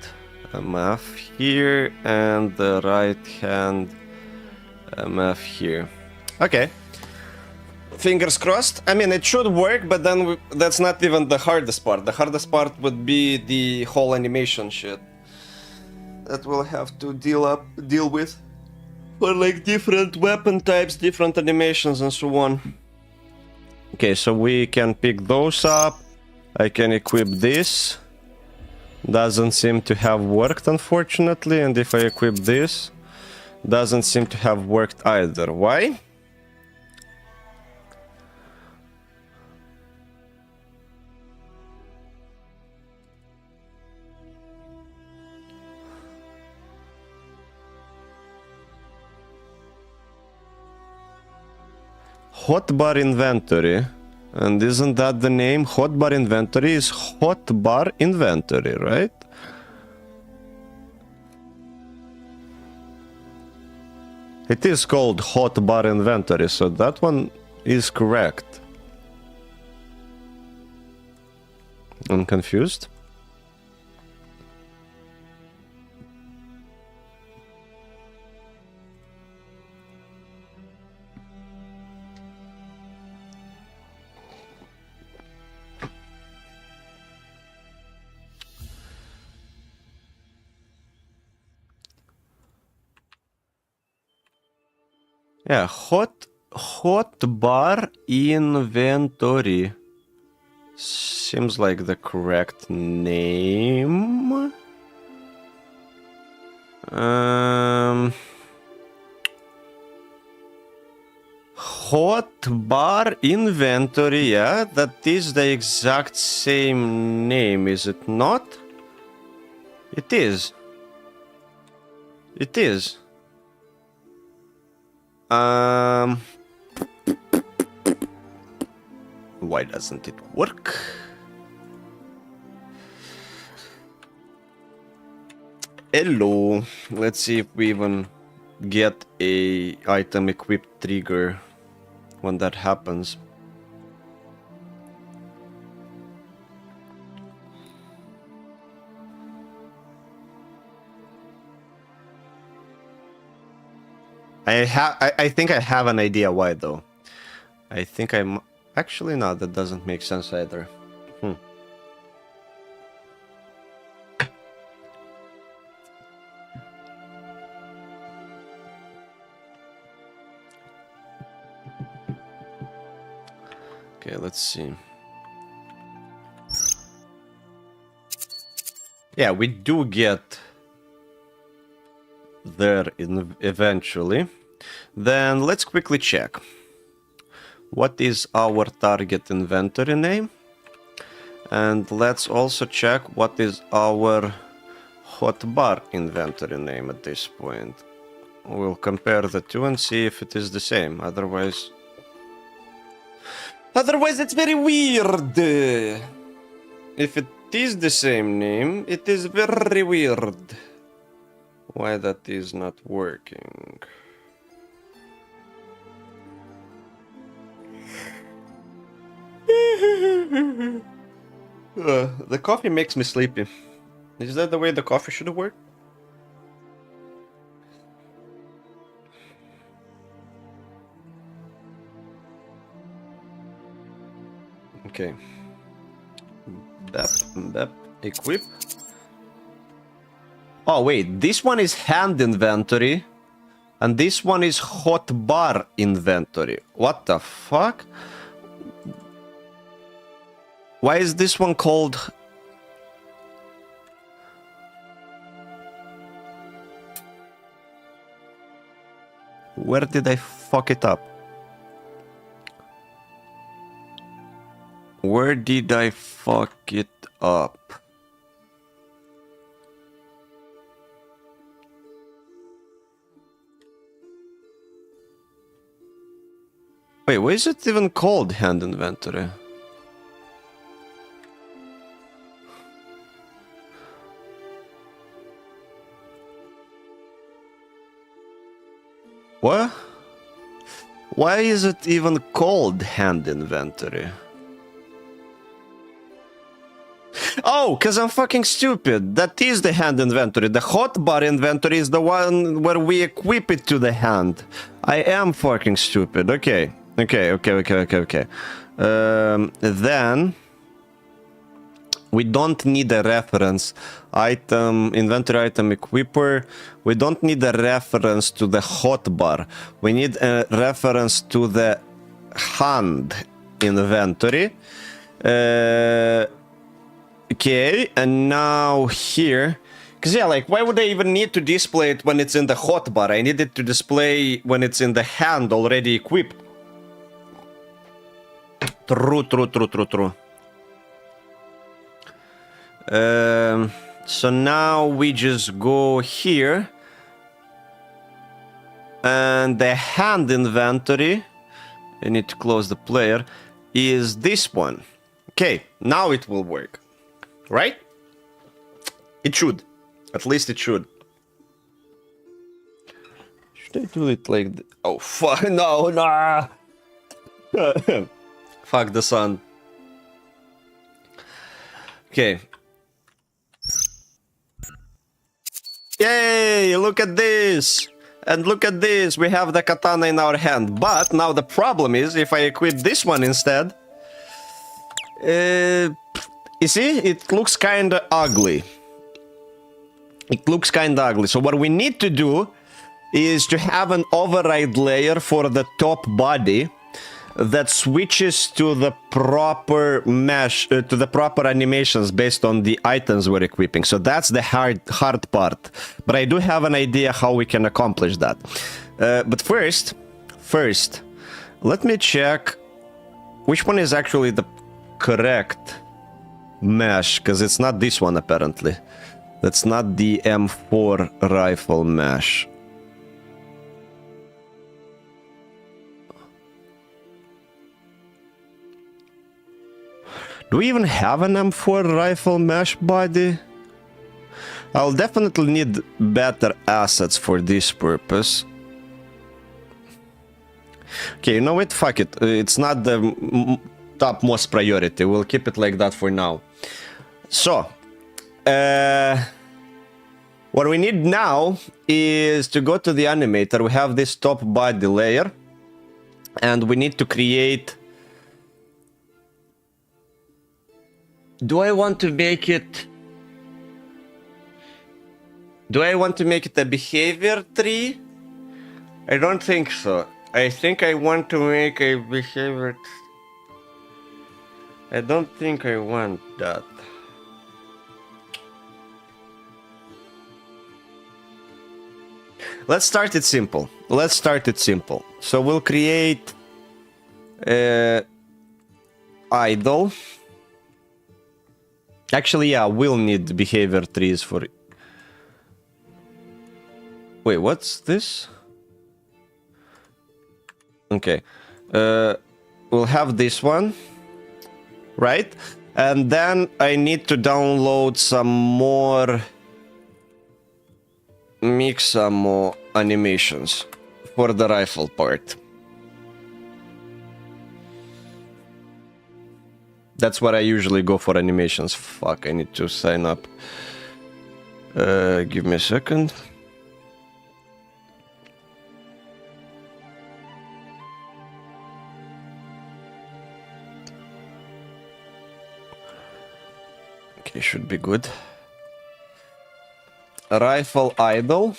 MF here and the right hand MF here. Okay. Fingers crossed. I mean, it should work, but then that's not even the hardest part. The hardest part would be the whole animation shit that we'll have to deal with for like different weapon types, different animations, and so on. Okay, so we can pick those up. I can equip this. Doesn't seem to have worked, unfortunately. And if I equip this, doesn't seem to have worked either. Why? Hotbar inventory. And isn't that the name? Hotbar inventory is hotbar inventory, right? It is called hotbar inventory, so that one is correct. I'm confused. Yeah, hotbar inventory. Seems like the correct name. Hotbar inventory, yeah, that is the exact same name, is it not? It is. It is. Why doesn't it work? Hello. Let's see if we even get a item equipped trigger when that happens. I think I have an idea why though. I think I'm actually no, that doesn't make sense either. Okay, let's see. Yeah, we do get there eventually. Then let's quickly check. What is our target inventory name? And let's also check what is our hotbar inventory name at this point. We'll compare the two and see if it is the same. Otherwise it's very weird. If it is the same name, it is very weird. Why that is not working. The coffee makes me sleepy. Is that the way the coffee should work? Okay. Bep, equip. Oh wait, this one is hand inventory. And this one is hotbar inventory. What the fuck? Why is this one called... Where did I fuck it up? Where did I fuck it up? Wait, why is it even called hand inventory? What? Why is it even called hand inventory? Oh, because I'm fucking stupid. That is the hand inventory. The hotbar inventory is the one where we equip it to the hand. I am fucking stupid. Okay. Then we don't need a reference item, inventory item equiper. We don't need a reference to the hotbar. We need a reference to the hand inventory. Okay, and now here, because yeah, like, why would I even need to display it when it's in the hotbar? I need it to display when it's in the hand already equipped. True. So now we just go here, and the hand inventory, I need to close the player, is this one. Okay, now it will work. Right? It should. At least it should. Should I do it like... Oh, fuck. No, no. Fuck the sun. Okay. Yay! Look at this! And look at this! We have the katana in our hand. But now the problem is, if I equip this one instead... You see, it looks kinda ugly. So what we need to do is to have an override layer for the top body that switches to the proper mesh, to the proper animations based on the items we're equipping. So that's the hard part. But I do have an idea how we can accomplish that. But first, let me check which one is actually the correct mesh, because it's not this one apparently. That's not the M4 rifle mesh. Do we even have an M4 rifle mesh body? I'll definitely need better assets for this purpose. Okay, you know what? Fuck it. It's not the topmost priority. We'll keep it like that for now. So, what we need now is to go to the animator. We have this top body layer, and we need to create... Do I want to make it a behavior tree? I don't think so. I think I want to make a behavior... I don't think I want that. Let's start it simple. So we'll create idle. Actually, yeah, we'll need behavior trees for... Wait, what's this? Okay. We'll have this one. Right? And then I need to download some more... Mix some more animations for the rifle part. That's what I usually go for animations. Fuck, I need to sign up. Give me a second. Okay, should be good. Rifle idle.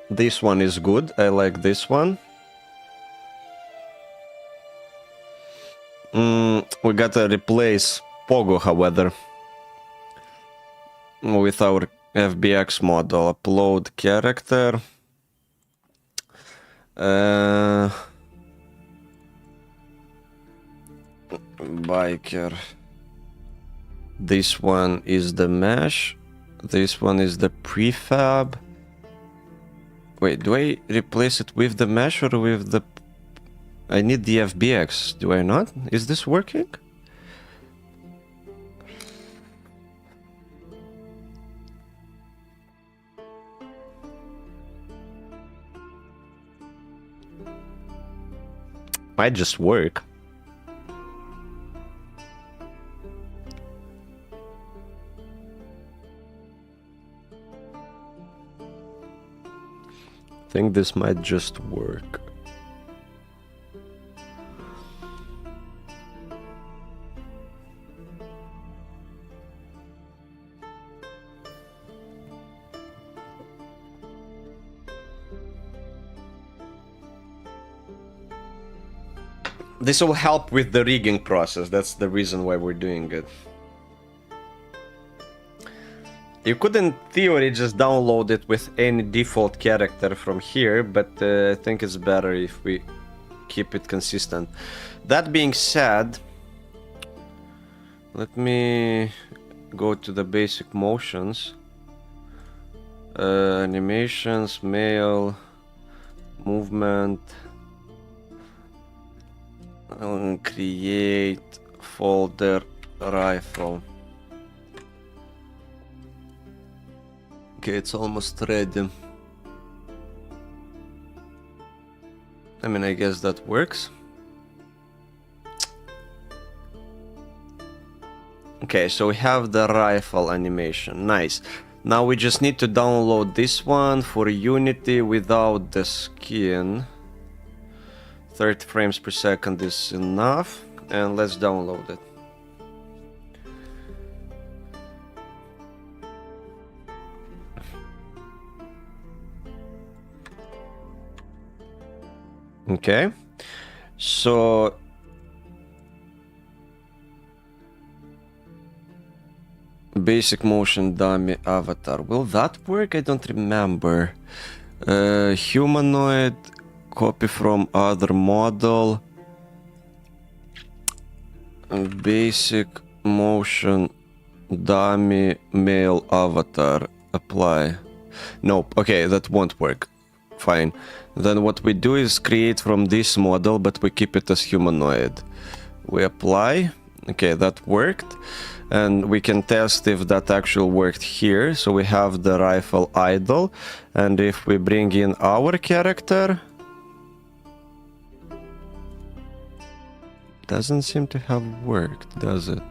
This one is good. I like this one. We gotta replace Pogo, however, with our FBX model. Upload character. Biker. This one is the mesh. This one is the prefab. Wait, do I replace it with the mesh or with the... I need the FBX, do I not? Is this working? Might just work. I think this might just work. This will help with the rigging process. That's the reason why we're doing it. You could, in theory, just download it with any default character from here, but I think it's better if we keep it consistent. That being said, let me go to the basic motions. Animations, mail, movement. I'll create folder rifle. Okay, it's almost ready. I mean, I guess that works. Okay, so we have the rifle animation. Nice. Now we just need to download this one for Unity without the skin. 30 frames per second is enough. And let's download it. Okay. So basic motion dummy avatar. Will that work? I don't remember. Humanoid copy from other model. Basic motion dummy male avatar. Apply. Nope. Okay, that won't work. Fine. Then what we do is create from this model, but we keep it as humanoid. We apply. Okay, that worked. And we can test if that actually worked here. So we have the rifle idle. And if we bring in our character... Doesn't seem to have worked, does it?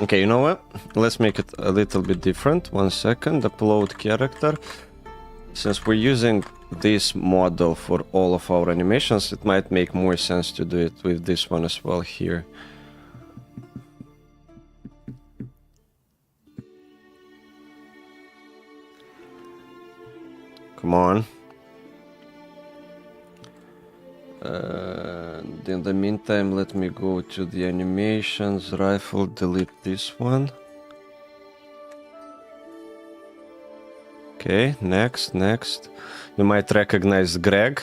Okay, you know what? Let's make it a little bit different. 1 second. Upload character. Since we're using this model for all of our animations, it might make more sense to do it with this one as well here. Come on. And in the meantime, let me go to the animations, rifle, delete this one. Okay, next. You might recognize Greg.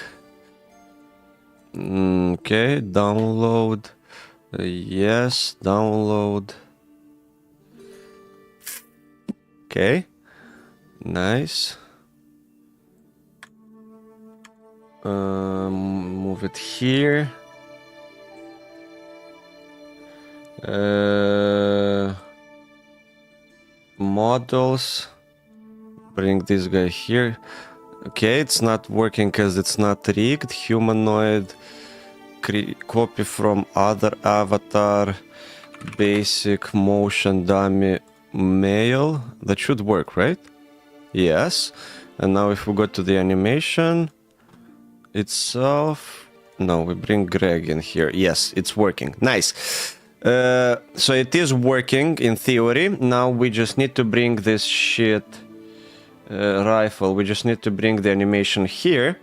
Okay, download. Yes, download. Okay, nice. Move it here. Models. Bring this guy here. Okay, it's not working because it's not rigged. Humanoid. Copy from other avatar. Basic motion dummy male. That should work, right? Yes. And now if we go to the animation itself... No, we bring Greg in here. Yes, it's working. Nice. So it is working in theory. Now we just need to bring this shit... rifle. We just need to bring the animation here.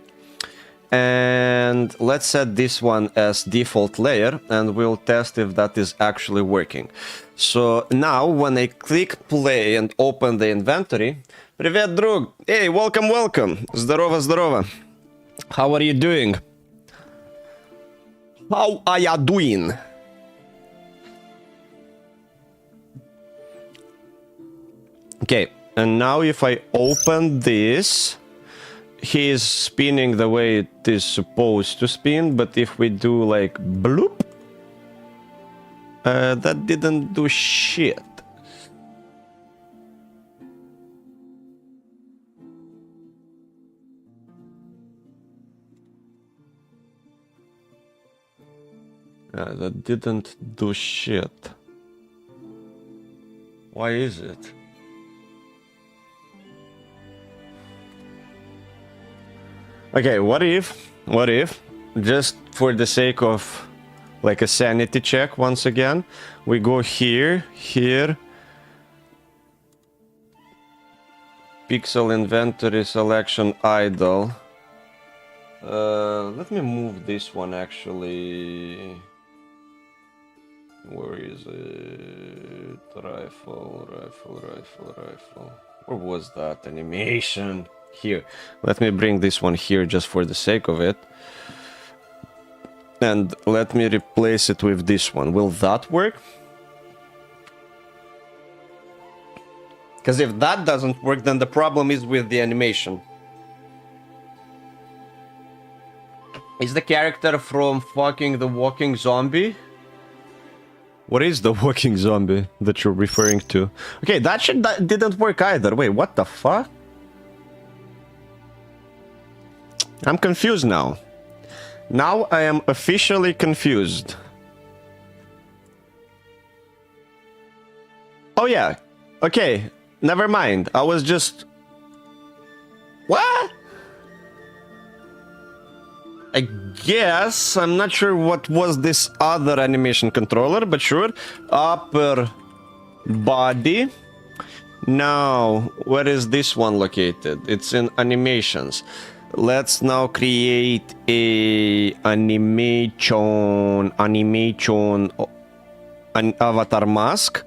And let's set this one as default layer and we'll test if that is actually working. So now when I click play and open the inventory... Привет, друг! Hey, welcome! Здорово! How are you doing? How are you doing? Okay, and now if I open this, he is spinning the way it is supposed to spin, but if we do like bloop, that didn't do shit. That didn't do shit. Why is it? Okay, what if, just for the sake of like a sanity check once again, we go here, pixel inventory selection idle. Let me move this one actually. Where is it? Rifle. Where was that animation? Here. Let me bring this one here just for the sake of it. And let me replace it with this one. Will that work? Because if that doesn't work, then the problem is with the animation. Is the character from fucking The Walking Zombie? What is The Walking Zombie that you're referring to? Okay, that shit didn't work either. Wait, what the fuck? I'm confused now. Now I am officially confused. Oh yeah. Okay. never mind. I was just... What? I guess, I'm not sure what was this other animation controller, but sure. Upper body. Now, where is this one located? It's in animations. Let's now create a an avatar mask.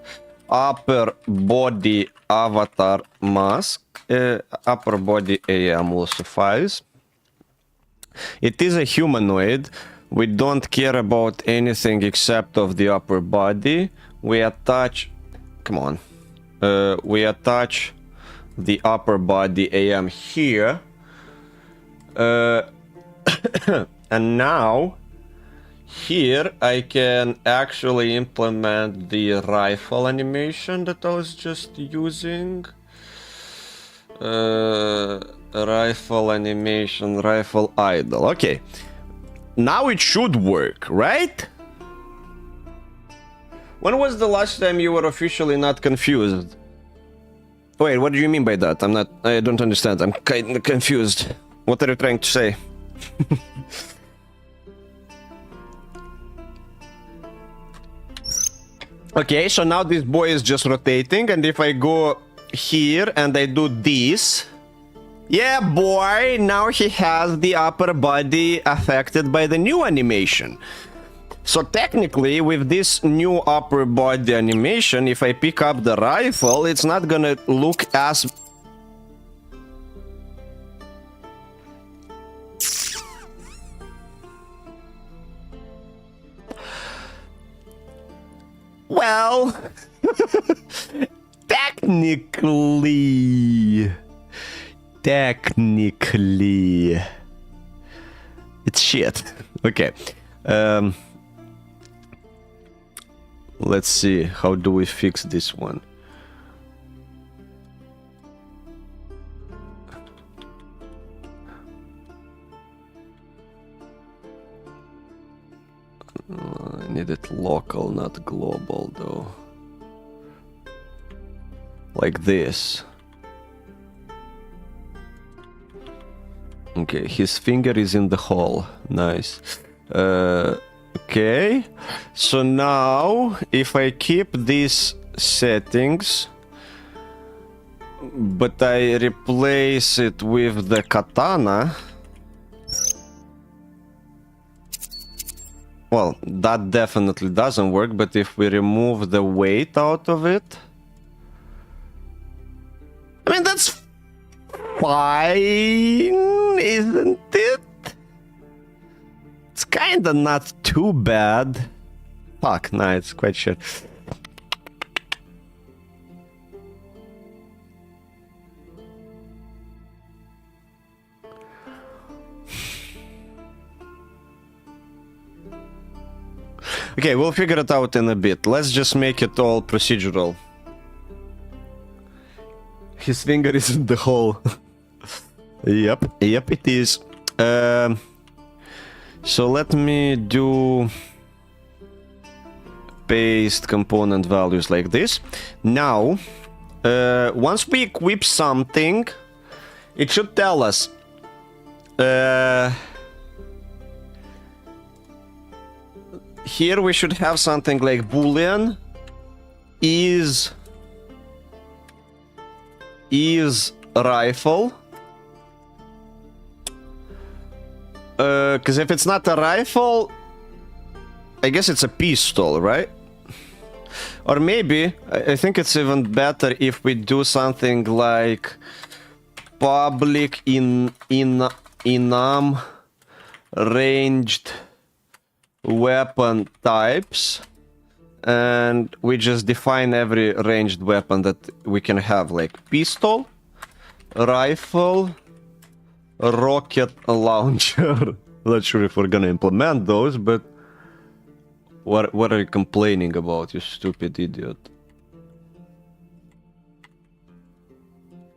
Upper body avatar mask. Upper body AM will suffice. It is a humanoid. We don't care about anything except of the upper body. We attach... Come on. We attach the upper body AM here. And now, here I can actually implement the rifle animation that I was just using. Rifle animation, rifle idle. Okay. Now it should work, right? When was the last time you were officially not confused? Wait, what do you mean by that? I don't understand. I'm kind of confused. What are you trying to say? Okay, so now this boy is just rotating, and if I go here and I do this... Yeah, boy, now he has the upper body affected by the new animation. So technically, with this new upper body animation, if I pick up the rifle, it's not gonna look as... Well... Technically... It's shit. Okay. Let's see. How do we fix this one? I need it local, not global, though. Like this. Okay, his finger is in the hole. Nice. Okay. So now, if I keep these settings, but I replace it with the katana... Well, that definitely doesn't work, but if we remove the weight out of it... I mean, that's fine, isn't it? It's kinda not too bad. Fuck, nah, it's quite shit. Okay, we'll figure it out in a bit. Let's just make it all procedural. His finger is in the hole. Yep, it is. So let me do paste component values like this. Now, once we equip something, it should tell us. Here we should have something like boolean is rifle. Because if it's not a rifle, I guess it's a pistol, right? Or maybe, I think it's even better if we do something like public enum ranged weapon types, and we just define every ranged weapon that we can have, like pistol, rifle, rocket launcher. Not sure if we're gonna implement those, but what are you complaining about, you stupid idiot?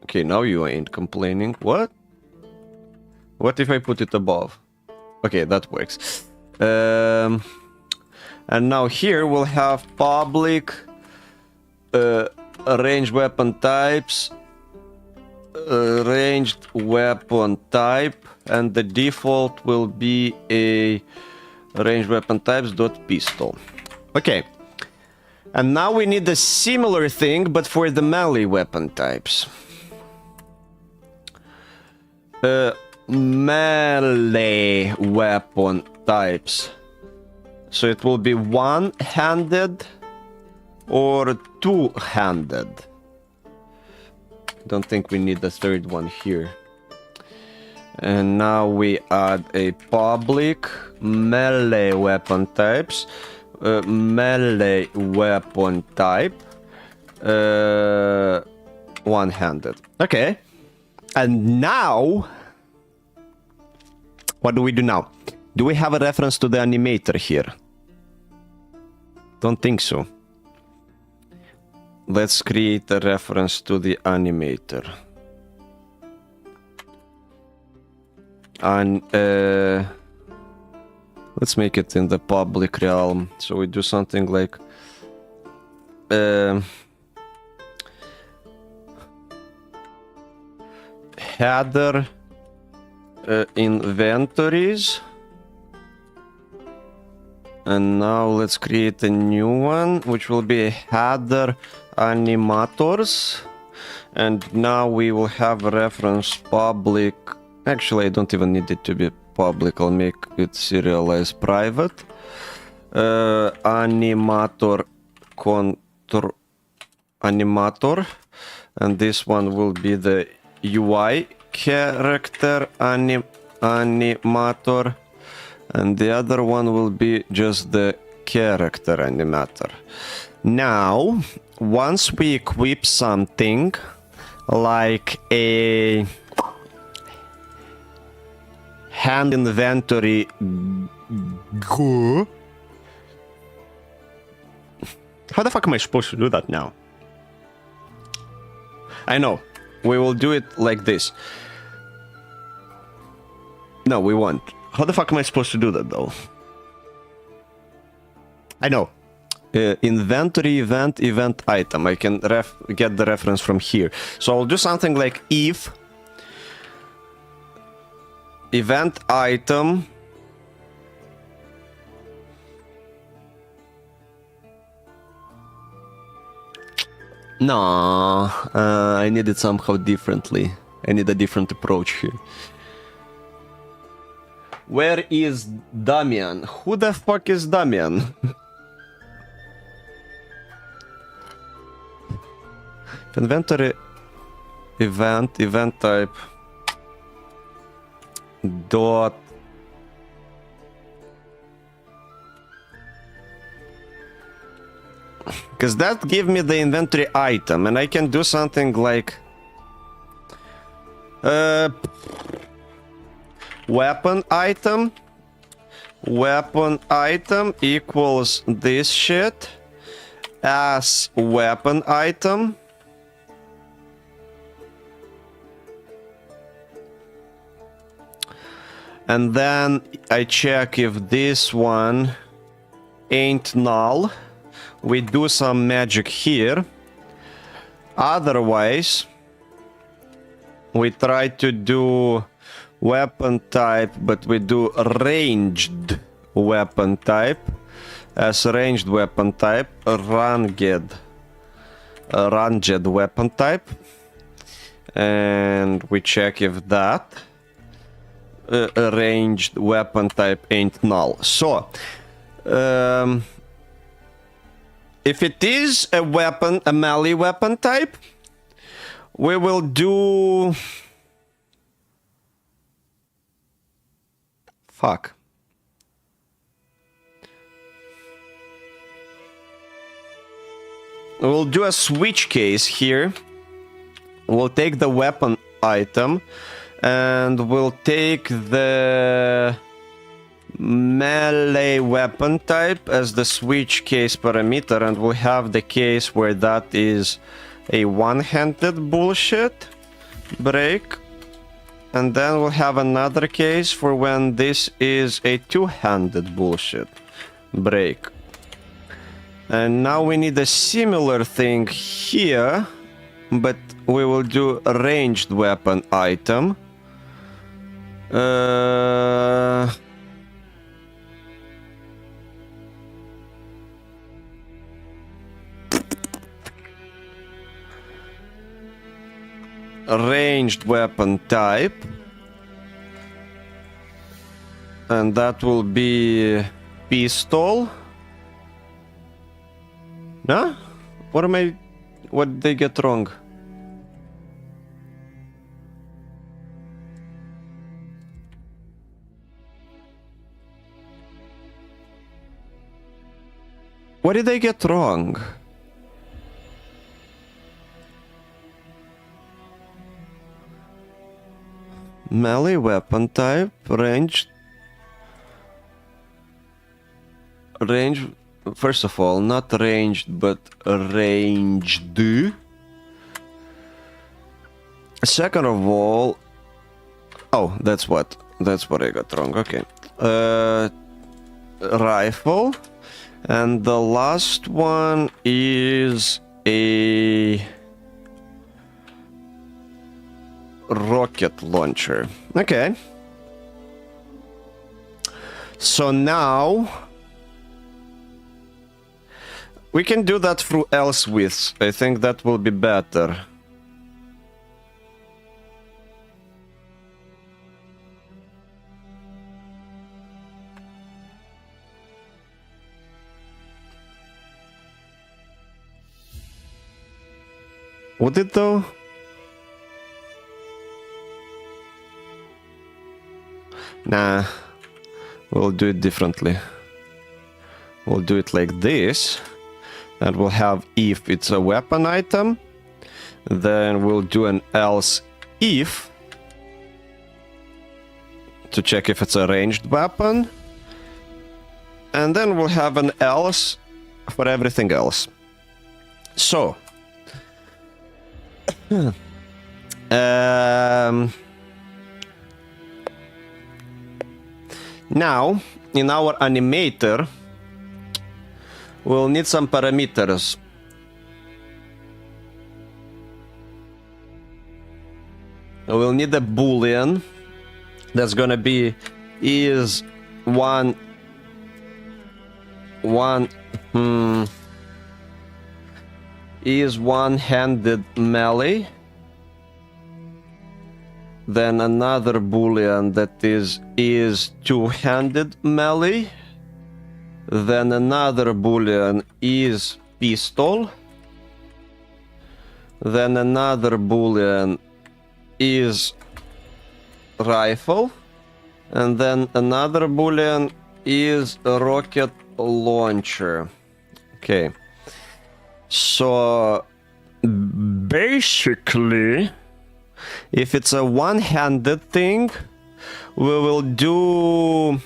Okay, now you ain't complaining. What? What if I put it above? Okay, that works. And now here we'll have public ranged weapon types, ranged weapon type, and the default will be a ranged weapon types dot pistol. Okay. And now we need a similar thing, but for the melee weapon types. Melee weapon types. So it will be one-handed or two-handed. Don't think we need the third one here. And now we add a public melee weapon types. Melee weapon type. One-handed. Okay. And now, what do we do now? Do we have a reference to the animator here? Don't think so. Let's create a reference to the animator. And let's make it in the public realm. So we do something like header inventories. And now let's create a new one, which will be header animators. And now we will have a reference public. Actually, I don't even need it to be public. I'll make it serialized private. Animator control animator. And this one will be the UI character animator. And the other one will be just the character animator. Now, once we equip something like a hand inventory go. How the fuck am I supposed to do that now? I know. We will do it like this. No, we won't. How the fuck am I supposed to do that though? I know. Inventory event item. I can get the reference from here. So I'll do something like if event item no, I need it somehow differently. I need a different approach here. Where is Damian? Who the fuck is Damian? Inventory event type dot because that give me the inventory item and I can do something like weapon item equals this shit as weapon item. And then I check if this one ain't null. We do some magic here. Otherwise, we try to do weapon type, but we do ranged weapon type as ranged weapon type, ranged weapon type. And we check if that ranged weapon type ain't null. So, if it is a weapon, a melee weapon type, we will do... Fuck. We'll do a switch case here. We'll take the weapon item and we'll take the melee weapon type as the switch case parameter, and we'll have the case where that is a one-handed bullshit break, and then we'll have another case for when this is a two-handed bullshit break. And now we need a similar thing here, but we will do a ranged weapon item. Ranged weapon type. And that will be pistol. No? What did they get wrong? What did they get wrong? Melee weapon type, range, first of all, not ranged, but ranged. Second of all, oh, that's what I got wrong, okay. Rifle, and the last one is a rocket launcher. Okay. So now we can do that through else with. I think that will be better. Would it though? Nah, we'll do it differently. We'll do it like this. And we'll have if it's a weapon item. Then we'll do an else if to check if it's a ranged weapon. And then we'll have an else for everything else. So now, in our animator, we'll need some parameters. We'll need a boolean that's gonna be is is one-handed melee. Then another boolean that is two-handed melee. Then another boolean is pistol. Then another boolean is rifle. And then another boolean is a rocket launcher. Okay. So basically, if it's a one-handed thing, we will do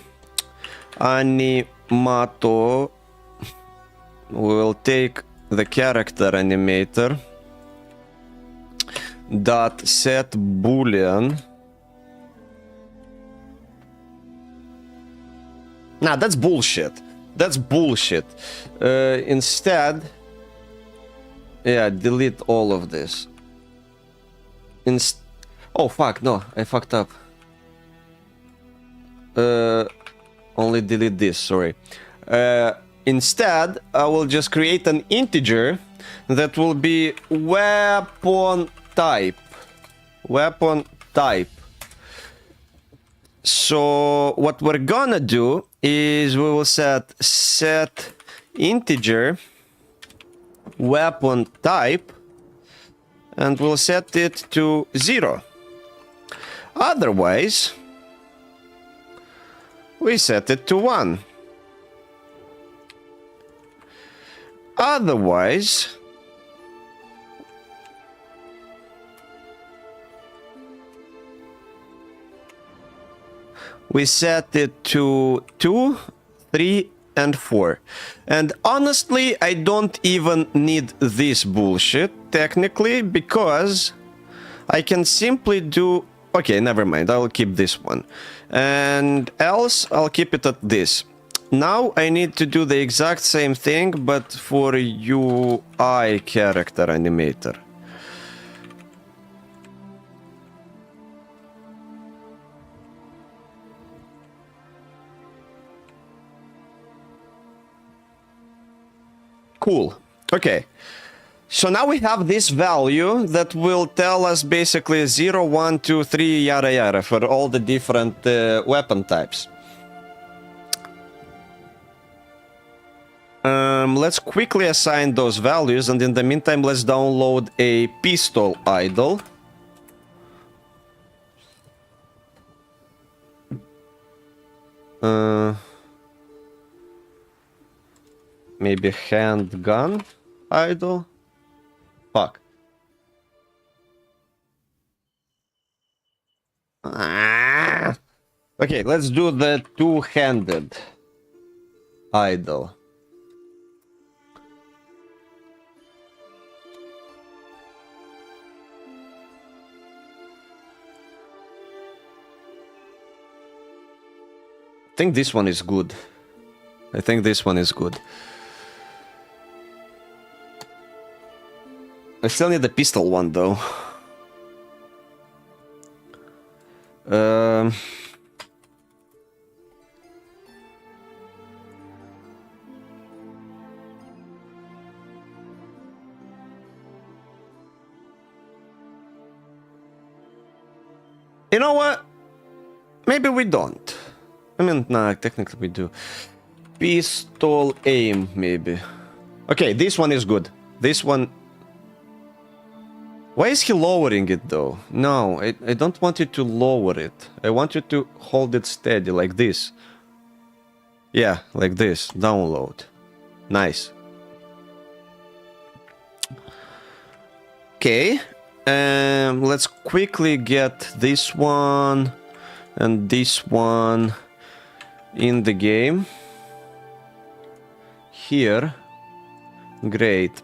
animato. We will take the character animator dot set boolean. Nah, that's bullshit. That's bullshit. Instead, yeah, delete all of this. Oh fuck, no, I fucked up. Only delete this, sorry. Instead, I will just create an integer that will be weapon type. Weapon type. So what we're gonna do is we will set integer weapon type, and we'll set it to 0. Otherwise, we set it to 1. Otherwise, we set it to 2, 3, and 4. And honestly, I don't even need this bullshit, technically, because I can simply do... Okay, never mind, I'll keep this one. And else, I'll keep it at this. Now I need to do the exact same thing, but for UI character animator. Cool. Okay. So now we have this value that will tell us basically 0, 1, 2, 3, yada yada for all the different weapon types. Let's quickly assign those values, and in the meantime, let's download a pistol idle. Maybe handgun idle. Fuck. Okay, let's do the two-handed idle. I think this one is good. I think this one is good. I still need the pistol one though. You know what? Maybe we don't. I mean, nah, technically we do. Pistol aim, maybe. Okay, this one is good. This one... Why is he lowering it, though? No, I don't want you to lower it. I want you to hold it steady, like this. Yeah, like this. Download. Nice. Okay. Let's quickly get this one and this one in the game. Here. Great.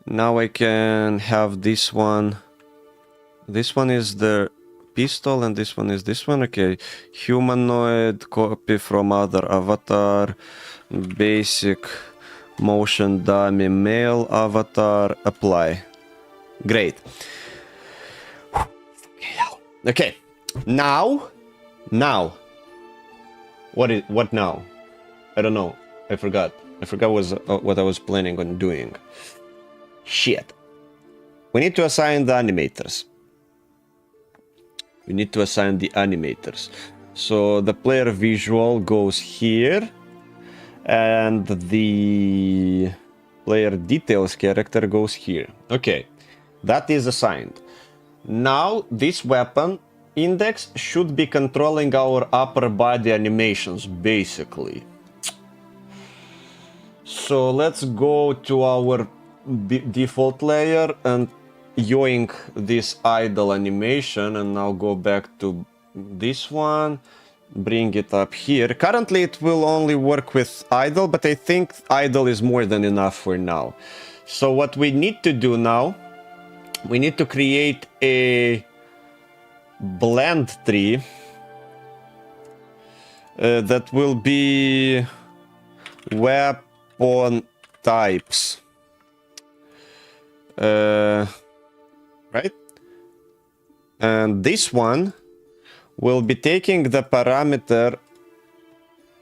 Now I can have this one. This one is the pistol and this one is this one. Okay. Humanoid, copy from other avatar. Basic motion dummy male avatar. Apply. Great. Okay. Now. What now? I don't know. I forgot. What I was planning on doing. Shit. We need to assign the animators. So the player visual goes here. And the player details character goes here. Okay. That is assigned. Now this weapon index should be controlling our upper body animations, basically. So let's go to our default layer and yoink this idle animation, and now go back to this one, bring it up here. Currently it will only work with idle, but I think idle is more than enough for now. So what we need to do now, we need to create a blend tree that will be weapon types. Right? And this one will be taking the parameter...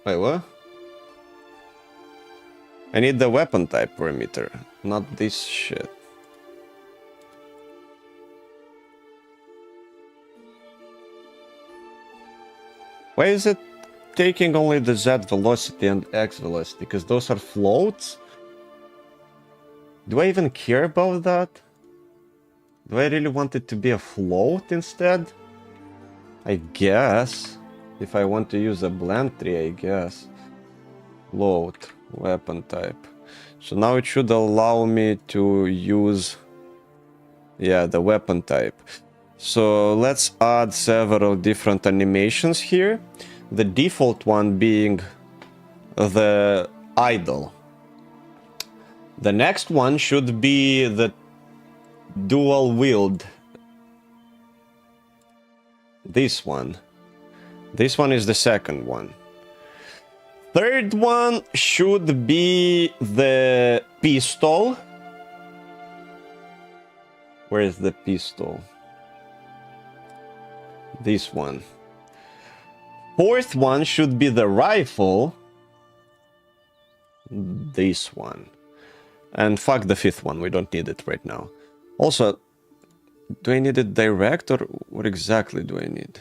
Wait, what? I need the weapon type parameter, not this shit. Why is it taking only the Z velocity and X velocity? Because those are floats? Do I even care about that? Do I really want it to be a float instead? I guess. If I want to use a blend tree, I guess. Float, weapon type. So now it should allow me to use... Yeah, the weapon type. So let's add several different animations here. The default one being the idle. The next one should be the dual wield. This one. This one is the second one. Third one should be the pistol. Where is the pistol? This one. Fourth one should be the rifle. This one. And fuck the fifth one, we don't need it right now. Also, do I need it direct or what exactly do I need?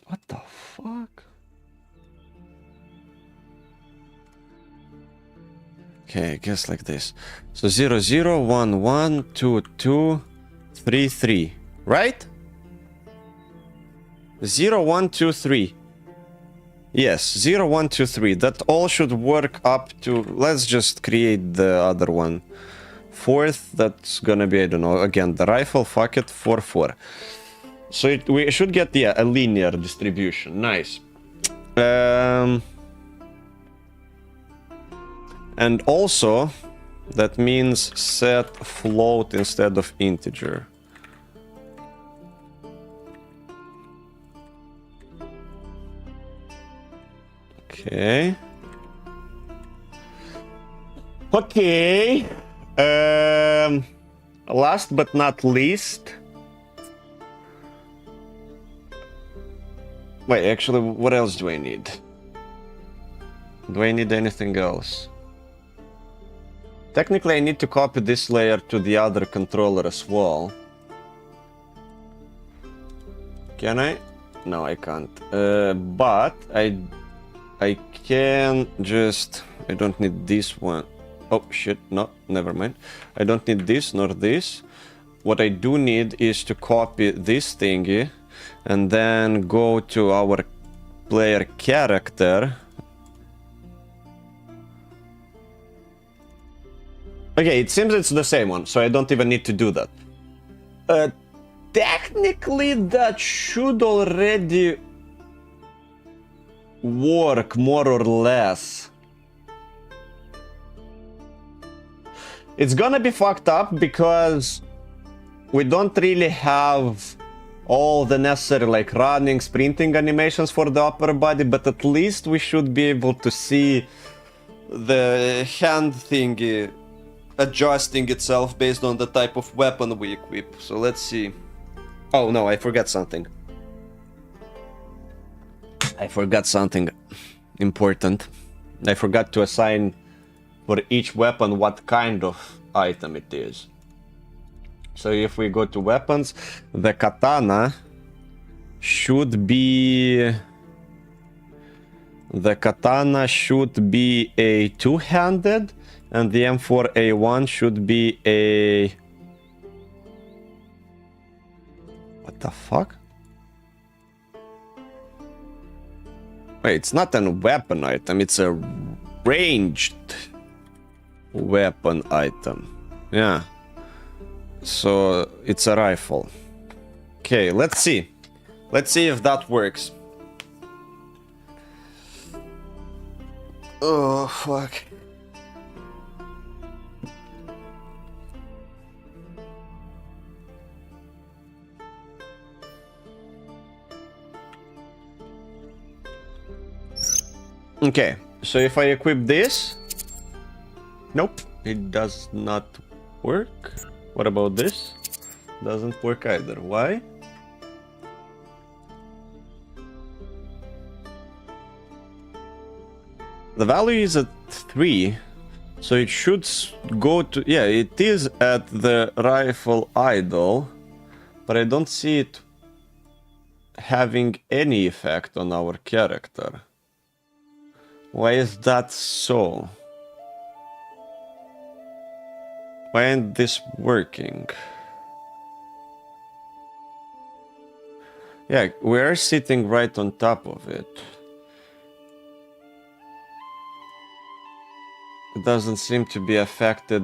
What the fuck? Okay, I guess like this. So 0, 0, 1, 1, 2, 2, 3, 3. Right? 0, 1, 2, 3. Yes, 0, 1, 2, 3. That all should work up to... Let's just create the other one. Fourth, that's gonna be, I don't know, again, the rifle, fuck it, 4, 4. So we should get, yeah, a linear distribution. Nice. And also, that means set float instead of integer. Okay. Okay. Last but not least. Wait, actually, what else do I need? Do I need anything else? Technically, I need to copy this layer to the other controller as well. Can I? No, I can't. But I can just... I don't need this one. Oh, shit. No, never mind. I don't need this nor this. What I do need is to copy this thingy and then go to our player character. Okay, it seems it's the same one, so I don't even need to do that. Technically, that should already work, more or less. It's gonna be fucked up because we don't really have all the necessary like running, sprinting animations for the upper body, but at least we should be able to see the hand thingy adjusting itself based on the type of weapon we equip. So let's see. Oh no, I forgot something. I forgot something important. I forgot to assign for each weapon what kind of item it is. So if we go to weapons, the katana should be... The katana should be a two-handed, and the M4A1 should be a... What the fuck? Wait, it's not a weapon item, it's a ranged weapon item. Yeah. So it's a rifle. Okay, let's see. Let's see if that works. Oh, fuck. Okay, so if I equip this... Nope, it does not work. What about this? Doesn't work either. Why? The value is at 3, so it should go to... Yeah, it is at the rifle idle, but I don't see it having any effect on our character. Why is that so? Why ain't this working? Yeah, we're sitting right on top of it. It doesn't seem to be affected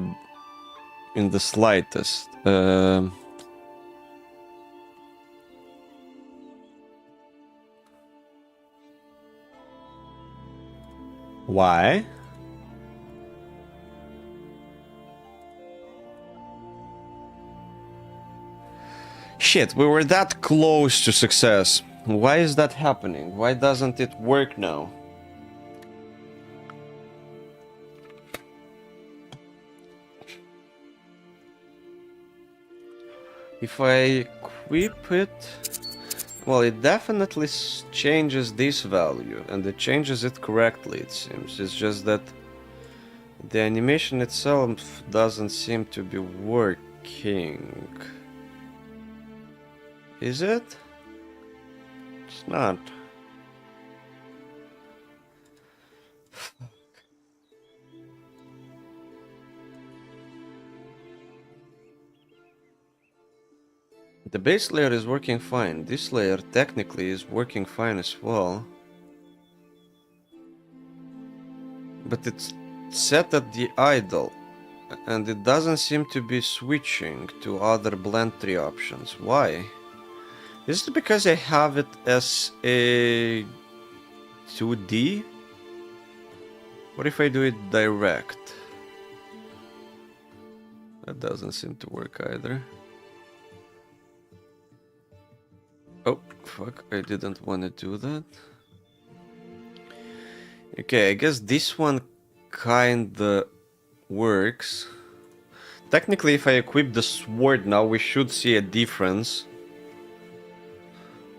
in the slightest. Why? Shit, we were that close to success. Why is that happening? Why doesn't it work now? If I equip it... Well, it definitely changes this value, and it changes it correctly, it seems. It's just that the animation itself doesn't seem to be working. Is it? It's not. The base layer is working fine. This layer technically is working fine as well. But it's set at the idle, and it doesn't seem to be switching to other blend tree options. Why? Is it because I have it as a 2D? What if I do it direct? That doesn't seem to work either. Oh, fuck, I didn't want to do that. Okay, I guess this one kinda works. Technically, if I equip the sword now, we should see a difference.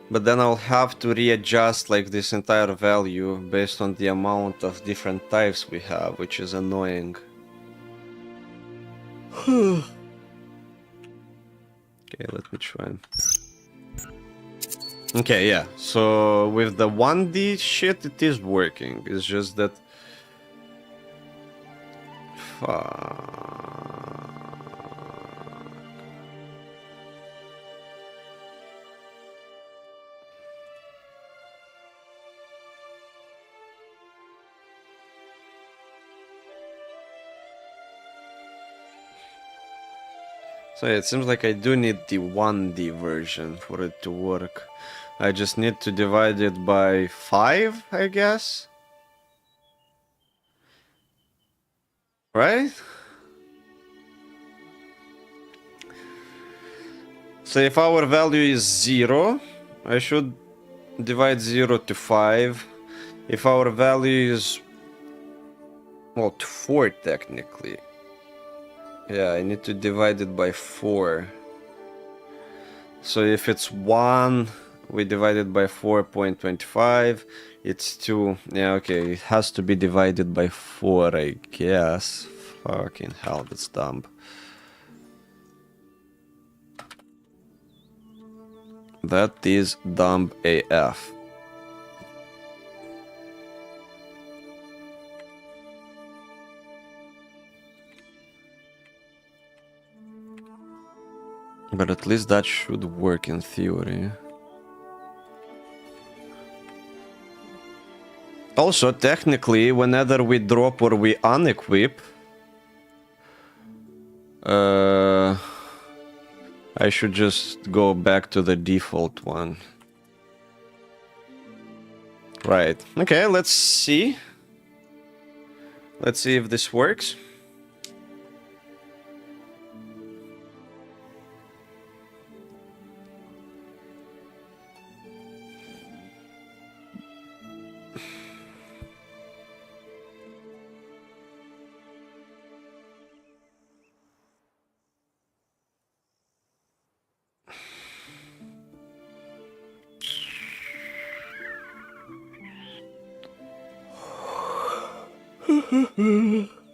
But then I'll have to readjust like this entire value based on the amount of different types we have, which is annoying. Okay, let me try. Okay, yeah, so with the 1D shit, it is working. It's just that... Fuck. So it seems like I do need the 1D version for it to work. I just need to divide it by 5, I guess? Right? So if our value is 0, I should divide 0 to 5. If our value is... well, to 4 technically. Yeah, I need to divide it by 4. So if it's 1, we divide it by 4.25. It's 2. Yeah, okay, it has to be divided by 4, I guess. Fucking hell, that's dumb. That is dumb AF. But at least that should work in theory. Also, technically, whenever we drop or we unequip, I should just go back to the default one. Right. Okay, let's see. Let's see if this works.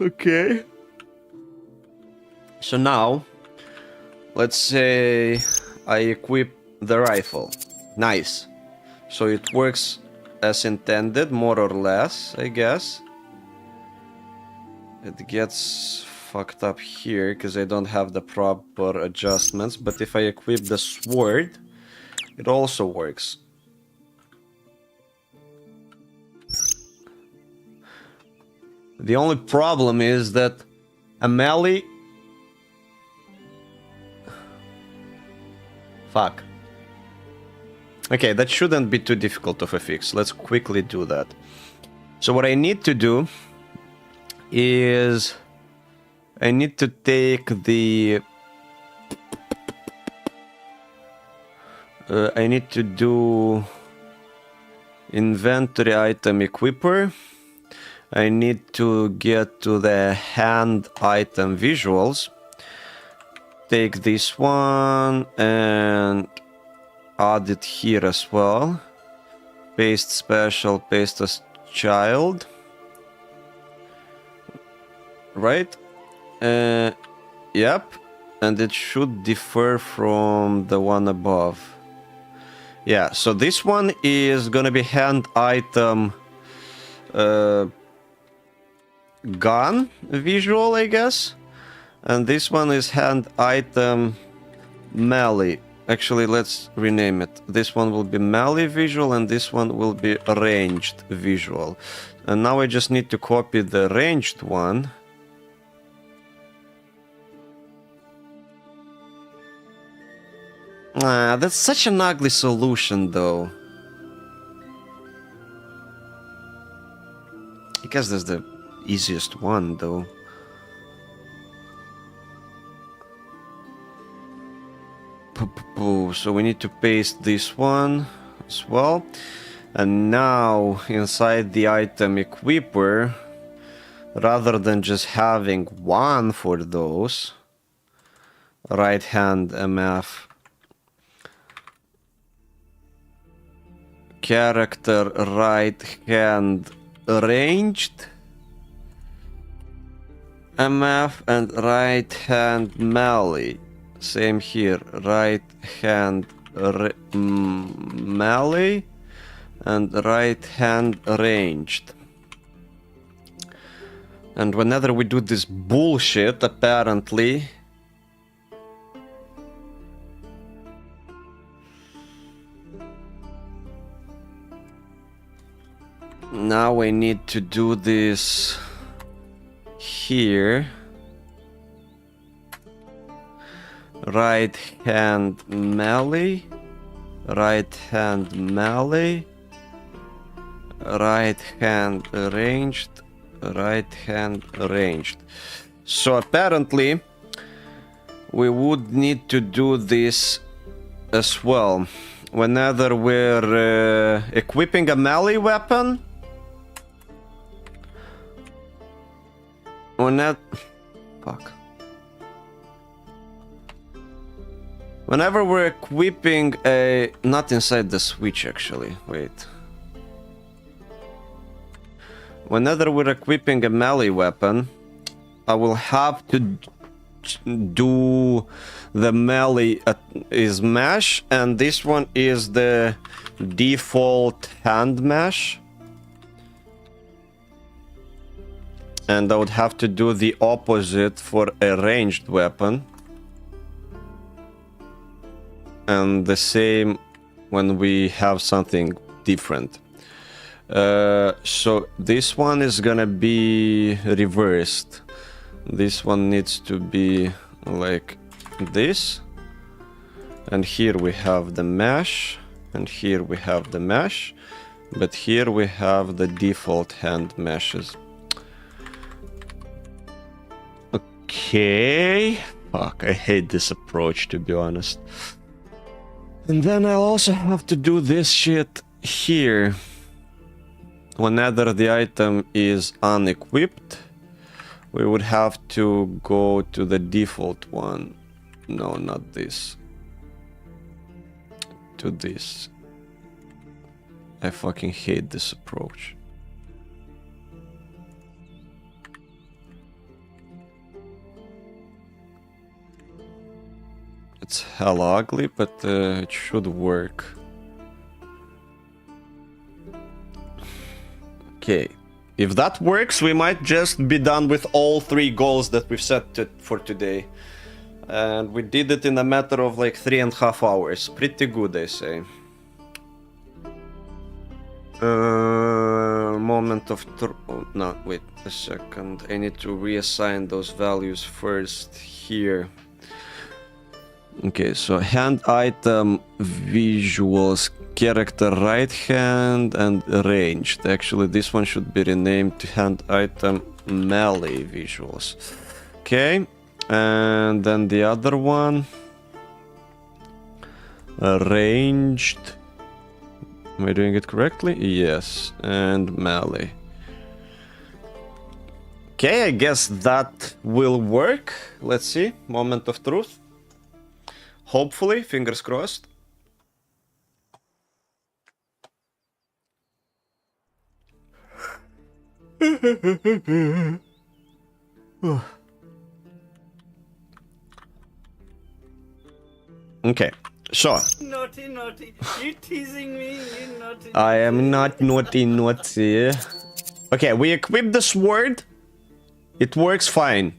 Okay. So now, let's say I equip the rifle. Nice. So it works as intended, more or less, I guess. It gets fucked up here because I don't have the proper adjustments, but if I equip the sword, it also works. The only problem is that a melee... Fuck. Okay, that shouldn't be too difficult of a fix. Let's quickly do that. So what I need to do is... I need to take the... I need to do inventory item equiper. I need to get to the hand item visuals. Take this one and add it here as well. Paste special, paste as child. Right? Yep. And it should differ from the one above. Yeah, so this one is gonna be hand item gun visual, I guess. And this one is hand item melee. Actually, let's rename it. This one will be melee visual and this one will be ranged visual. And now I just need to copy the ranged one. Ah, that's such an ugly solution, though. I guess that's the easiest one, though. So we need to paste this one as well. And now, inside the item equiper, rather than just having one for those, right hand MF, character right hand ranged MF and right hand melee. Same here, right hand melee and right hand ranged. And whenever we do this bullshit, apparently now I need to do this here. Right hand melee, right hand melee, right hand ranged, right hand ranged. So apparently we would need to do this as well. Whenever we're equipping a melee weapon, whenever we're equipping a... Not inside the switch, actually. Wait. Whenever we're equipping a melee weapon, I will have to do the melee is mesh, and this one is the default hand mesh. And I would have to do the opposite for a ranged weapon. And the same when we have something different. So this one is gonna be reversed. This one needs to be like this. And here we have the mesh. And here we have the mesh. But here we have the default hand meshes. Okay. Fuck, I hate this approach, to be honest. And then I'll also have to do this shit here. Whenever the item is unequipped, we would have to go to the default one. No, not this. To this. I fucking hate this approach. It's hella ugly, but it should work. Okay. If that works, we might just be done with all 3 goals that we've set for today. And we did it in a matter of like 3.5 hours. Pretty good, I say. Moment of no, wait a second. I need to reassign those values first here. Okay, so hand item visuals, character right hand and ranged. Actually, this one should be renamed to hand item melee visuals. Okay, and then the other one, Ranged. Am I doing it correctly? Yes. And melee. Okay, I guess that will work. Let's see. Moment of truth. Hopefully, fingers crossed. Okay, so Naughty, naughty. You teasing me, you naughty. I am not naughty. Okay, we equip the sword. It works fine.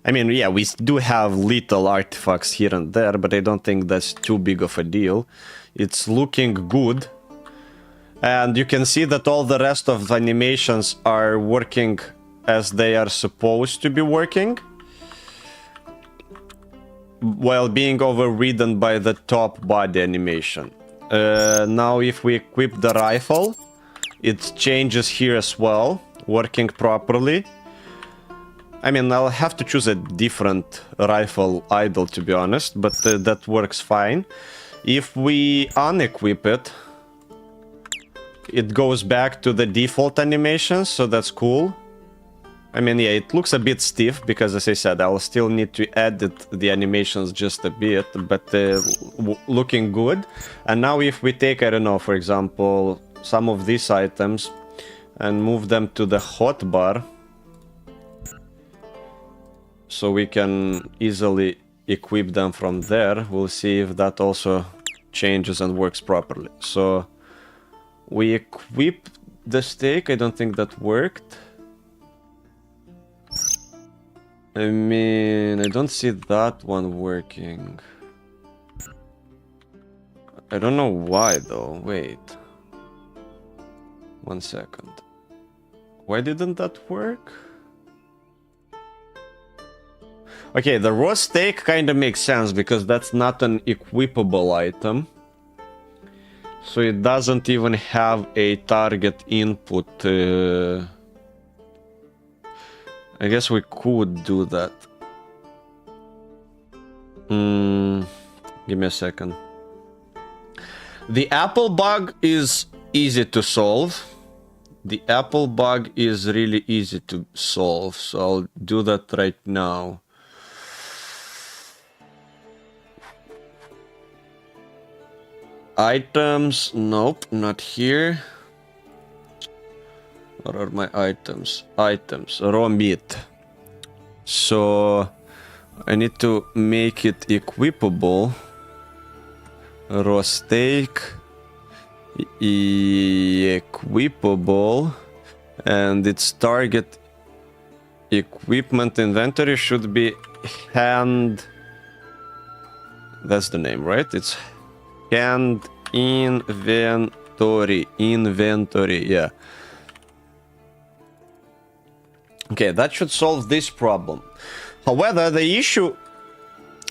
I mean, yeah, we do have little artifacts here and there, but I don't think that's too big of a deal. It's looking good. And you can see that all the rest of the animations are working as they are supposed to be working, while being overridden by the top body animation. Now if we equip the rifle, it changes here as well, working properly. I mean, I'll have to choose a different rifle idle, to be honest, but that works fine. If we unequip it, it goes back to the default animation, so that's cool. I mean, yeah, it looks a bit stiff, because as I said, I'll still need to edit the animations just a bit, but looking good. And now if we take, I don't know, for example, some of these items and move them to the hotbar, so we can easily equip them from there, we'll see if that also changes and works properly. So we equip the stake. I don't think that worked. I mean, I don't see that one working. I don't know why though. Wait. 1 second. Why didn't that work? Okay, the raw steak kind of makes sense because that's not an equipable item. So it doesn't even have a target input. I guess we could do that. Give me a second. The apple bug is easy to solve. The apple bug is really easy to solve, so I'll do that right now. Items, nope, not here. What are my items? Items, raw meat. So I need to make it equipable. Raw steak, equipable, and its target equipment inventory should be hand. That's the name, right? It's hand inventory. Yeah. Okay, that should solve this problem. However, the issue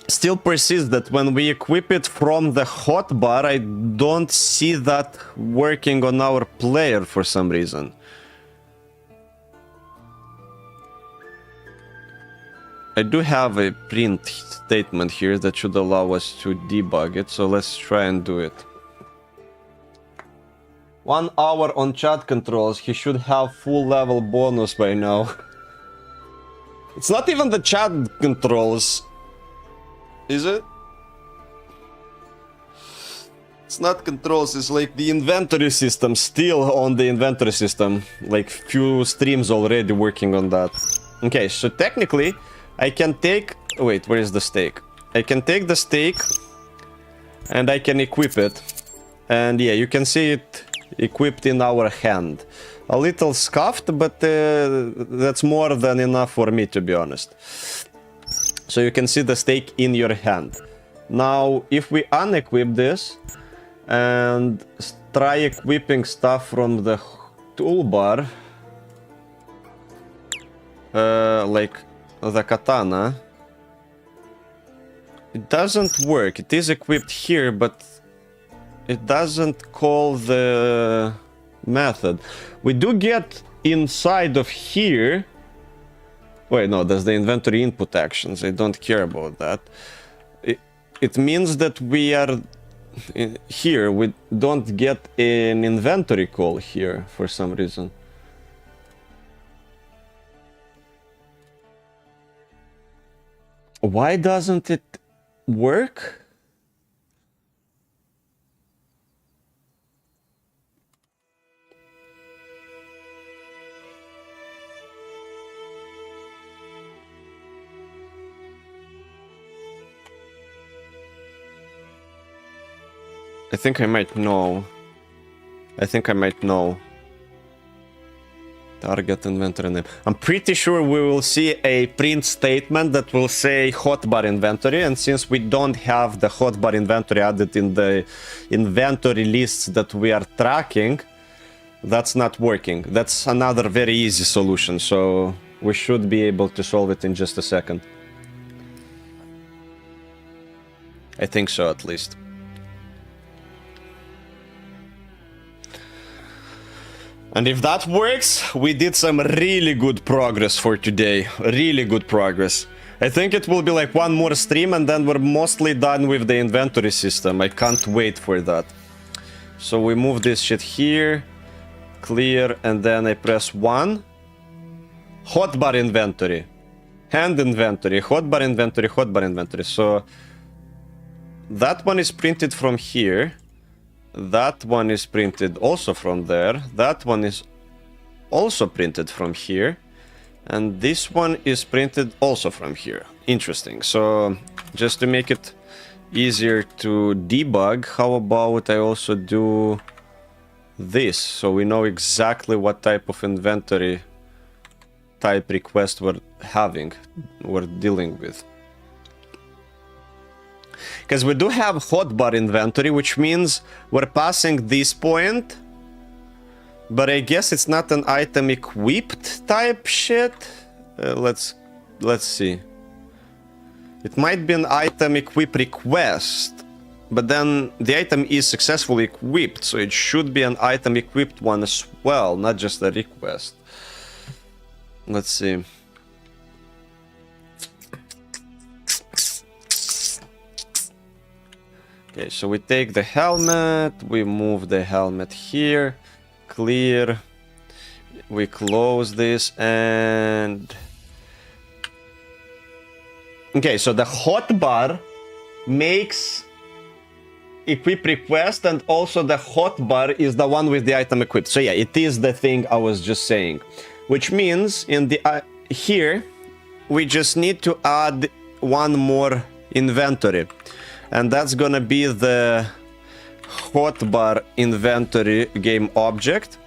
still persists that when we equip it from the hotbar, I don't see that working on our player for some reason. I do have a print statement here that should allow us to debug it, so let's try and do it. 1 hour on chat controls, he should have full level bonus by now. It's not even the chat controls. Is it? It's not controls, it's like the inventory system, still on the inventory system. Like few streams already working on that. Okay, so technically I can take... Wait, where is the steak? I can take the steak and I can equip it. And yeah, you can see it equipped in our hand. A little scuffed, but that's more than enough for me, to be honest. So you can see the steak in your hand. Now, if we unequip this and try equipping stuff from the toolbar, like the katana, it doesn't work. It is equipped here, but it doesn't call the method. We do get inside of here. Wait, no, that's the inventory input actions. I don't care about that. It means that we are here we don't get an inventory call here for some reason. Why doesn't it work? I think I might know. Target inventory name. I'm pretty sure we will see a print statement that will say hotbar inventory, and since we don't have the hotbar inventory added in the inventory lists that we are tracking, that's not working. That's another very easy solution, so we should be able to solve it in just a second. I think so, at least. And if that works, we did some really good progress for today. Really good progress. I think it will be like one more stream and then we're mostly done with the inventory system. I can't wait for that. So we move this shit here, clear, and then I press 1. Hotbar inventory. Hand inventory, hotbar inventory, hotbar inventory. So that one is printed from here. That one is printed also from there. That one is also printed from here. And this one is printed also from here. Interesting. So just to make it easier to debug, how about I also do this? So we know exactly what type of inventory type request we're dealing with. Because we do have hotbar inventory, which means we're passing this point, but I guess it's not an item equipped type shit. Let's see. It might be an item equip request, but then the item is successfully equipped, so it should be an item equipped one as well, not just a request. Let's see. Okay, so we take the helmet, we move the helmet here, clear, we close this, and... Okay, so the hotbar makes equip request, and also the hotbar is the one with the item equipped. So yeah, it is the thing I was just saying. Which means in the here, we just need to add one more inventory. And that's gonna be the hotbar inventory game object.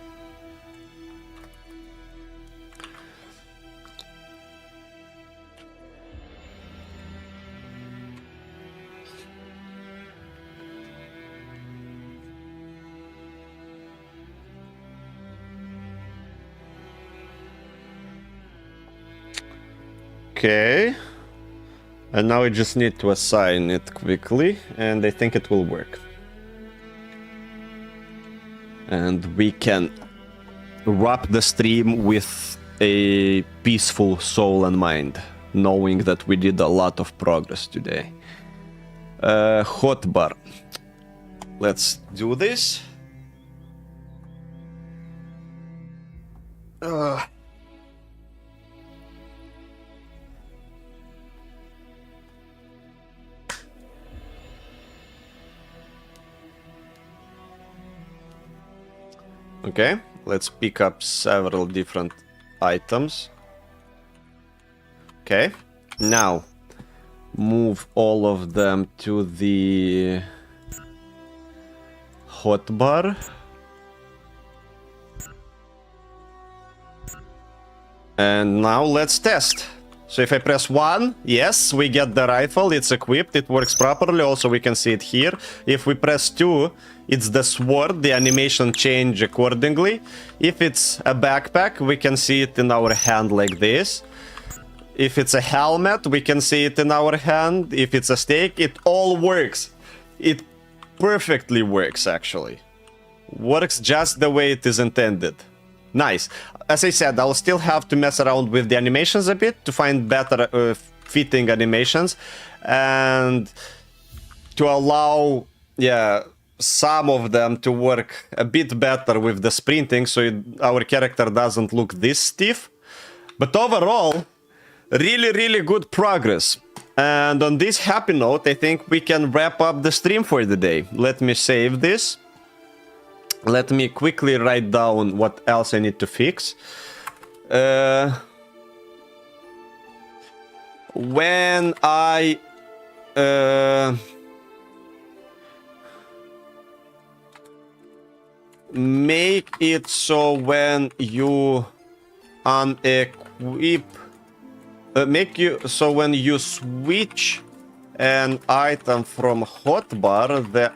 Okay. And now we just need to assign it quickly, and I think it will work. And we can wrap the stream with a peaceful soul and mind, knowing that we did a lot of progress today. Hotbar. Let's do this. Okay, let's pick up several different items. Okay, now move all of them to the hotbar. And now let's test. So if I press 1, yes, we get the rifle, it's equipped, it works properly, also we can see it here. If we press 2, it's the sword, the animation change accordingly. If it's a backpack, we can see it in our hand like this. If it's a helmet, we can see it in our hand. If it's a stake, it all works. It perfectly works, actually. Works just the way it is intended. Nice. As I said, I'll still have to mess around with the animations a bit to find better fitting animations and to allow yeah, some of them to work a bit better with the sprinting, so our character doesn't look this stiff. But overall, really good progress. And on this happy note, I think we can wrap up the stream for the day. Let me save this. Let me quickly write down what else I need to fix. When I make it so when you unequip, when you switch an item from hotbar, the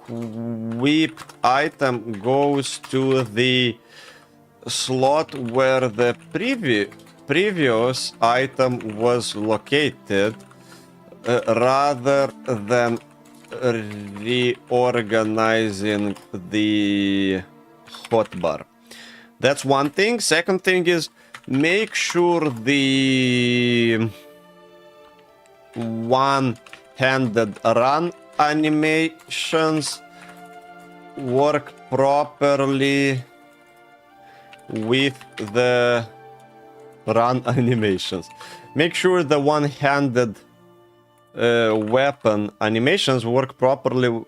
unequipped item goes to the slot where the previous item was located, rather than reorganizing the hotbar. That's one thing. Second thing is make sure the one-handed run animations work properly with the run animations. Make sure the one-handed weapon animations work properly,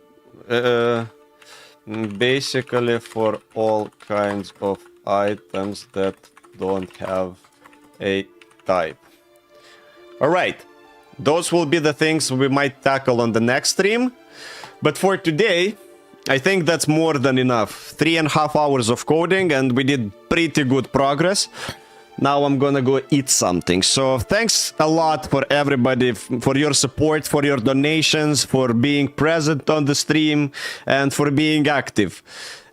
basically for all kinds of items that don't have a type. All right, those will be the things we might tackle on the next stream, but for today I think that's more than enough. 3.5 hours of coding and we did pretty good progress. Now I'm gonna go eat something. So thanks a lot for everybody, for your support, for your donations, for being present on the stream, and for being active.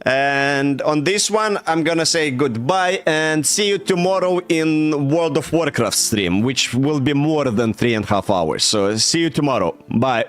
And on this one, I'm gonna say goodbye and see you tomorrow in World of Warcraft stream, which will be more than 3.5 hours. So see you tomorrow. Bye.